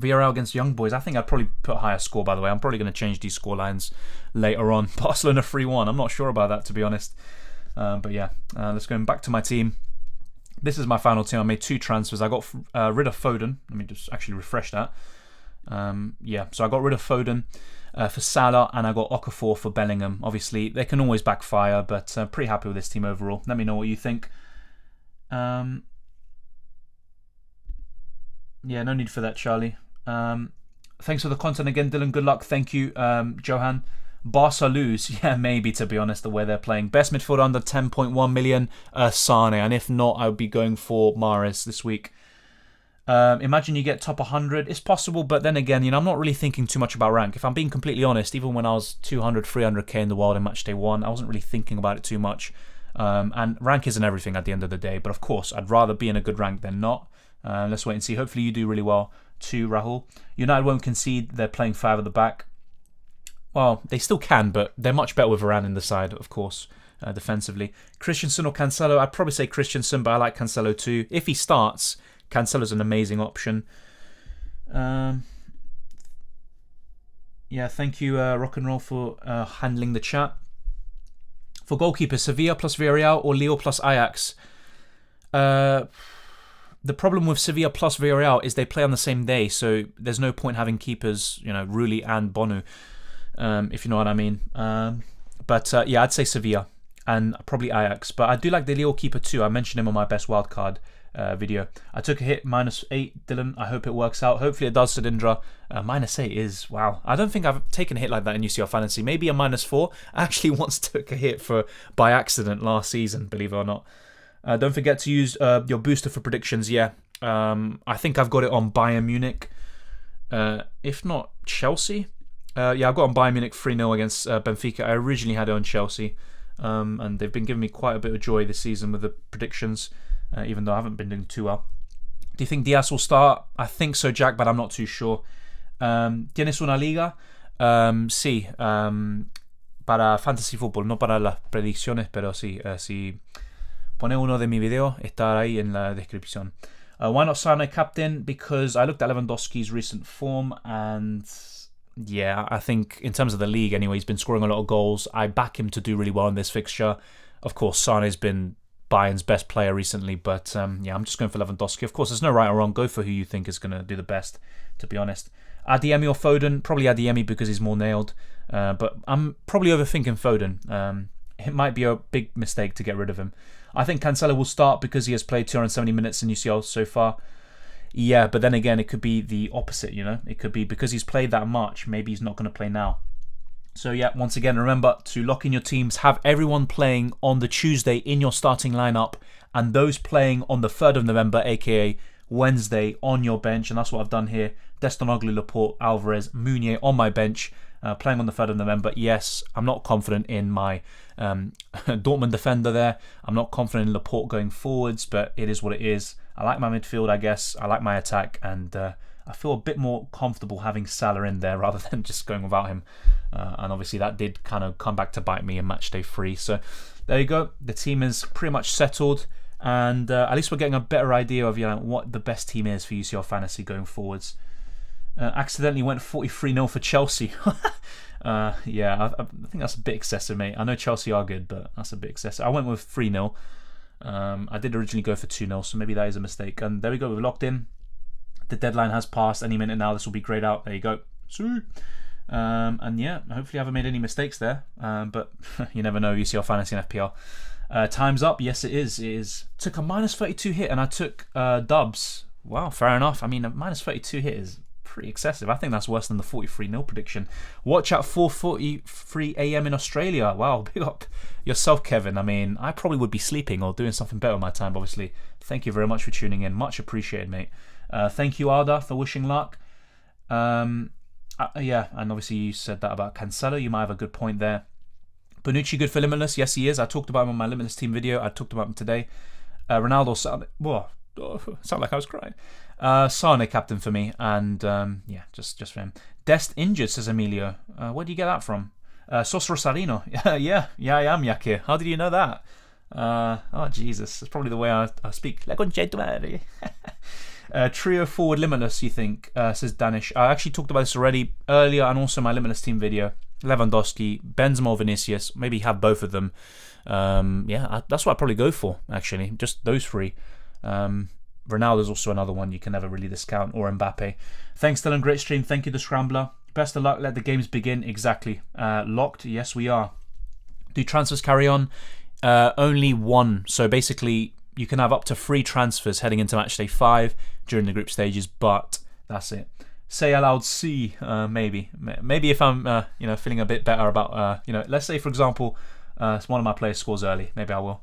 Villarreal against Young Boys, I think I'd probably put a higher score, by the way. I'm probably going to change these score lines later on. Barcelona 3-1, I'm not sure about that, to be honest. But yeah, let's go back to my team. This is my final team. I made 2 transfers. I got rid of Foden. Let me just actually refresh that. Yeah, so I got rid of Foden for Salah, and I got Okafor for Bellingham. Obviously, they can always backfire, but pretty happy with this team overall. Let me know what you think. Yeah, no need for that, Charlie. Thanks for the content again, Dylan. Good luck. Thank you, Johan. Barca lose. Yeah, maybe, to be honest, the way they're playing. Best midfield under 10.1 million, Sane. And if not, I would be going for Mahrez this week. Imagine you get top 100. It's possible, but then again, I'm not really thinking too much about rank. If I'm being completely honest, even when I was 200, 300k in the world in matchday 1, I wasn't really thinking about it too much. And rank isn't everything at the end of the day. But of course, I'd rather be in a good rank than not. Let's wait and see. Hopefully you do really well too, Rahul. United won't concede. They're playing 5 at the back. Well, they still can, but they're much better with Varane in the side, of course, defensively. Christensen or Cancelo? I'd probably say Christensen, but I like Cancelo too. If he starts, Cancelo's an amazing option. Yeah, thank you, Rock and Roll, for handling the chat. For goalkeeper, Sevilla plus Villarreal or Lille plus Ajax? The problem with Sevilla plus Villarreal is they play on the same day, so there's no point having keepers, Rulli and Bonu, if you know what I mean. But yeah, I'd say Sevilla and probably Ajax. But I do like the Lille keeper too. I mentioned him on my best wildcard video. I took a hit, -8, Dylan. I hope it works out. Hopefully it does, Sadindra. -8 is, wow. I don't think I've taken a hit like that in UCL Fantasy. Maybe a -4. I actually once took a hit by accident last season, believe it or not. Don't forget to use your booster for predictions. Yeah, I think I've got it on Bayern Munich. If not Chelsea. Yeah, I've got on Bayern Munich 3-0 against Benfica. I originally had it on Chelsea. And they've been giving me quite a bit of joy this season with the predictions, even though I haven't been doing too well. Do you think Diaz will start? I think so, Jack, but I'm not too sure. ¿Tienes una liga? Sí, para Fantasy Football, no para las predicciones, pero sí, si pone uno de mi video, está ahí en la descripción. Why not Sane captain? Because I looked at Lewandowski's recent form, and yeah, I think in terms of the league anyway, he's been scoring a lot of goals. I back him to do really well in this fixture. Of course, Sane's been Bayern's best player recently, but yeah, I'm just going for Lewandowski. Of course, there's no right or wrong. Go for who you think is going to do the best, to be honest. Adeyemi or Foden? Probably Adeyemi because he's more nailed. But I'm probably overthinking Foden. It might be a big mistake to get rid of him. I think Cancelo will start because he has played 270 minutes in UCL so far. Yeah, but then again, it could be the opposite, It could be because he's played that much, maybe he's not going to play now. So yeah, once again, remember to lock in your teams, have everyone playing on the Tuesday in your starting lineup, and those playing on the 3rd of November, aka Wednesday, on your bench. And that's what I've done here. Destonoglu, Laporte, Alvarez, Meunier on my bench, playing on the 3rd of November. Yes, I'm not confident in my Dortmund defender there. I'm not confident in Laporte going forwards, but it is what it is. I like my midfield, I guess. I like my attack, and I feel a bit more comfortable having Salah in there rather than just going without him. And obviously that did kind of come back to bite me in matchday 3. So there you go. The team is pretty much settled, and at least we're getting a better idea of what the best team is for UCL Fantasy going forwards. Accidentally went 43-0 for Chelsea. Yeah, I think that's a bit excessive, mate. I know Chelsea are good, but that's a bit excessive. I went with 3-0. I did originally go for 2-0, so maybe that is a mistake. And there we go, we've locked in. The deadline has passed. Any minute now, this will be grayed out. There you go. And yeah, hopefully I haven't made any mistakes there. But you never know, UCL Fantasy and FPL. Time's up. Yes, it is. It is. Took a minus 32 hit, and I took dubs. Wow, fair enough. I mean, a minus 32 hit is pretty excessive. I think that's worse than the 43-0 prediction. Watch at 4:43 a.m. in Australia. Wow, big up yourself, Kevin. I mean, I probably would be sleeping or doing something better with my time, obviously. Thank you very much for tuning in. Much appreciated, mate. Thank you, Arda, for wishing luck. Yeah, and obviously you said that about Cancelo. You might have a good point there. Bonucci good for Limitless? Yes, he is. I talked about him on my Limitless team video. I talked about him today. Ronaldo, sound like I was crying. Sane captain for me, and yeah, just for him. Dest injured, says Emilio. Where do you get that from? Sos Rosarino. yeah, I am, Yakir. How did you know that? Oh, Jesus. That's probably the way I speak. Trio forward Limitless, you think, says Danish. I actually talked about this already earlier, and also my Limitless team video. Lewandowski, Benzema, Vinicius. Maybe have both of them. Yeah, that's what I'd probably go for, actually. Just those three. Ronaldo's also another one you can never really discount, or Mbappe. Thanks, Dylan. Great stream. Thank you, The Scrambler. Best of luck. Let the games begin. Exactly. Locked? Yes, we are. Do transfers carry on? Only one. So basically, you can have up to 3 transfers heading into matchday 5 during the group stages, but that's it. Say aloud C, maybe. Maybe if I'm feeling a bit better about, let's say, for example, one of my players scores early. Maybe I will.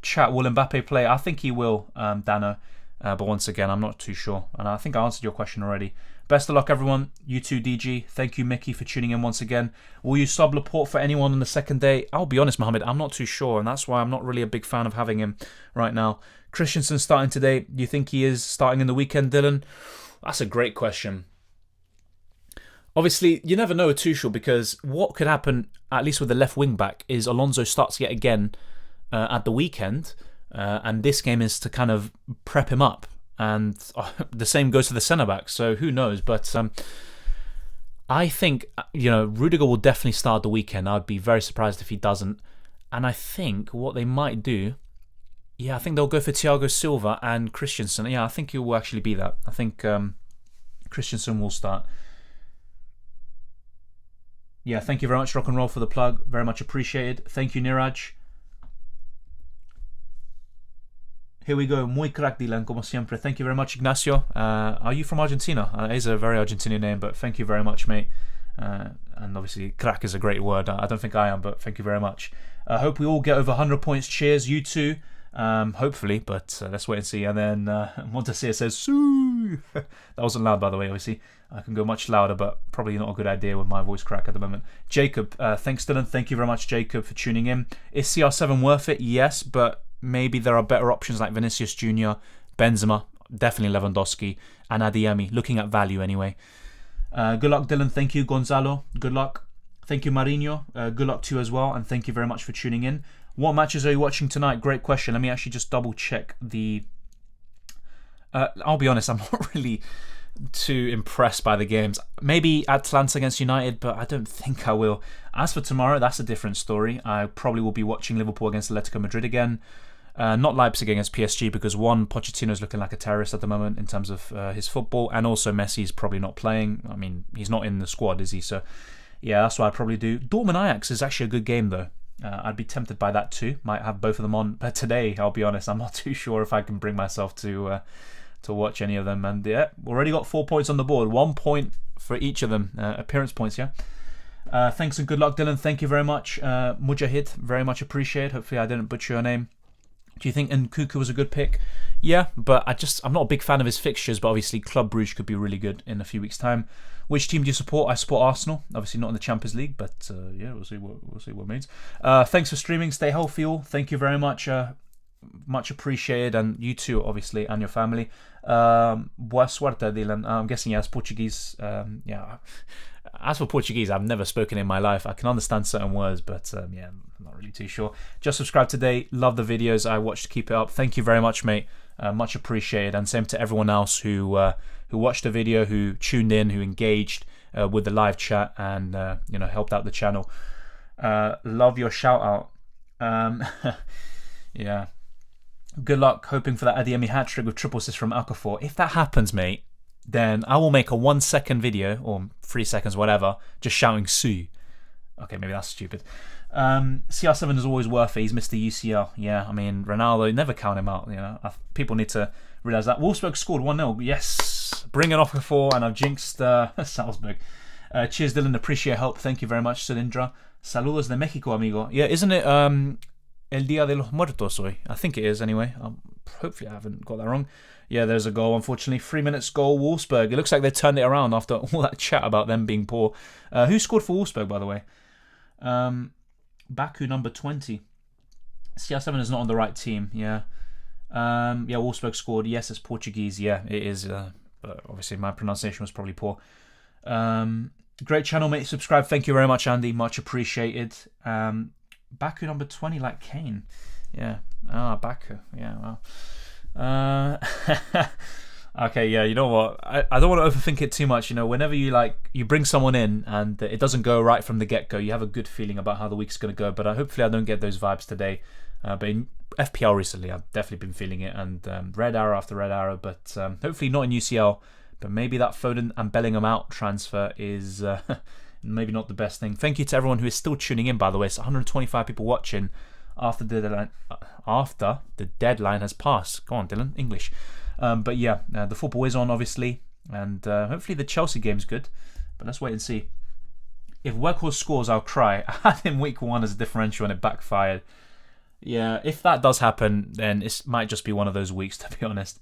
Chat, will Mbappe play? I think he will, Dano. But once again, I'm not too sure. And I think I answered your question already. Best of luck, everyone. You too, DG. Thank you, Mickey, for tuning in once again. Will you sub Laporte for anyone on the second day? I'll be honest, Mohammed, I'm not too sure. And that's why I'm not really a big fan of having him right now. Christensen starting today. Do you think he is starting in the weekend, Dylan? That's a great question. Obviously, you never know with Tuchel, because what could happen, at least with the left wing back, is Alonso starts yet again at the weekend, and this game is to kind of prep him up, and the same goes for the centre back. So who knows? But I think Rudiger will definitely start the weekend. I'd be very surprised if he doesn't. And I think what they might do, I think they'll go for Thiago Silva and Christensen. I think it will actually be that. I think Christensen will start. Thank you very much, Rock and Roll, for the plug. Very much appreciated. Thank you, Niraj. Here we go. Muy crack, Dylan, como siempre. Thank you very much, Ignacio. Are you from Argentina? It is a very Argentinian name, but thank you very much, mate. And obviously, crack is a great word. I don't think I am, but thank you very much. I hope we all get over 100 points. Cheers, you too. Hopefully, but let's wait and see. And then Montesia says, Soo! That wasn't loud, by the way, obviously. I can go much louder, but probably not a good idea with my voice crack at the moment. Jacob, thanks, Dylan. Thank you very much, Jacob, for tuning in. Is CR7 worth it? Yes, but maybe there are better options like Vinicius Jr., Benzema, definitely Lewandowski, and Adeyemi, looking at value anyway. Good luck, Dylan. Thank you, Gonzalo. Good luck. Thank you, Marinho. Good luck to you as well, and thank you very much for tuning in. What matches are you watching tonight? Great question. Let me actually just double check the... I'll be honest, I'm not really too impressed by the games. Maybe Atlanta against United, but I don't think I will. As for tomorrow, that's a different story. I probably will be watching Liverpool against Atletico Madrid again. Not Leipzig against PSG, because one, Pochettino's looking like a terrorist at the moment in terms of his football, and also Messi's probably not playing. I mean, he's not in the squad, is he? So, that's what I'd probably do. Dortmund-Ajax is actually a good game, though. I'd be tempted by that too. Might have both of them on. But today, I'll be honest, I'm not too sure if I can bring myself to watch any of them. And already got 4 points on the board. 1 point for each of them. Appearance points, Thanks and good luck, Dylan. Thank you very much. Mujahid, very much appreciated. Hopefully I didn't butcher your name. Do you think Nkuku was a good pick? Yeah, but I'm not a big fan of his fixtures, but obviously Club Brugge could be really good in a few weeks' time. Which team do you support? I support Arsenal. Obviously not in the Champions League, but we'll see what it means. Thanks for streaming. Stay healthy all. Thank you very much. Much appreciated, and you too, obviously, and your family. Boa suerte, Dylan. I'm guessing, yes, Portuguese. Yeah. As for Portuguese, I've never spoken in my life. I can understand certain words, but yeah, I'm not really too sure. Just subscribe today. Love the videos I watched. Keep it up. Thank you very much, mate. Much appreciated, and same to everyone else who watched the video, who tuned in, who engaged with the live chat, and helped out the channel. Love your shout out. Yeah. Good luck hoping for that Adeyemi hat-trick with triple assist from Okafor. If that happens, mate, then I will make a 1 second video, or 3 seconds, whatever, just shouting Sue. Okay, maybe that's stupid. CR7 is always worth it. He's Mr. UCL. Yeah, I mean, Ronaldo, never count him out. People need to realise that. Wolfsburg scored 1-0. Yes, bring it off before, and I've jinxed Salzburg. Cheers, Dylan. Appreciate help. Thank you very much, Cilindra. Saludos de Mexico, amigo. Yeah, isn't it El Dia de los Muertos hoy? I think it is, anyway. Hopefully I haven't got that wrong. Yeah, there's a goal, unfortunately. 3 minutes goal, Wolfsburg. It looks like they turned it around after all that chat about them being poor. Who scored for Wolfsburg, by the way? Baku, number 20. CR7 is not on the right team, yeah. Yeah, Wolfsburg scored. Yes, it's Portuguese. Yeah, it is. But obviously, my pronunciation was probably poor. Great channel, mate. Subscribe. Thank you very much, Andy. Much appreciated. Baku, number 20, like Kane. Yeah. Baku. Yeah, wow. Okay, yeah, you know what? I don't want to overthink it too much. Whenever you bring someone in and it doesn't go right from the get-go, you have a good feeling about how the week's going to go. But hopefully I don't get those vibes today. But in FPL recently, I've definitely been feeling it. And red arrow after red arrow. But hopefully not in UCL. But maybe that Foden and Bellingham out transfer is maybe not the best thing. Thank you to everyone who is still tuning in, by the way. It's 125 people watching after the deadline has passed. Go on, Dylan, English. But yeah, the football is on, obviously, and hopefully the Chelsea game's good. But let's wait and see. If Weghorst scores, I'll cry. I had him week 1 as a differential and it backfired. Yeah, if that does happen, then it might just be one of those weeks, to be honest.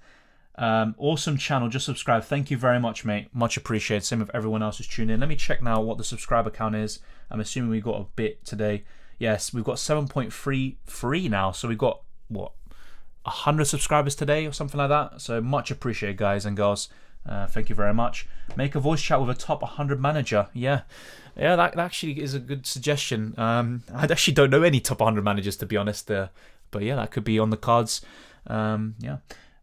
Awesome channel, just subscribe. Thank you very much, mate. Much appreciated. Same with everyone else who's tuned in. Let me check now what the subscriber count is. I'm assuming we got a bit today. Yes, we've got 7.33 now. So we've got, 100 subscribers today or something like that. So much appreciated, guys and girls. Thank you very much. Make a voice chat with a top 100 manager. Yeah, that actually is a good suggestion. I actually don't know any top 100 managers, to be honest. But yeah, that could be on the cards. Yeah.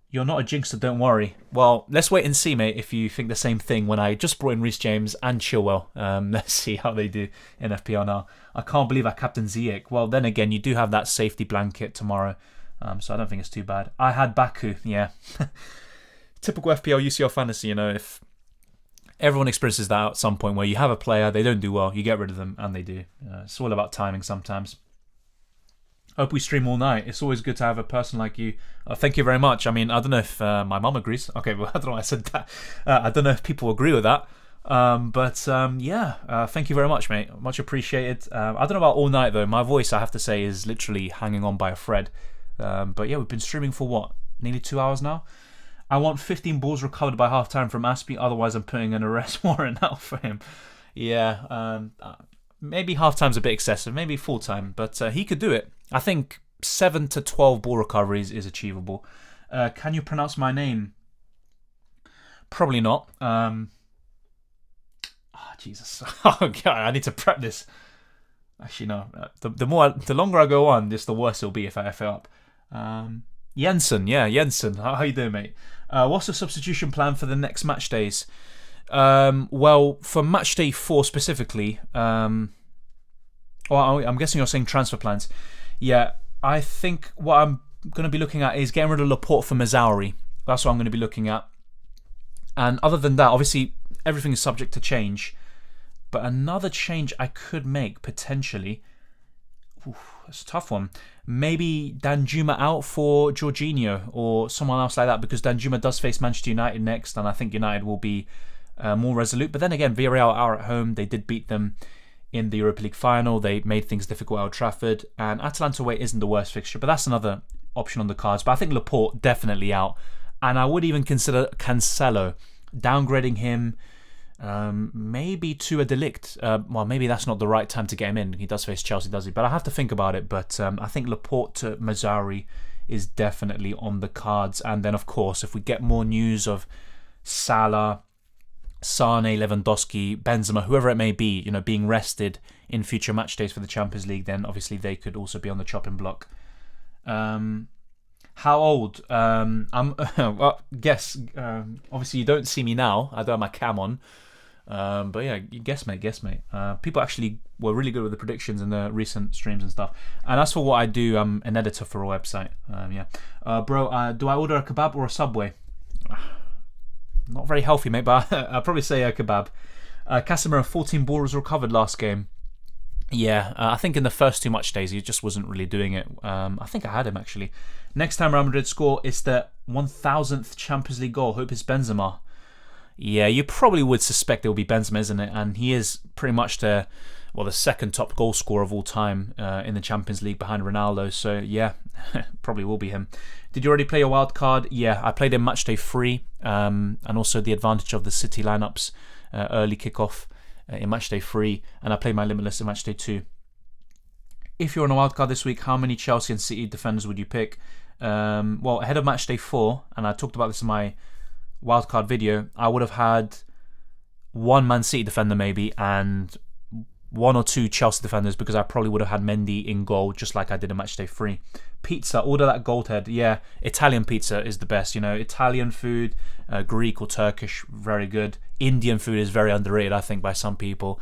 You're not a jinxer, don't worry. Well, let's wait and see, mate, if you think the same thing when I just brought in Reece James and Chilwell. Let's see how they do in FPL now. I can't believe I captained Ziyech. Well, then again, you do have that safety blanket tomorrow, so I don't think it's too bad. I had Baku, yeah. Typical FPL UCL fantasy, if everyone experiences that at some point where you have a player, they don't do well, you get rid of them, and they do. It's all about timing sometimes. Hope we stream all night. It's always good to have a person like you. Thank you very much. I mean, I don't know if my mum agrees. Okay, well, I don't know why I said that. I don't know if people agree with that. But yeah, thank you very much, mate. Much appreciated. I don't know about all night, though. My voice, I have to say, is literally hanging on by a thread. But yeah, we've been streaming for what? Nearly 2 hours now? I want 15 balls recovered by half-time from Aspie. Otherwise, I'm putting an arrest warrant out for him. Yeah, maybe half-time's a bit excessive. Maybe full-time. But he could do it. I think 7 to 12 ball recoveries is achievable. Can you pronounce my name? Probably not. Jesus. Oh, God, I need to prep this. Actually, no. The longer I go on, just the worse it'll be if I F it up. Jensen. Yeah, Jensen. How you doing, mate? What's the substitution plan for the next match days? Well, for match day 4 specifically, I'm guessing you're saying transfer plans. Yeah, I think what I'm going to be looking at is getting rid of Laporte for Mazzauri. That's what I'm going to be looking at. And other than that, obviously, everything is subject to change. But another change I could make, potentially... It's a tough one. Maybe Danjuma out for Jorginho or someone else like that, because Danjuma does face Manchester United next, and I think United will be more resolute. But then again, Villarreal are at home. They did beat them in the Europa League final. They made things difficult at Old Trafford, and Atalanta away isn't the worst fixture, but that's another option on the cards. But I think Laporte definitely out, and I would even consider Cancelo, downgrading him maybe to a Delict. Well, maybe that's not the right time to get him in. He does face Chelsea, does he? But I have to think about it. But I think Laporte to Mazzauri is definitely on the cards. And then, of course, if we get more news of Salah, Sane, Lewandowski, Benzema, whoever it may be, being rested in future match days for the Champions League, then obviously they could also be on the chopping block. How old? I'm. Well, guess. Obviously, you don't see me now. I don't have my cam on. But yeah, guess mate. People actually were really good with the predictions in the recent streams and stuff. And as for what I do, I'm an editor for a website. Bro, do I order a kebab or a Subway? Not very healthy, mate, but I'll probably say a kebab. Casemiro, 14 balls recovered last game. Yeah, I think in the first 2 match days he just wasn't really doing it. I think I had him actually. Next time Real Madrid score, it's the 1000th Champions League goal. Hope it's Benzema. Yeah, you probably would suspect it will be Benzema, isn't it? And he is pretty much the second top goal scorer of all time in the Champions League behind Ronaldo. So yeah, probably will be him. Did you already play your wild card? Yeah, I played in matchday 3, and also the advantage of the City lineups, early kickoff in matchday 3, and I played my limitless in matchday 2. If you're on a wild card this week, how many Chelsea and City defenders would you pick? Well, ahead of matchday 4, and I talked about this in my wildcard video, I would have had 1 Man City defender maybe and 1 or 2 Chelsea defenders, because I probably would have had Mendy in goal just like I did in matchday 3. Pizza, order that gold head. Yeah, Italian pizza is the best. Italian food, Greek or Turkish, very good. Indian food is very underrated, I think, by some people.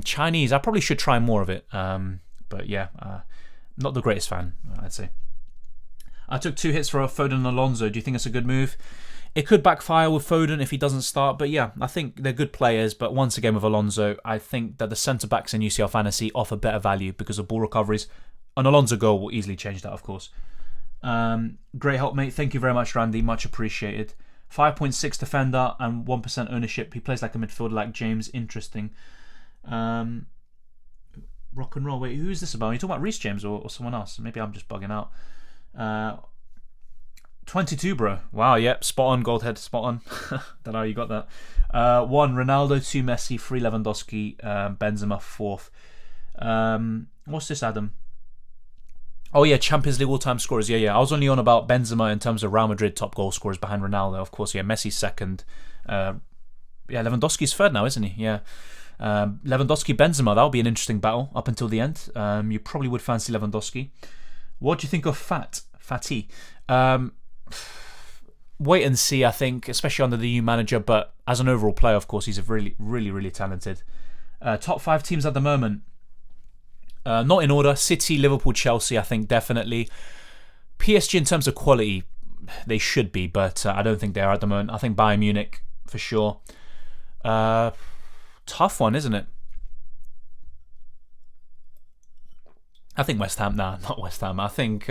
Chinese, I probably should try more of it. But yeah, not the greatest fan, I'd say. I took 2 hits for Foden and Alonso. Do you think it's a good move? It could backfire with Foden if he doesn't start, but yeah, I think they're good players. But once again with Alonso, I think that the centre-backs in UCL Fantasy offer better value because of ball recoveries. An Alonso goal will easily change that, of course. Great help, mate. Thank you very much, Randy. Much appreciated. 5.6 defender and 1% ownership. He plays like a midfielder like James. Interesting. Rock and roll. Wait, who is this about? Are you talking about Reece James or someone else? Maybe I'm just bugging out. 22, bro. Wow, yep, spot on, Goldhead, spot on. Don't know how you got that. 1, Ronaldo, 2, Messi, 3, Lewandowski, Benzema, 4th. What's this, Adam? Oh yeah, Champions League all-time scorers. Yeah. I was only on about Benzema in terms of Real Madrid top goal scorers behind Ronaldo. Of course, yeah, Messi's 2nd. Lewandowski's 3rd now, isn't he? Yeah. Lewandowski, Benzema, that'll be an interesting battle up until the end. You probably would fancy Lewandowski. What do you think of Fatih? Wait and see, I think, especially under the new manager, but as an overall player, of course, he's a really, really, really talented. Top 5 teams at the moment. Not in order. City, Liverpool, Chelsea, I think, definitely. PSG, in terms of quality, they should be, but I don't think they are at the moment. I think Bayern Munich, for sure. Tough one, isn't it? I think West Ham. Nah, not West Ham. I think...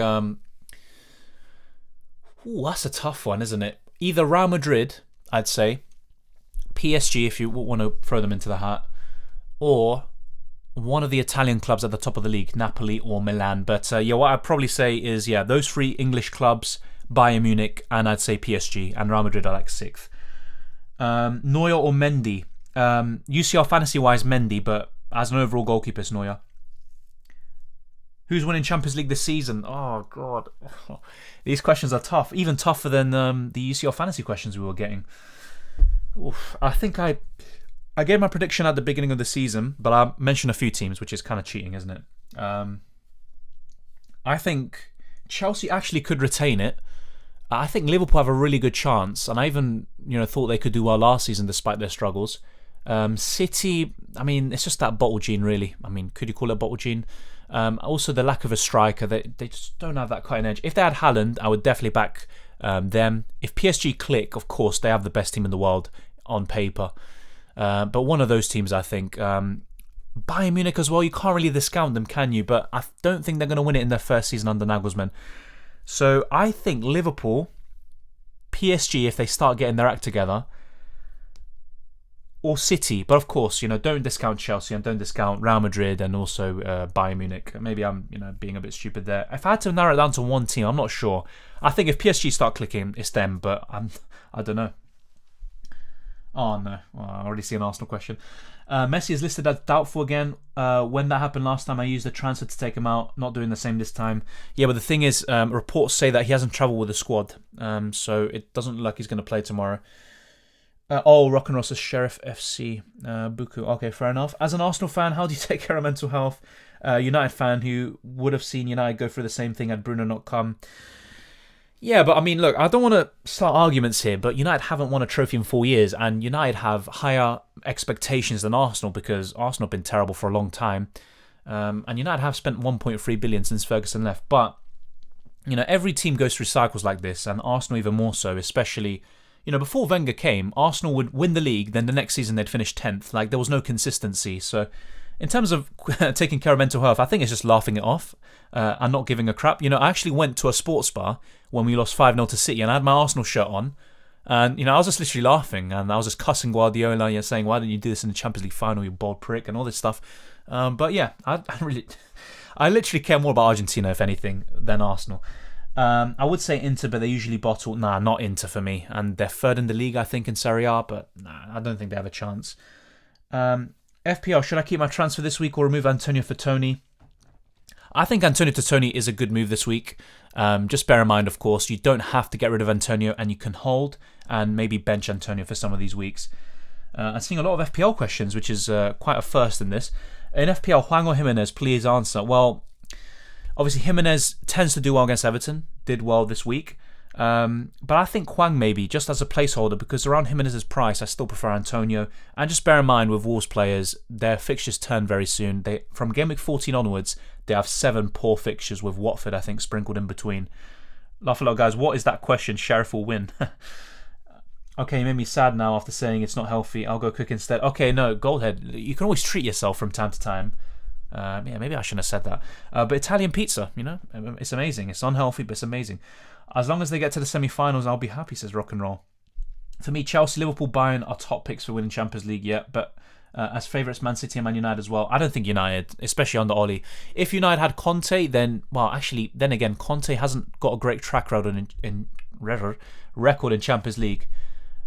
that's a tough one, isn't it? Either Real Madrid, I'd say, PSG, if you want to throw them into the hat, or one of the Italian clubs at the top of the league, Napoli or Milan. But what I'd probably say is, those 3 English clubs, Bayern Munich, and I'd say PSG, and Real Madrid are like 6th. Neuer or Mendy? UCL fantasy-wise, Mendy, but as an overall goalkeeper, it's Neuer. Who's winning Champions League this season? Oh, God. These questions are tough. Even tougher than the UCL fantasy questions we were getting. Oof. I think I gave my prediction at the beginning of the season, but I mentioned a few teams, which is kind of cheating, isn't it? I think Chelsea actually could retain it. I think Liverpool have a really good chance, and I even thought they could do well last season despite their struggles. City, I mean, it's just that bottle gene, really. I mean, could you call it bottle gene? Also, the lack of a striker. They just don't have that cutting edge. If they had Haaland, I would definitely back them. If PSG click, of course, they have the best team in the world on paper. But one of those teams, I think. Bayern Munich as well, you can't really discount them, can you? But I don't think they're going to win it in their first season under Nagelsmann. So I think Liverpool, PSG, if they start getting their act together, or City. But of course, don't discount Chelsea and don't discount Real Madrid and also Bayern Munich. Maybe I'm, being a bit stupid there. If I had to narrow it down to one team, I'm not sure. I think if PSG start clicking, it's them, but I don't know. Oh no, I already see an Arsenal question. Messi is listed as doubtful again. When that happened last time, I used a transfer to take him out. Not doing the same this time. Yeah, but the thing is, reports say that he hasn't travelled with the squad, so it doesn't look like he's going to play tomorrow. Rock and Roll says Sheriff FC. Buku. Okay, fair enough. As an Arsenal fan, how do you take care of mental health? United fan who would have seen United go through the same thing had Bruno not come. Yeah, but I mean, look, I don't want to start arguments here, but United haven't won a trophy in 4 years, and United have higher expectations than Arsenal because Arsenal have been terrible for a long time, and United have spent 1.3 billion since Ferguson left. But every team goes through cycles like this, and Arsenal even more so, especially. Before Wenger came, Arsenal would win the league, then the next season they'd finish 10th. Like, there was no consistency. So, in terms of taking care of mental health, I think it's just laughing it off and not giving a crap. I actually went to a sports bar when we lost 5-0 to City, and I had my Arsenal shirt on. And, I was just literally laughing, and I was just cussing Guardiola, saying, why didn't you do this in the Champions League final, you bald prick, and all this stuff. But yeah, I literally care more about Argentina, if anything, than Arsenal. I would say Inter, but they usually bottle. Nah, not Inter for me. And they're third in the league, I think, in Serie A, but nah, I don't think they have a chance. FPL, should I keep my transfer this week or remove Antonio for Tony? I think Antonio to Tony is a good move this week. Just bear in mind, of course, you don't have to get rid of Antonio, and you can hold and maybe bench Antonio for some of these weeks. I'm seeing a lot of FPL questions, which is quite a first in this. In FPL, Hwang or Jimenez, please answer. Well, obviously, Jimenez tends to do well against Everton, did well this week. But I think Hwang maybe, just as a placeholder, because around Jimenez's price, I still prefer Antonio. And just bear in mind, with Wolves players, their fixtures turn very soon. From game week 14 onwards, they have 7 poor fixtures with Watford, I think, sprinkled in between. Laugh a lot, guys. What is that question? Sheriff will win. Okay, you made me sad now after saying it's not healthy. I'll go cook instead. Okay, no, Goldhead, you can always treat yourself from time to time. Yeah, maybe I shouldn't have said that. But Italian pizza, it's amazing. It's unhealthy, but it's amazing. As long as they get to the semi-finals, I'll be happy, says Rock and Roll. For me, Chelsea, Liverpool, Bayern are top picks for winning Champions League yet, but as favourites, Man City and Man United as well. I don't think United, especially under Oli. If United had Conte, then again, Conte hasn't got a great track record in Champions League.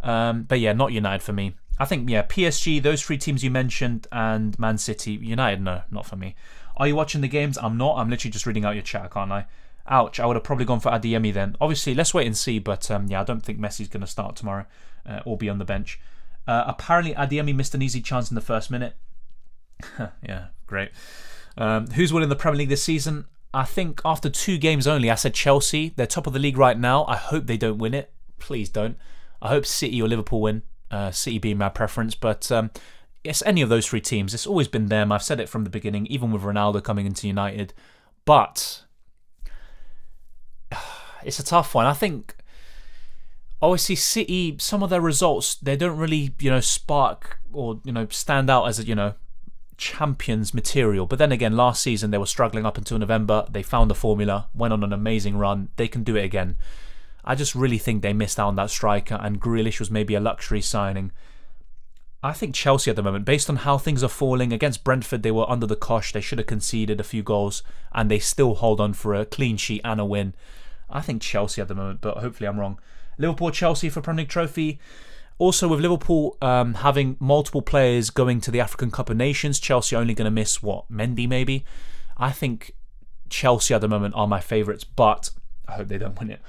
But yeah, not United for me. I think, PSG, those 3 teams you mentioned, and Man City. United, no, not for me. Are you watching the games? I'm not. I'm literally just reading out your chat, can't I? Ouch, I would have probably gone for Adeyemi then. Obviously, let's wait and see, but I don't think Messi's going to start tomorrow or be on the bench. Apparently, Adeyemi missed an easy chance in the first minute. Yeah, great. Who's winning the Premier League this season? I think after 2 games only, I said Chelsea. They're top of the league right now. I hope they don't win it. Please don't. I hope City or Liverpool win. City being my preference, but it's any of those 3 teams. It's always been them. I've said it from the beginning, even with Ronaldo coming into United. But it's a tough one. I think, obviously, City, some of their results, they don't really, spark or, stand out as a, champions material. But then again, last season, they were struggling up until November. They found the formula, went on an amazing run. They can do it again. I just really think they missed out on that striker, and Grealish was maybe a luxury signing. I think Chelsea at the moment, based on how things are falling, against Brentford they were under the cosh, they should have conceded a few goals, and they still hold on for a clean sheet and a win. I think Chelsea at the moment, but hopefully I'm wrong. Liverpool-Chelsea for Premier League trophy. Also with Liverpool having multiple players going to the African Cup of Nations, Chelsea are only going to miss, Mendy maybe? I think Chelsea at the moment are my favourites, but I hope they don't win it.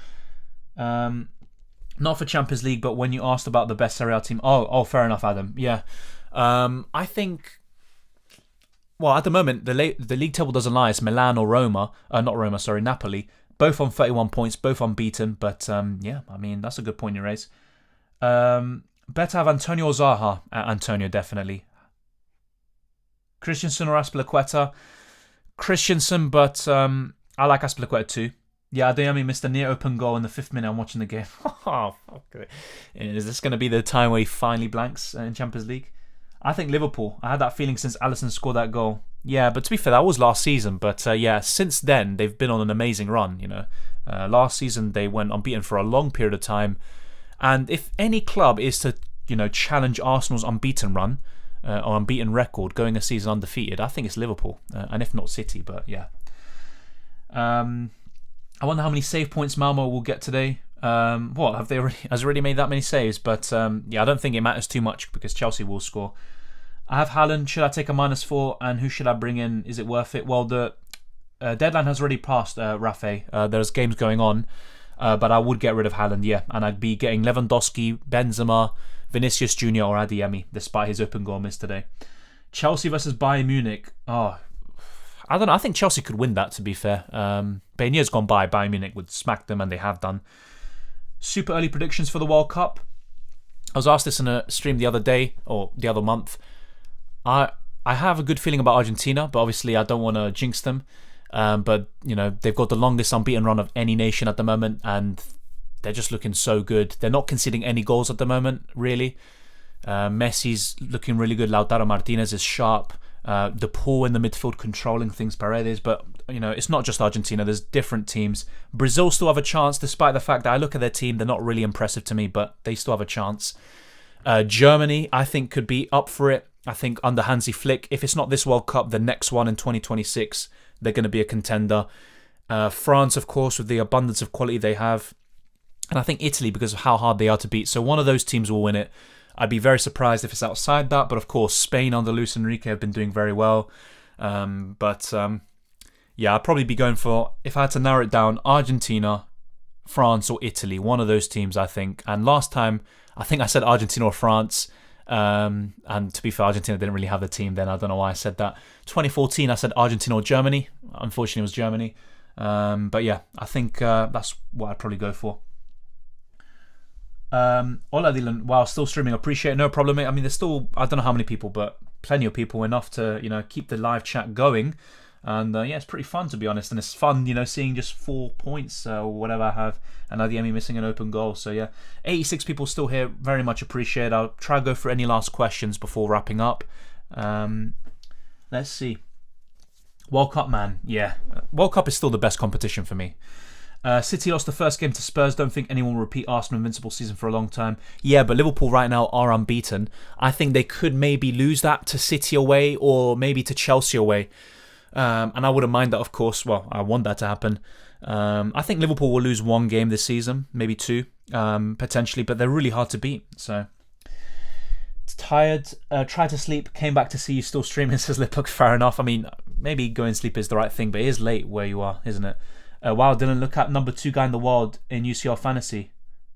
Not for Champions League, but when you asked about the best Serie A team, fair enough, Adam. Yeah, I think. Well, at the moment, the league table doesn't lie. It's Milan or Roma, Napoli. Both on 31 points, both unbeaten. But that's a good point you raise. Better have Antonio or Zaha? Antonio, definitely. Christensen or Azpilicueta? Christensen, but I like Azpilicueta too. Yeah, Adeyemi missed a near open goal in the 5th minute. I'm watching the game. Oh, fuck. Is this going to be the time where he finally blanks in Champions League? I think Liverpool. I had that feeling since Alisson scored that goal. Yeah, but to be fair, that was last season. But since then, they've been on an amazing run. Last season, they went unbeaten for a long period of time. And if any club is to, challenge Arsenal's unbeaten run, or unbeaten record, going a season undefeated, I think it's Liverpool. And if not City, but yeah. I wonder how many save points Malmo will get today. What have they has already made that many saves? But yeah, I don't think it matters too much because Chelsea will score. I have Haaland. Should I take a -4? And who should I bring in? Is it worth it? Well, the deadline has already passed, Rafe. There's games going on, but I would get rid of Haaland, yeah, and I'd be getting Lewandowski, Benzema, Vinicius Junior or Adeyemi, despite his open goal miss today. Chelsea versus Bayern Munich. Oh, I don't know. I think Chelsea could win that, to be fair. But in years gone by, Bayern Munich would smack them, and they have done. Super early predictions for the World Cup. I was asked this in a stream the other day, or the other month. I have a good feeling about Argentina, but obviously I don't want to jinx them. But, you know, they've got the longest unbeaten run of any nation at the moment, and they're just looking so good. They're not conceding any goals at the moment, really. Messi's looking really good. Lautaro Martinez is sharp. The Paul in the midfield controlling things, Paredes. But, you know, it's not just Argentina. There's different teams. Brazil still have a chance, despite the fact that I look at their team. They're not really impressive to me, but they still have a chance. Germany, I think, could be up for it. I think under Hansi Flick, if it's not this World Cup, the next one in 2026, they're going to be a contender. France, of course, with the abundance of quality they have. And I think Italy, because of how hard they are to beat. So one of those teams will win it. I'd be very surprised if it's outside that. But of course, Spain under Luis Enrique have been doing very well. Yeah, I'd probably be going for, if I had to narrow it down, Argentina, France or Italy. One of those teams, I think. And last time, I think I said Argentina or France. And to be fair, Argentina didn't really have the team then. I don't know why I said that. 2014, I said Argentina or Germany. Unfortunately, it was Germany. But yeah, I think that's what I'd probably go for. Hola Dylan, wow, still streaming, appreciate it, no problem, mate. I mean, there's still, I don't know how many people, but plenty of people, enough to, you know, keep the live chat going. And yeah, it's pretty fun, to be honest, and it's fun, you know, seeing just 4 points or whatever I have, and Adeyemi missing an open goal. So yeah, 86 people still here, very much appreciate it. I'll try to go for any last questions before wrapping up. Let's see. World Cup, man, yeah, World Cup is still the best competition for me. City lost the first game to Spurs. Don't think anyone will repeat Arsenal invincible season for a long time. Yeah, but Liverpool right now are unbeaten. I think they could maybe lose that to City away or maybe to Chelsea away. And I wouldn't mind that, of course. Well, I want that to happen. I think Liverpool will lose one game this season, maybe two, potentially, but they're really hard to beat. So, tired, tried to sleep, came back to see you still streaming, says Lipuk. Fair enough. I mean, maybe going to sleep is the right thing, but it is late where you are, isn't it? Wow, Dylan, look at number 2 guy in the world in UCL Fantasy.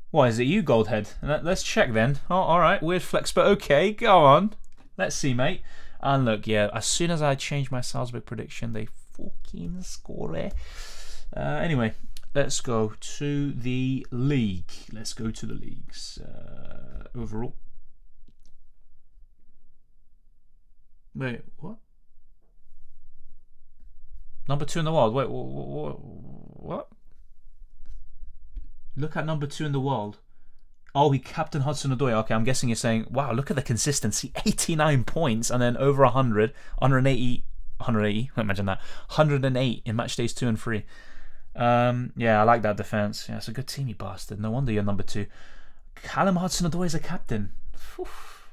What, is it you, Goldhead? Let's check then. Oh, alright, weird flex, but okay, go on. Let's see, mate. And look, yeah, as soon as I change my Salzburg prediction, they fucking score it. Anyway, let's go to the league. Let's go to the leagues. Overall. Wait, what? Number 2 in the world. Wait, what? Look at number 2 in the world. Oh, he captain Hudson-Odoi. Okay, I'm guessing you're saying, wow, look at the consistency. 89 points and then over 100, 180, imagine that. 108 in match days 2 and 3. Yeah, I like that defense. Yeah, it's a good team, you bastard. No wonder you're number 2. Callum Hudson-Odoi is a captain. Oof.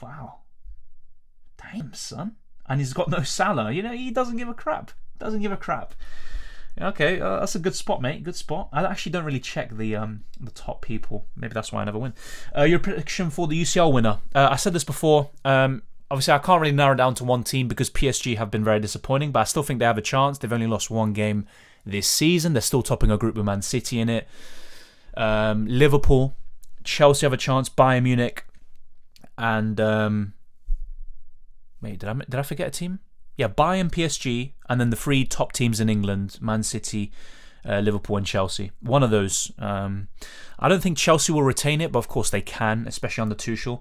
Wow. Damn, son. And he's got no Salah. You know, he doesn't give a crap. Okay, that's a good spot, mate. Good spot. I actually don't really check the top people. Maybe that's why I never win. Your prediction for the UCL winner. I said this before. Obviously, I can't really narrow it down to one team because PSG have been very disappointing, but I still think they have a chance. They've only lost one game this season. They're still topping a group with Man City in it. Liverpool, Chelsea have a chance. Bayern Munich, and wait, did I forget a team? Yeah, Bayern, PSG, and then the 3 top teams in England, Man City, Liverpool and Chelsea. One of those. I don't think Chelsea will retain it, but of course they can, especially under Tuchel.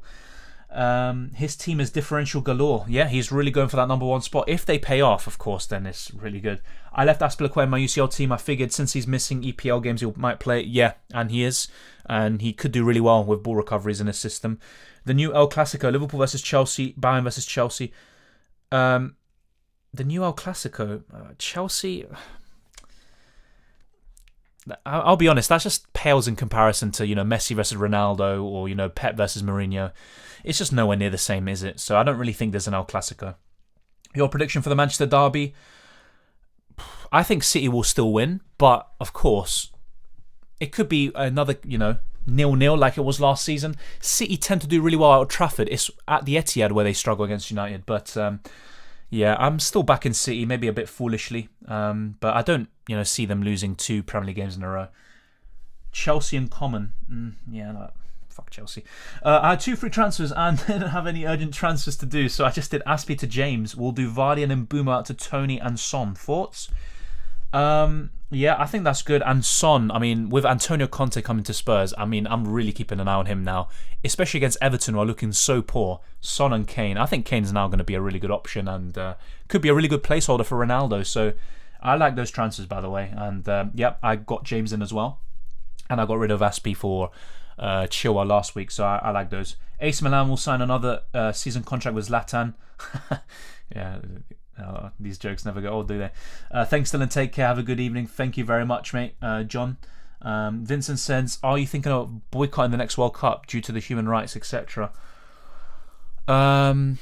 His team is differential galore. Yeah, he's really going for that number 1 spot. If they pay off, of course, then it's really good. I left Aspilicueta in my UCL team. I figured since he's missing EPL games, he might play. Yeah, and he is. And he could do really well with ball recoveries in his system. The new El Clasico, Liverpool versus Chelsea, Bayern versus Chelsea. The new El Clasico, Chelsea. I'll be honest, that just pales in comparison to, you know, Messi versus Ronaldo or, you know, Pep versus Mourinho. It's just nowhere near the same, is it? So I don't really think there's an El Clasico. Your prediction for the Manchester derby? I think City will still win, but of course, it could be another, 0-0 like it was last season. City tend to do really well at Trafford. It's at the Etihad where they struggle against United. But yeah, I'm still back in City, maybe a bit foolishly. But I don't, see them losing 2 Premier League games in a row. Chelsea in common. No, fuck Chelsea. I had 2 free transfers and didn't have any urgent transfers to do, so I just did Aspie to James. We'll do Vardy and Mbeumo out to Tony and Son. Thoughts? Yeah, I think that's good. And Son, with Antonio Conte coming to Spurs, I'm really keeping an eye on him now, especially against Everton, who are looking so poor. Son and Kane. I think Kane's now going to be a really good option and could be a really good placeholder for Ronaldo. So I like those transfers, by the way. And I got James in as well. And I got rid of Aspie for Chilwell last week, so I like those. AC Milan will sign another season contract with Zlatan. Yeah. These jokes never get old, do they? Thanks, Dylan. Take care. Have a good evening. Thank you very much, mate. John. Vincent says, are you thinking of boycotting the next World Cup due to the human rights, etc.? Well,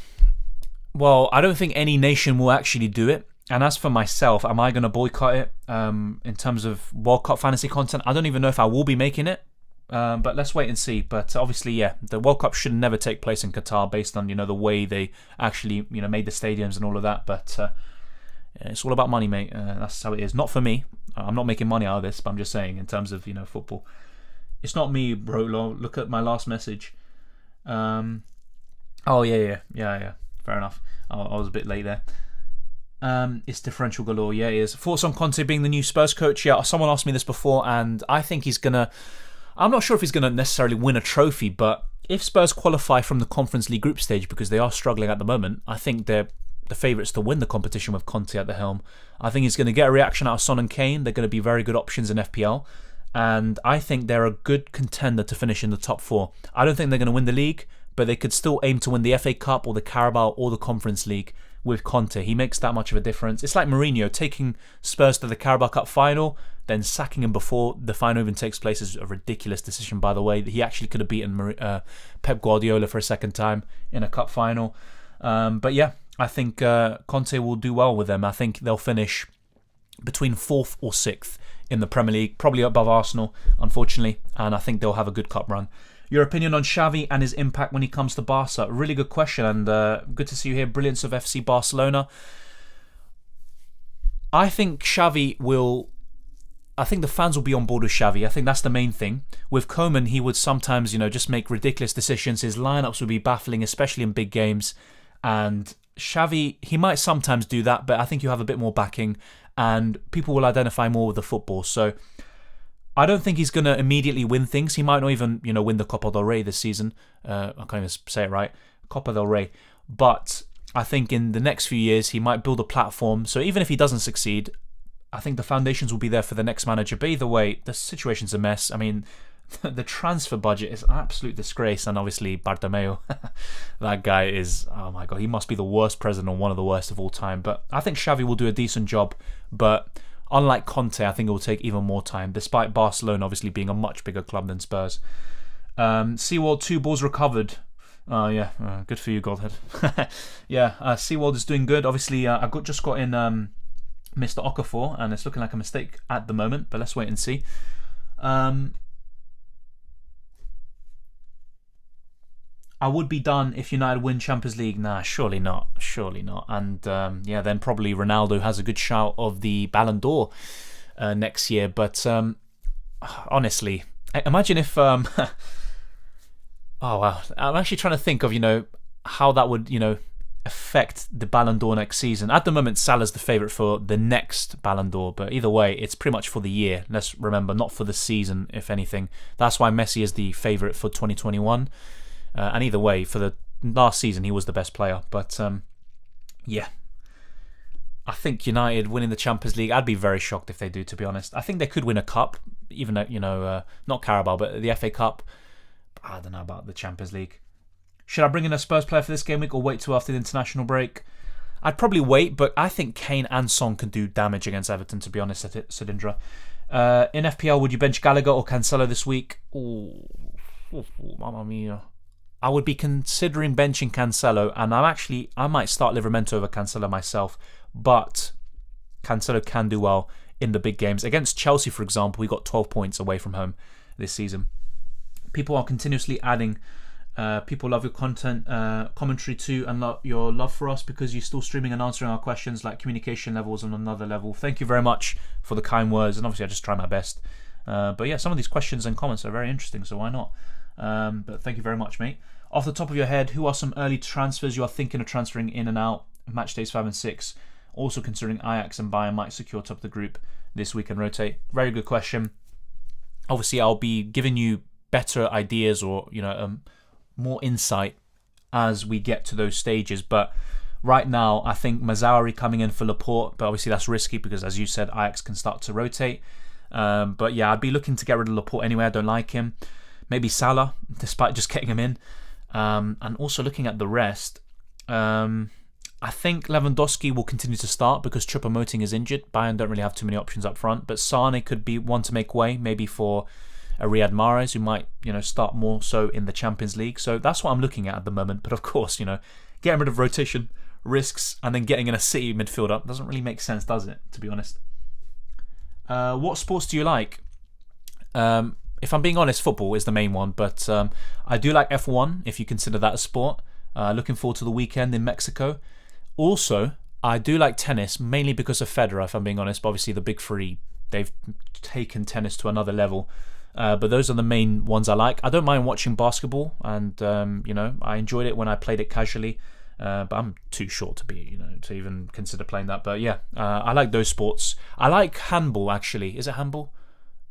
I don't think any nation will actually do it. And as for myself, am I going to boycott it in terms of World Cup fantasy content? I don't even know if I will be making it. But let's wait and see. But obviously, yeah, the World Cup should never take place in Qatar based on the way they actually made the stadiums and all of that. But it's all about money, mate. That's how it is. Not for me. I'm not making money out of this, but I'm just saying in terms of football. It's not me, bro. Look at my last message. Oh yeah. Fair enough. I was a bit late there. It's differential galore. Yeah, it is. Thoughts on Conte being the new Spurs coach? Yeah, someone asked me this before, and I think he's gonna. I'm not sure if he's going to necessarily win a trophy, but if Spurs qualify from the Conference League group stage, because they are struggling at the moment, I think they're the favourites to win the competition with Conte at the helm. I think he's going to get a reaction out of Son and Kane. They're going to be very good options in FPL. And I think they're a good contender to finish in the top 4. I don't think they're going to win the league, but they could still aim to win the FA Cup or the Carabao or the Conference League with Conte. He makes that much of a difference. It's like Mourinho taking Spurs to the Carabao Cup final, then sacking him before the final even takes place is a ridiculous decision, by the way. He actually could have beaten Pep Guardiola for a second time in a cup final. But yeah, I think Conte will do well with them. I think they'll finish between 4th or 6th in the Premier League, probably above Arsenal, unfortunately, and I think they'll have a good cup run. Your opinion on Xavi and his impact when he comes to Barca? Really good question, and good to see you here. Brilliance of FC Barcelona. I think Xavi will... I think the fans will be on board with Xavi. I think that's the main thing. With Koeman, he would sometimes, just make ridiculous decisions. His lineups would be baffling, especially in big games. And Xavi, he might sometimes do that, but I think you have a bit more backing and people will identify more with the football. So I don't think he's going to immediately win things. He might not even, win the Copa del Rey this season. I can't even say it right. Copa del Rey. But I think in the next few years, he might build a platform. So even if he doesn't succeed, I think the foundations will be there for the next manager. But either way, the situation's a mess. The transfer budget is an absolute disgrace. And obviously, Bartomeu, that guy is, oh my God, he must be the worst president or one of the worst of all time. But I think Xavi will do a decent job. But unlike Conte, I think it will take even more time, despite Barcelona obviously being a much bigger club than Spurs. Seaworld, 2 balls recovered. Good for you, Goldhead. Seaworld is doing good. Obviously, I just got in Mr. Okafor, and it's looking like a mistake at the moment, but let's wait and see. I would be done if United win Champions League. Nah, surely not. And then probably Ronaldo has a good shout of the Ballon d'Or next year. But honestly, imagine if... oh, wow. I'm actually trying to think of, how that would, affect the Ballon d'Or next season. At the moment, Salah's the favourite for the next Ballon d'Or, but either way, it's pretty much for the year. Let's remember, not for the season, if anything. That's why Messi is the favourite for 2021. And either way, for the last season, he was the best player. But, I think United winning the Champions League, I'd be very shocked if they do, to be honest. I think they could win a cup, even though, not Carabao, but the FA Cup. I don't know about the Champions League. Should I bring in a Spurs player for this game week or wait till after the international break? I'd probably wait, but I think Kane and Son can do damage against Everton, to be honest, Sudindra. In FPL, would you bench Gallagher or Cancelo this week? Oh, mamma mia. I would be considering benching Cancelo, and I might start Livramento over Cancelo myself, but Cancelo can do well in the big games. Against Chelsea, for example, we got 12 points away from home this season. People are continuously adding. People love your content, commentary too, and your love for us because you're still streaming and answering our questions. Like, communication levels on another level. Thank you very much for the kind words, and obviously I just try my best. But yeah, some of these questions and comments are very interesting, so why not? But thank you very much, mate. Off the top of your head, who are some early transfers you are thinking of transferring in and out match days 5 and 6? Also considering Ajax and Bayern might secure top of the group this week and rotate. Very good question. Obviously, I'll be giving you better ideas or more insight as we get to those stages. But right now, I think Mazraoui coming in for Laporte, but obviously that's risky because, as you said, Ajax can start to rotate. But yeah, I'd be looking to get rid of Laporte anyway. I don't like him. Maybe Salah, despite just getting him in. And also looking at the rest, I think Lewandowski will continue to start because Choupo-Moting is injured. Bayern don't really have too many options up front, but Sane could be one to make way, maybe for a Riyad Mahrez, who might start more so in the Champions League. So that's what I'm looking at the moment. But of course, getting rid of rotation risks and then getting in a City midfielder doesn't really make sense, does it, to be honest? What sports do you like? If I'm being honest, football is the main one, but I do like F1, if you consider that a sport. Looking forward to the weekend in Mexico. Also, I do like tennis, mainly because of Federer, if I'm being honest. But obviously, the big three, they've taken tennis to another level. But those are the main ones I like. I don't mind watching basketball, and I enjoyed it when I played it casually. But I'm too short to be, to even consider playing that. But yeah, I like those sports. I like handball, actually. Is it handball?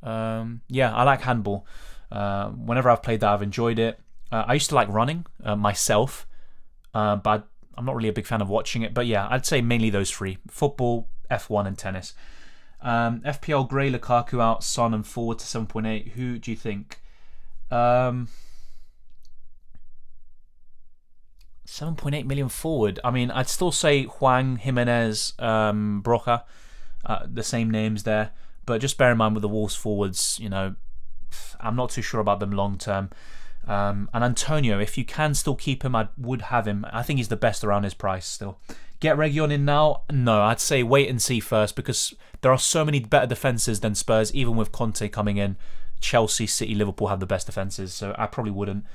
Yeah, I like handball. Whenever I've played that, I've enjoyed it. I used to like running myself, but I'm not really a big fan of watching it. But yeah, I'd say mainly those three: football, F1, and tennis. FPL Gray, Lukaku out, Son and forward to 7.8. Who do you think? 7.8 million forward. I mean, I'd still say Huang, Jimenez, Broca, the same names there. But just bear in mind with the Wolves forwards, I'm not too sure about them long term. And Antonio, if you can still keep him, I would have him. I think he's the best around his price still. Get Reguilon in now? No, I'd say wait and see first because there are so many better defences than Spurs. Even with Conte coming in, Chelsea, City, Liverpool have the best defences, so I probably wouldn't.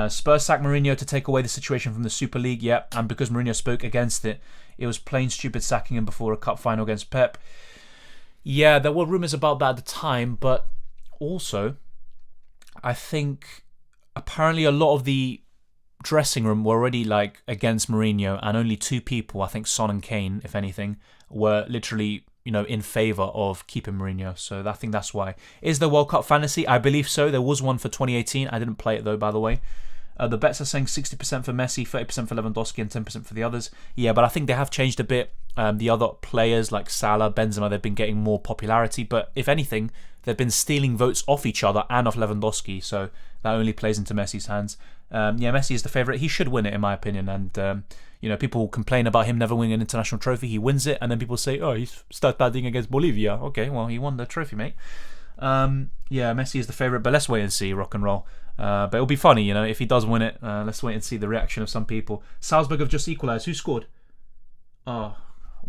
Spurs sack Mourinho to take away the situation from the Super League, yep. And because Mourinho spoke against it, it was plain stupid sacking him before a cup final against Pep. Yeah, there were rumours about that at the time, but also, I think apparently a lot of the dressing room were already against Mourinho, and only two people, I think Son and Kane, if anything, were literally in favour of keeping Mourinho. So I think that's why. Is there World Cup fantasy? I believe so. There was one for 2018. I didn't play it though, by the way. The bets are saying 60% for Messi, 30% for Lewandowski, and 10% for the others. Yeah, but I think they have changed a bit. The other players like Salah, Benzema, they've been getting more popularity. But if anything, they've been stealing votes off each other and off Lewandowski. So that only plays into Messi's hands. Yeah, Messi is the favourite. He should win it, in my opinion. And people complain about him never winning an international trophy. He wins it, and then people say, "Oh, he's starting against Bolivia." Okay, well, he won the trophy, mate. Yeah, Messi is the favourite, but let's wait and see. Rock and roll. But it'll be funny, if he does win it. Let's wait and see the reaction of some people. Salzburg have just equalised. Who scored? Oh,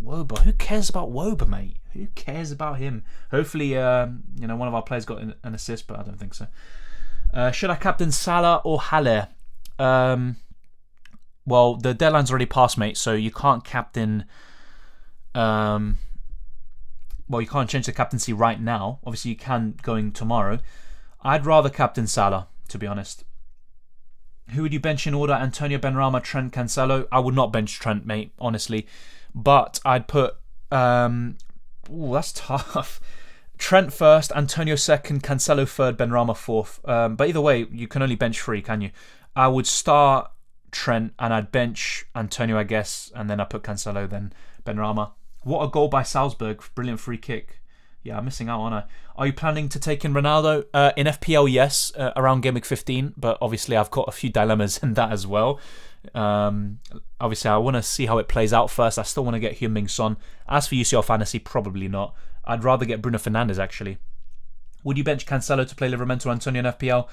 Woba. Who cares about Woba, mate? Who cares about him? Hopefully, one of our players got an assist, but I don't think so. Should I captain Salah or Haller? Well, the deadline's already passed, mate, so you can't captain... Well, you can't change the captaincy right now. Obviously, you can going tomorrow. I'd rather captain Salah, to be honest. Who would you bench in order? Antonio, Benrahma, Trent, Cancelo? I would not bench Trent, mate, honestly. But I'd put... that's tough. Trent first, Antonio second, Cancelo third, Benrahma fourth. But either way, you can only bench three, can you? I would start Trent and I'd bench Antonio, I guess, and then I put Cancelo, then Benrahma. What a goal by Salzburg. Brilliant free kick. Yeah, I'm missing out, aren't I? Are you planning to take in Ronaldo? In FPL, yes, around Game Week 15, but obviously I've got a few dilemmas in that as well. Obviously, I want to see how it plays out first. I still want to get Heung-min Son. As for UCL Fantasy, probably not. I'd rather get Bruno Fernandes, actually. Would you bench Cancelo to play Livramento Antonio in FPL?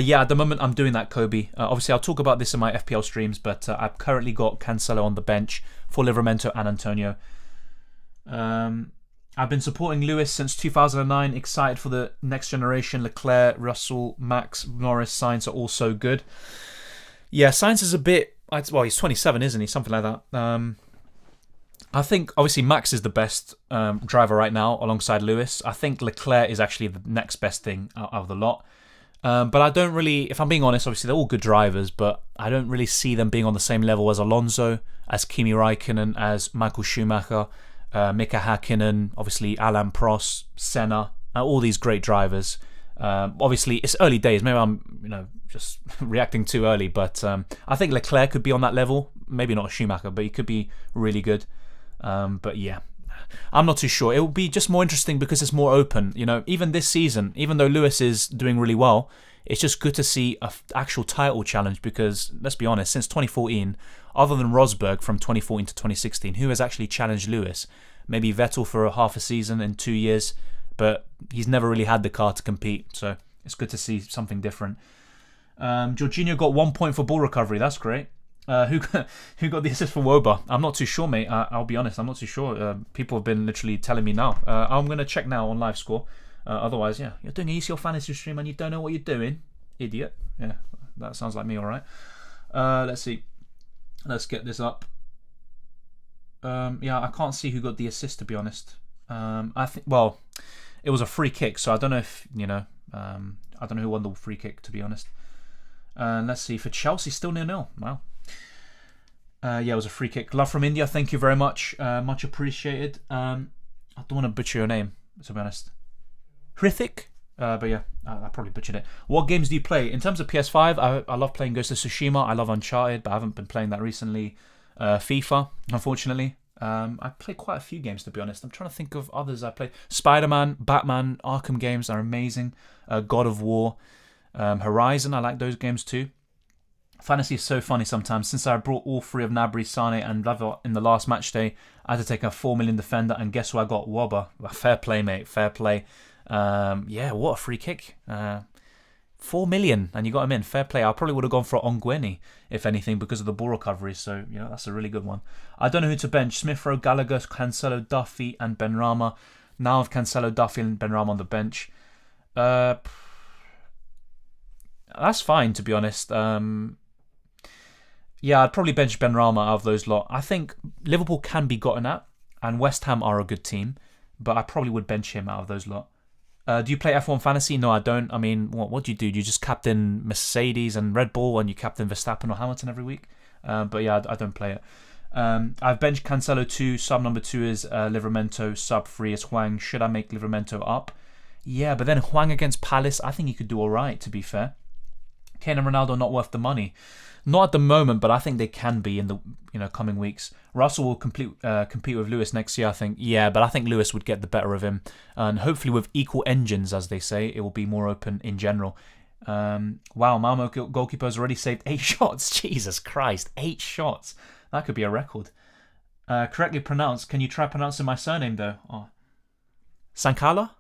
Yeah, at the moment I'm doing that, Kobe. Obviously, I'll talk about this in my FPL streams, but I've currently got Cancelo on the bench for Livramento and Antonio. I've been supporting Lewis since 2009. Excited for the next generation. Leclerc, Russell, Max, Norris, Sainz are all so good. Yeah, Sainz is a bit... Well, he's 27, isn't he? Something like that. I think, obviously, Max is the best driver right now alongside Lewis. I think Leclerc is actually the next best thing out of the lot. But I don't really... If I'm being honest, obviously, they're all good drivers, but I don't really see them being on the same level as Alonso, as Kimi Räikkönen, as Michael Schumacher, Mika Häkkinen, obviously Alain Prost, Senna, all these great drivers. Obviously, it's early days. Maybe I'm, just reacting too early, but I think Leclerc could be on that level. Maybe not Schumacher, but he could be really good. But yeah, I'm not too sure. It will be just more interesting because it's more open. Even this season, even though Lewis is doing really well, it's just good to see an actual title challenge because, let's be honest, since 2014, other than Rosberg from 2014 to 2016, who has actually challenged Lewis? Maybe Vettel for half a season in 2 years, but he's never really had the car to compete, so it's good to see something different. Jorginho got 1 point for ball recovery. That's great. Who got the assist for Woba? I'm not too sure, mate. I'll be honest, I'm not too sure. People have been literally telling me now. I'm going to check now on live score. Otherwise, yeah, you're doing a UCL Fantasy stream and you don't know what you're doing. Idiot. Yeah, that sounds like me, alright. Let's see. Let's get this up. Yeah, I can't see who got the assist, to be honest. I think, well, it was a free kick, so I don't know if, I don't know who won the free kick, to be honest. Let's see, for Chelsea, still 0-0. Wow. Yeah, it was a free kick. Love from India, thank you very much. Much appreciated. I don't want to butcher your name, to be honest. Hrithik? But yeah, I probably butchered it. What games do you play? In terms of PS5, I love playing Ghost of Tsushima. I love Uncharted, but I haven't been playing that recently. FIFA, unfortunately. I play quite a few games, to be honest. I'm trying to think of others I play. Spider-Man, Batman, Arkham games are amazing. God of War, Horizon, I like those games too. Fantasy is so funny sometimes. Since I brought all three of Gnabry, Sane and Lava in the last match day, I had to take a 4 million defender, and guess who I got? Wobber. Fair play, mate. Fair play. Yeah, what a free kick. 4 million, and you got him in. Fair play. I probably would have gone for Ongweni, if anything, because of the ball recovery. So, that's a really good one. I don't know who to bench. Smith Rowe, Gallagher, Cancelo, Duffy, and Benrahma. Now I've Cancelo, Duffy, and Benrahma on the bench. That's fine, to be honest. Yeah, I'd probably bench Benrahma out of those lot. I think Liverpool can be gotten at, and West Ham are a good team, but I probably would bench him out of those lot. Do you play F1 Fantasy? No, I don't. I mean, what do you do? Do you just captain Mercedes and Red Bull and you captain Verstappen or Hamilton every week? But yeah, I don't play it. I've benched Cancelo 2. Sub number 2 is Livramento. Sub 3 is Hwang. Should I make Livramento up? Yeah, but then Hwang against Palace, I think he could do alright, to be fair. Kane and Ronaldo not worth the money. Not at the moment, but I think they can be in the coming weeks. Russell will compete with Lewis next year, I think. Yeah, but I think Lewis would get the better of him. And hopefully with equal engines, as they say, it will be more open in general. Wow, Malmo goalkeeper has already saved 8 shots. Jesus Christ, 8 shots. That could be a record. Correctly pronounced. Can you try pronouncing my surname, though? Oh. Sankala?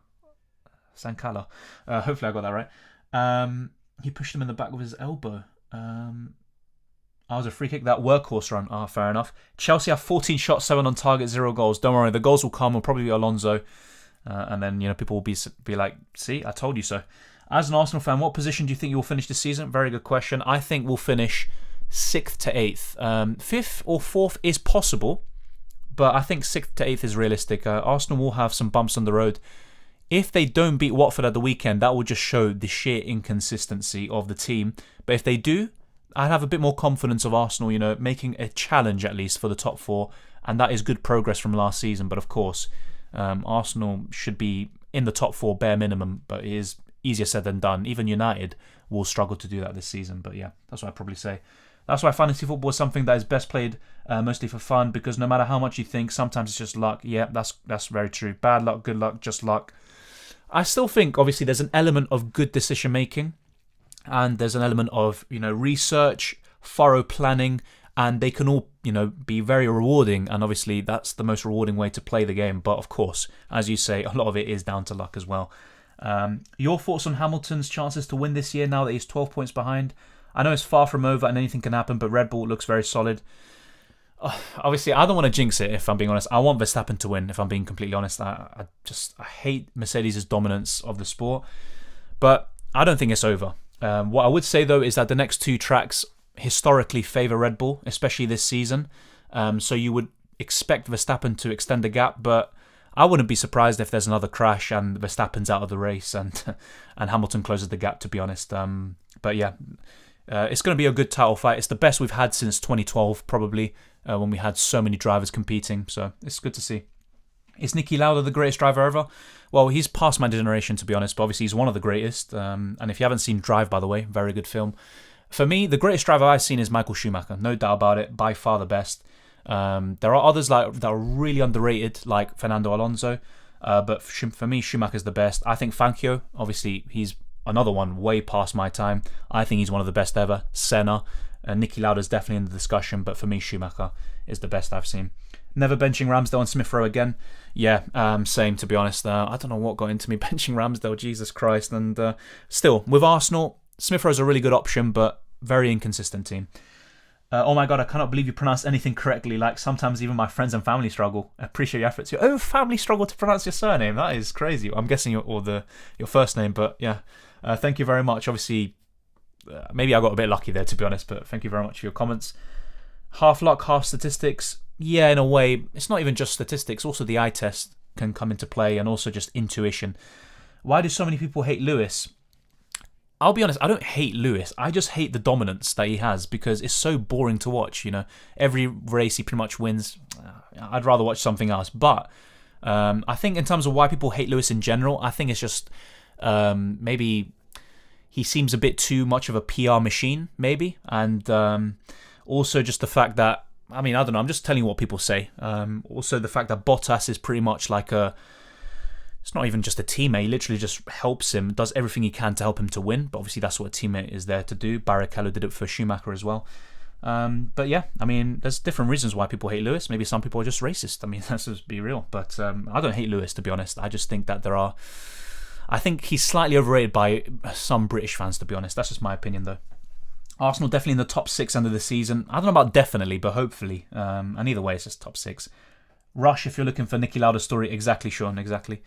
Sankala. Hopefully I got that right. He pushed him in the back with his elbow. I was a free kick, that workhorse run. Fair enough. Chelsea have 14 shots, 7 on target, 0 goals. Don't worry, the goals will come. Will probably be Alonso. And then, people will be like, see, I told you so. As an Arsenal fan, what position do you think you will finish this season? Very good question. I think we'll finish 6th to 8th. 5th or 4th is possible, but I think 6th to 8th is realistic. Arsenal will have some bumps on the road. If they don't beat Watford at the weekend, that will just show the sheer inconsistency of the team. But if they do, I'd have a bit more confidence of Arsenal, making a challenge at least for the top 4, and that is good progress from last season. But of course, Arsenal should be in the top 4 bare minimum, but it is easier said than done. Even United will struggle to do that this season. But yeah, that's what I'd probably say. That's why fantasy football is something that is best played mostly for fun, because no matter how much you think, sometimes it's just luck. Yeah, that's very true. Bad luck, good luck, just luck. I still think, obviously, there's an element of good decision making, and there's an element of research, thorough planning, and they can all be very rewarding. And obviously, that's the most rewarding way to play the game. But of course, as you say, a lot of it is down to luck as well. Your thoughts on Hamilton's chances to win this year now that he's 12 points behind? I know it's far from over and anything can happen, but Red Bull looks very solid. Obviously, I don't want to jinx it, if I'm being honest. I want Verstappen to win, if I'm being completely honest. I hate Mercedes' dominance of the sport, but I don't think it's over. What I would say, though, is that the next two tracks historically favour Red Bull, especially this season. So you would expect Verstappen to extend the gap, but I wouldn't be surprised if there's another crash and Verstappen's out of the race and Hamilton closes the gap, to be honest. But yeah, it's going to be a good title fight. It's the best we've had since 2012, probably, when we had so many drivers competing. So it's good to see. Is Niki Lauda the greatest driver ever? Well, he's past my generation, to be honest, but obviously he's one of the greatest. And if you haven't seen Drive, by the way, very good film. For me, the greatest driver I've seen is Michael Schumacher. No doubt about it. By far the best. There are others that are really underrated, like Fernando Alonso. But for me, Schumacher's the best. I think Fangio, obviously, he's another one way past my time. I think he's one of the best ever. Senna. Niki Lauda's definitely in the discussion, but for me, Schumacher is the best I've seen. Never benching Ramsdale and Smith Rowe again. Yeah, same, to be honest. I don't know what got into me benching Ramsdale, Jesus Christ. And still, with Arsenal, Smith Rowe's a really good option, but very inconsistent team. Oh my god, I cannot believe you pronounced anything correctly. Like, sometimes even my friends and family struggle. I appreciate your efforts. Your own family struggle to pronounce your surname. That is crazy. I'm guessing your first name, but yeah. Thank you very much. Obviously, maybe I got a bit lucky there, to be honest, but thank you very much for your comments. Half luck, half statistics. Yeah, in a way, it's not even just statistics. Also, the eye test can come into play, and also just intuition. Why do so many people hate Lewis? I'll be honest, I don't hate Lewis. I just hate the dominance that he has, because it's so boring to watch. You know, every race he pretty much wins. I'd rather watch something else. But I think in terms of why people hate Lewis in general, I think it's just maybe he seems a bit too much of a PR machine, maybe, and also just the fact that, I mean, I don't know, I'm just telling you what people say. Also the fact that Bottas is pretty much like it's not even just a teammate, he literally just helps him, does everything he can to help him to win, but obviously that's what a teammate is there to do. Barrichello did it for Schumacher as well. But yeah, I mean, there's different reasons why people hate Lewis. Maybe some people are just racist. I mean, let's just be real. But I don't hate Lewis, to be honest. I just think that I think he's slightly overrated by some British fans, to be honest. That's just my opinion, though. Arsenal definitely in the top 6 end of the season. I don't know about definitely, but hopefully. And either way, it's just top 6. Rush, if you're looking for Niki Lauda's story. Exactly, Sean, exactly.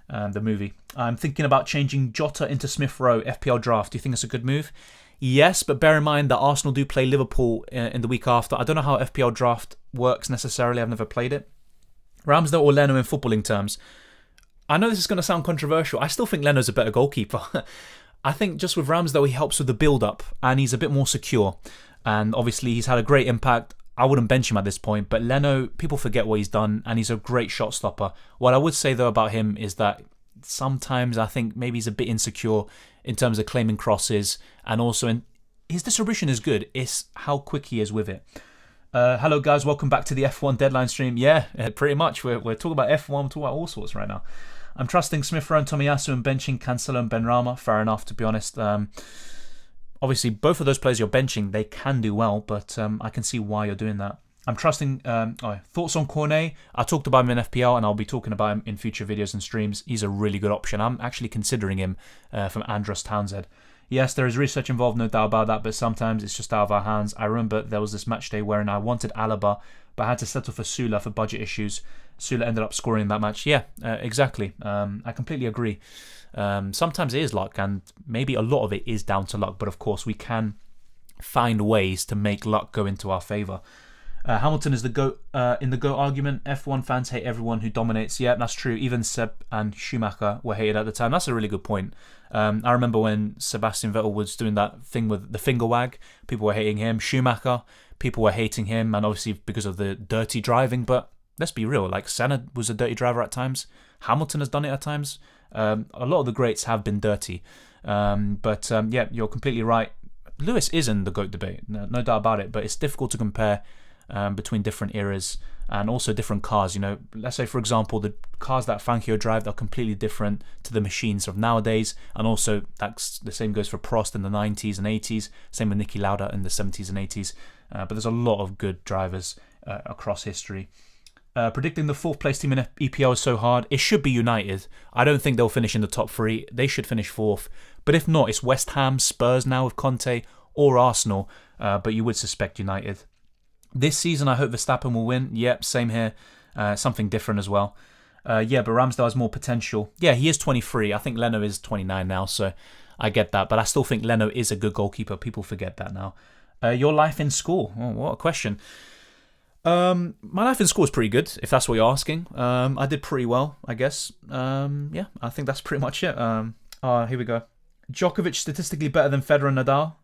The movie. I'm thinking about changing Jota into Smith Rowe, FPL draft. Do you think it's a good move? Yes, but bear in mind that Arsenal do play Liverpool in the week after. I don't know how FPL draft works necessarily. I've never played it. Ramsdale or Leno in footballing terms? I know this is going to sound controversial. I still think Leno's a better goalkeeper. I think just with Ramsdale, he helps with the build-up, and he's a bit more secure. And obviously, he's had a great impact. I wouldn't bench him at this point, but Leno, people forget what he's done, and he's a great shot stopper. What I would say, though, about him is that sometimes I think maybe he's a bit insecure in terms of claiming crosses, and also his distribution is good. It's how quick he is with it. Hello, guys. Welcome back to the F1 deadline stream. Yeah, pretty much. We're talking about F1. We're talking about all sorts right now. I'm trusting Smith Rowe and Tomiyasu and benching Cancelo and Benrahma. Fair enough, to be honest. Obviously, both of those players you're benching, they can do well, but I can see why you're doing that. I'm trusting... thoughts on Cornet? I talked about him in FPL, and I'll be talking about him in future videos and streams. He's a really good option. I'm actually considering him from Andros Townsend. Yes, there is research involved, no doubt about that, but sometimes it's just out of our hands. I remember there was this match day wherein I wanted Alaba, but I had to settle for Sula for budget issues. Sula ended up scoring that match. Yeah, exactly. I completely agree. Sometimes it is luck, and maybe a lot of it is down to luck, but of course we can find ways to make luck go into our favour. Hamilton is the GOAT in the GOAT argument. F1 fans hate everyone who dominates. Yeah, that's true. Even Seb and Schumacher were hated at the time. That's a really good point. I remember when Sebastian Vettel was doing that thing with the finger wag, people were hating him. Schumacher, people were hating him, and obviously because of the dirty driving, but let's be real, like Senna was a dirty driver at times. Hamilton has done it at times. A lot of the greats have been dirty. But yeah, you're completely right. Lewis is in the GOAT debate, no doubt about it, but it's difficult to compare between different eras and also different cars. You know, let's say, for example, the cars that Fangio drive are completely different to the machines of nowadays, and also that's the same goes for Prost in the 90s and 80s, same with Niki Lauda in the 70s and 80s. But there's a lot of good drivers across history. Predicting the 4th place team in EPL is so hard. It should be United. I don't think they'll finish in the top 3. They should finish 4th. But if not, it's West Ham, Spurs now with Conte, or Arsenal. But you would suspect United. This season, I hope Verstappen will win. Yep, same here. Something different as well. Yeah, but Ramsdale has more potential. Yeah, he is 23. I think Leno is 29 now, so I get that. But I still think Leno is a good goalkeeper. People forget that now. Your life in school. Oh, what a question. My life in school is pretty good, if that's what you're asking. I did pretty well, I guess. Yeah, I think that's pretty much it. Here we go. Djokovic statistically better than Federer and Nadal.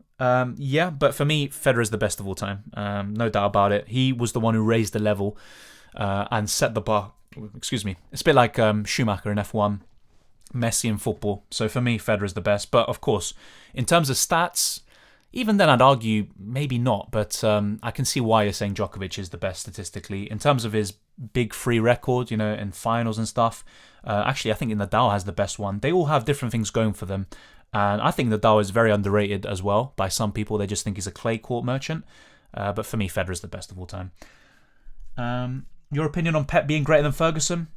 Yeah, but for me, Federer is the best of all time. No doubt about it. He was the one who raised the level and set the bar. Excuse me. It's a bit like Schumacher in F1, Messi in football. So for me, Federer is the best. But of course, in terms of stats, even then I'd argue maybe not. But I can see why you're saying Djokovic is the best statistically. In terms of his big free record, you know, in finals and stuff, actually I think Nadal has the best one. They all have different things going for them. And I think Nadal is very underrated as well by some people. They just think he's a clay court merchant. But for me, Federer is the best of all time. Your opinion on Pep being greater than Ferguson?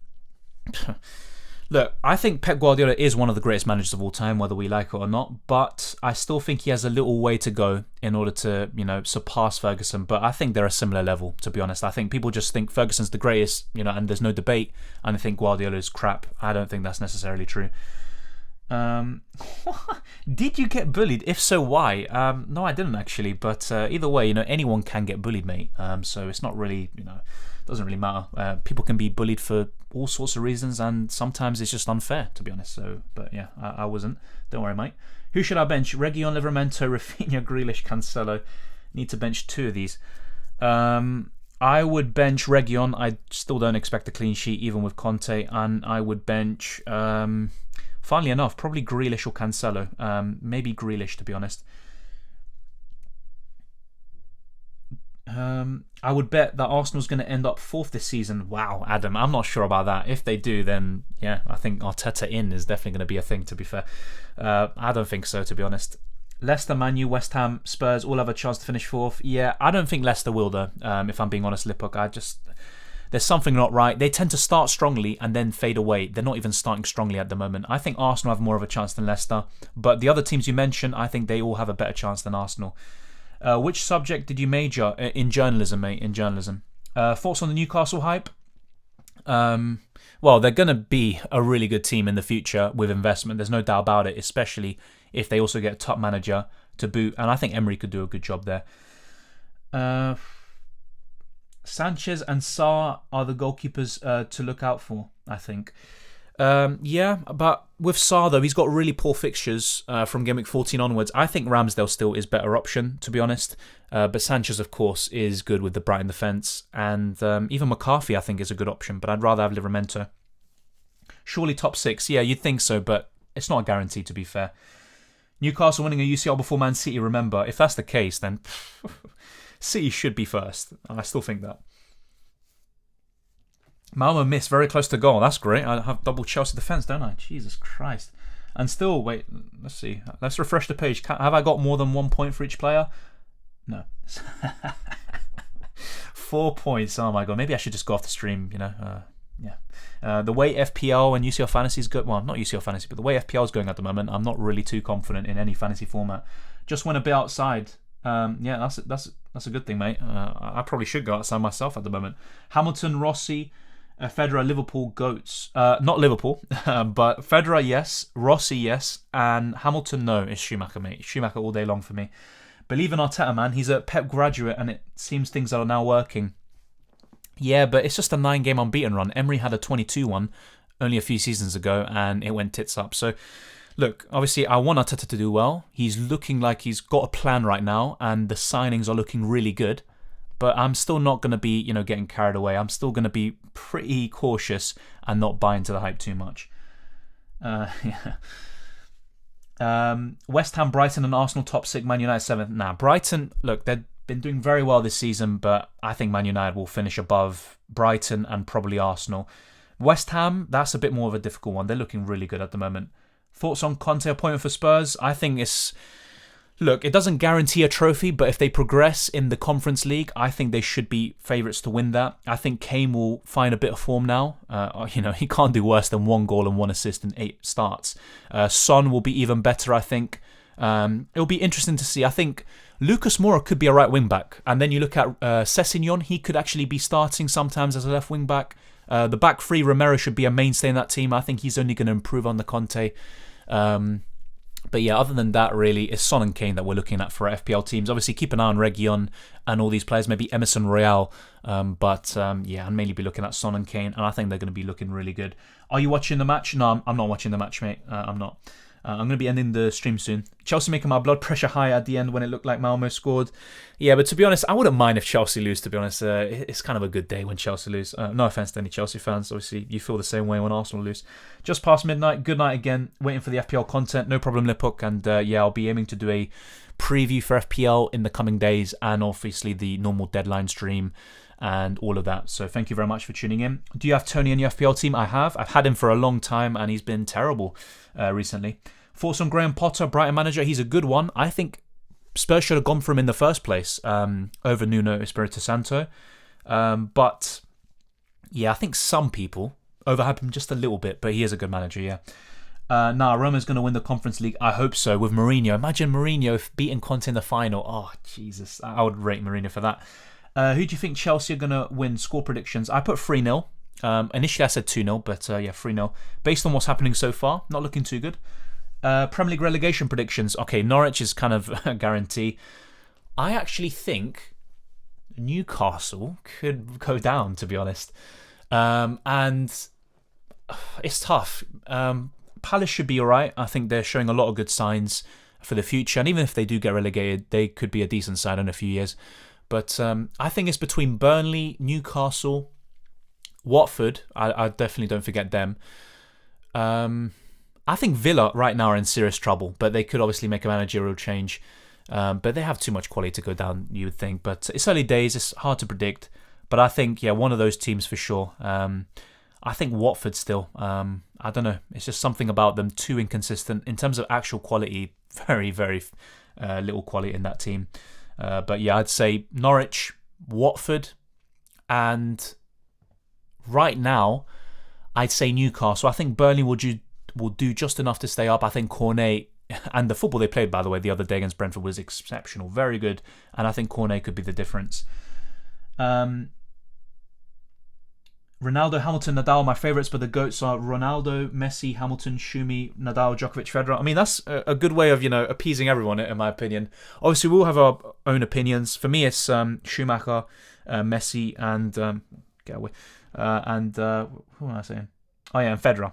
Look, I think Pep Guardiola is one of the greatest managers of all time, whether we like it or not. But I still think he has a little way to go in order to, you know, surpass Ferguson. But I think they're a similar level, to be honest. I think people just think Ferguson's the greatest, you know, and there's no debate. And they think Guardiola is crap. I don't think that's necessarily true. Did you get bullied? If so, why? No, I didn't actually. But either way, you know, anyone can get bullied, mate. So it's not really, you know, doesn't really matter. People can be bullied for all sorts of reasons, and sometimes it's just unfair, to be honest. So, but yeah, I wasn't. Don't worry, mate. Who should I bench? Reguilon, Livramento, Rafinha, Grealish, Cancelo. Need to bench 2 of these. I would bench Reguilon. I still don't expect a clean sheet, even with Conte, and I would bench. Funnily enough, probably Grealish or Cancelo. Maybe Grealish, to be honest. I would bet that Arsenal's going to end up 4th this season. Wow, Adam, I'm not sure about that. If they do, then yeah, I think Arteta in is definitely going to be a thing, to be fair. I don't think so, to be honest. Leicester, Man U, West Ham, Spurs all have a chance to finish 4th. Yeah, I don't think Leicester will, though, if I'm being honest, Lipok. There's something not right. They tend to start strongly and then fade away. They're not even starting strongly at the moment. I think Arsenal have more of a chance than Leicester. But the other teams you mentioned, I think they all have a better chance than Arsenal. Which subject did you major? In journalism, mate. In journalism. Thoughts on the Newcastle hype? Well, they're going to be a really good team in the future with investment. There's no doubt about it, especially if they also get a top manager to boot. And I think Emery could do a good job there. Sanchez and Sarr are the goalkeepers to look out for, I think. Yeah, but with Sarr, though, he's got really poor fixtures from game week 14 onwards. I think Ramsdale still is better option, to be honest. But Sanchez, of course, is good with the Brighton defence. And even McCarthy, I think, is a good option. But I'd rather have Livramento. Surely top 6. Yeah, you'd think so, but it's not a guarantee, to be fair. Newcastle winning a UCL before Man City, remember. If that's the case, then City should be first. I still think that. Malmo missed very close to goal. That's great. I have double Chelsea defence, don't I? Jesus Christ. And still, wait, let's see. Let's refresh the page. Have I got more than 1 point for each player? No. 4 points. Oh my God. Maybe I should just go off the stream, you know. Yeah. The way FPL and UCL Fantasy is good. Well, not UCL Fantasy, but the way FPL is going at the moment, I'm not really too confident in any fantasy format. Just went a bit outside. Yeah, that's a good thing, mate. I probably should go outside myself at the moment. Hamilton, Rossi, Federer, Liverpool, GOATs. Not Liverpool, but Federer, yes. Rossi, yes. And Hamilton, no. It's Schumacher, mate. Schumacher all day long for me. Believe in Arteta, man. He's a Pep graduate, and it seems things are now working. Yeah, but it's just a 9-game unbeaten run. Emery had a 22 one only a few seasons ago, and it went tits up. So, look, obviously, I want Arteta to do well. He's looking like he's got a plan right now, and the signings are looking really good. But I'm still not going to be, you know, getting carried away. I'm still going to be pretty cautious and not buy into the hype too much. Yeah. West Ham, Brighton, and Arsenal top 6. Man United 7th. Nah, Brighton. Look, they've been doing very well this season, but I think Man United will finish above Brighton and probably Arsenal. West Ham, that's a bit more of a difficult one. They're looking really good at the moment. Thoughts on Conte appointment for Spurs? I think it's... Look, it doesn't guarantee a trophy, but if they progress in the Conference League, I think they should be favourites to win that. I think Kane will find a bit of form now. You know, he can't do worse than 1 goal and 1 assist in 8 starts. Son will be even better, I think. It'll be interesting to see. I think Lucas Moura could be a right wing back, and then you look at Sessegnon. He could actually be starting sometimes as a left wing back. The back three, Romero should be a mainstay in that team. I think he's only going to improve on the Conte. But yeah, other than that, really, it's Son and Kane that we're looking at for our FPL teams. Obviously, keep an eye on Reguilon and all these players, maybe Emerson Royale. But I'll mainly be looking at Son and Kane, and I think they're going to be looking really good. Are you watching the match? No, I'm not watching the match, mate. I'm not. I'm going to be ending the stream soon. Chelsea making my blood pressure high at the end when it looked like Malmo scored. Yeah, but to be honest, I wouldn't mind if Chelsea lose, to be honest. It's kind of a good day when Chelsea lose. No offence to any Chelsea fans. Obviously, you feel the same way when Arsenal lose. Just past midnight. Good night again. Waiting for the FPL content. No problem, Liphook. And I'll be aiming to do a preview for FPL in the coming days, and obviously the normal deadline stream and all of that. So thank you very much for tuning in. Do you have Tony in your FPL team? I have. I've had him for a long time, and he's been terrible recently. Thoughts on Graham Potter, Brighton manager? He's a good one. I think Spurs should have gone for him in the first place over Nuno Espirito Santo. But yeah, I think some people overhype him just a little bit, but he is a good manager, yeah. Roma's going to win the Conference League. I hope so, with Mourinho. Imagine Mourinho beating Conte in the final. Oh, Jesus. I would rate Mourinho for that. Who do you think Chelsea are going to win? Score predictions. I put 3-0. Initially I said 2-0, but 3-0. Based on what's happening so far, not looking too good. Premier League relegation predictions. Okay, Norwich is kind of a guarantee. I actually think Newcastle could go down, to be honest. And it's tough. Palace should be alright. I think they're showing a lot of good signs for the future. And even if they do get relegated, they could be a decent side in a few years. But I think it's between Burnley, Newcastle, Watford. I definitely don't forget them. I think Villa right now are in serious trouble, but they could obviously make a managerial change. But they have too much quality to go down, you would think. But it's early days, it's hard to predict. But I think, one of those teams for sure. I think Watford still. I don't know. It's just something about them, too inconsistent. In terms of actual quality, very, very little quality in that team. But I'd say Norwich, Watford, and right now, I'd say Newcastle. I think Burnley will do just enough to stay up. I think Cornet, and the football they played, by the way, the other day against Brentford was exceptional, very good, and I think Cornet could be the difference. Ronaldo, Hamilton, Nadal, my favourites, but the GOATs are Ronaldo, Messi, Hamilton, Schumi, Nadal, Djokovic, Federer. I mean, that's a good way of, appeasing everyone, in my opinion. Obviously, we all have our own opinions. For me, it's Schumacher, Messi, and who am I saying? Oh yeah, and Federer.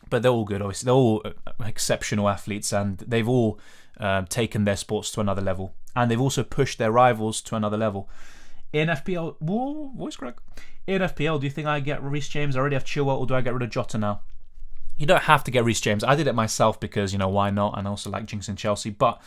But they're all good, obviously. They're all exceptional athletes, and they've all taken their sports to another level. And they've also pushed their rivals to another level. In FPL, voice crack. In FPL, do you think I get Reece James? I already have Chilwell, or do I get rid of Jota now? You don't have to get Reece James. I did it myself because, why not? And I also like jinxing Chelsea. But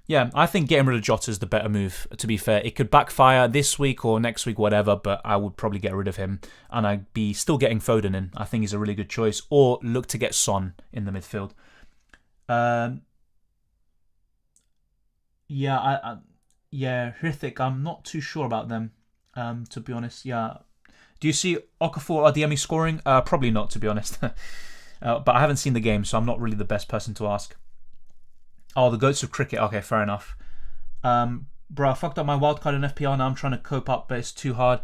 yeah, I think getting rid of Jota is the better move, to be fair. It could backfire this week or next week, whatever, but I would probably get rid of him. And I'd be still getting Foden in. I think he's a really good choice. Or look to get Son in the midfield. Hrithik, I'm not too sure about them, to be honest. Yeah. Do you see Okafor or Adeyemi scoring? Probably not, to be honest. But I haven't seen the game, so I'm not really the best person to ask. Oh, the GOATs of cricket. Okay, fair enough. Bro, I fucked up my wildcard in FPL. Now I'm trying to cope up, but it's too hard.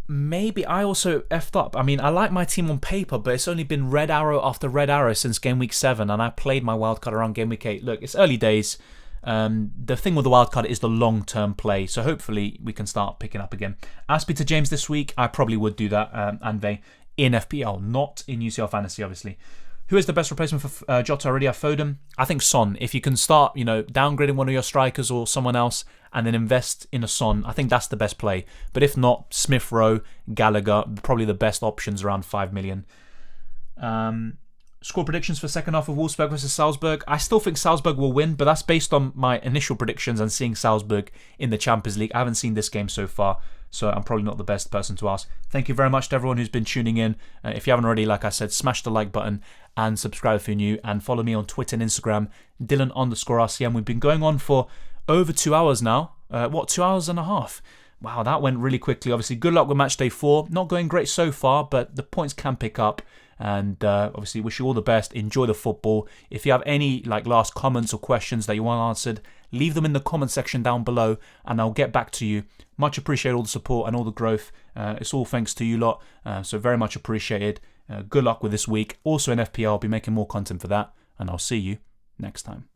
Maybe I also effed up. I mean, I like my team on paper, but it's only been red arrow after red arrow since game week 7, and I played my wildcard around game week 8. Look, it's early days. The thing with the wildcard is the long-term play, so hopefully we can start picking up again. Aspie to James this week, I probably would do that, and they in FPL, not in UCL Fantasy, obviously. Who is the best replacement for Jota? I already have Foden. I think Son. If you can start, downgrading one of your strikers or someone else and then invest in a Son, I think that's the best play. But if not, Smith Rowe, Gallagher, probably the best options around 5 million. Score predictions for second half of Wolfsburg versus Salzburg. I still think Salzburg will win, but that's based on my initial predictions and seeing Salzburg in the Champions League. I haven't seen this game so far, so I'm probably not the best person to ask. Thank you very much to everyone who's been tuning in. If you haven't already, like I said, smash the like button and subscribe if you're new, and follow me on Twitter and Instagram, Dylan_RCM. We've been going on for over 2 hours now. 2 hours and a half? Wow, that went really quickly. Obviously, good luck with match day 4. Not going great so far, but the points can pick up. And obviously, wish you all the best. Enjoy the football. If you have any last comments or questions that you want answered, leave them in the comment section down below, and I'll get back to you. Much appreciate all the support and all the growth. It's all thanks to you lot, so very much appreciated. Good luck with this week. Also in FPL, I'll be making more content for that, and I'll see you next time.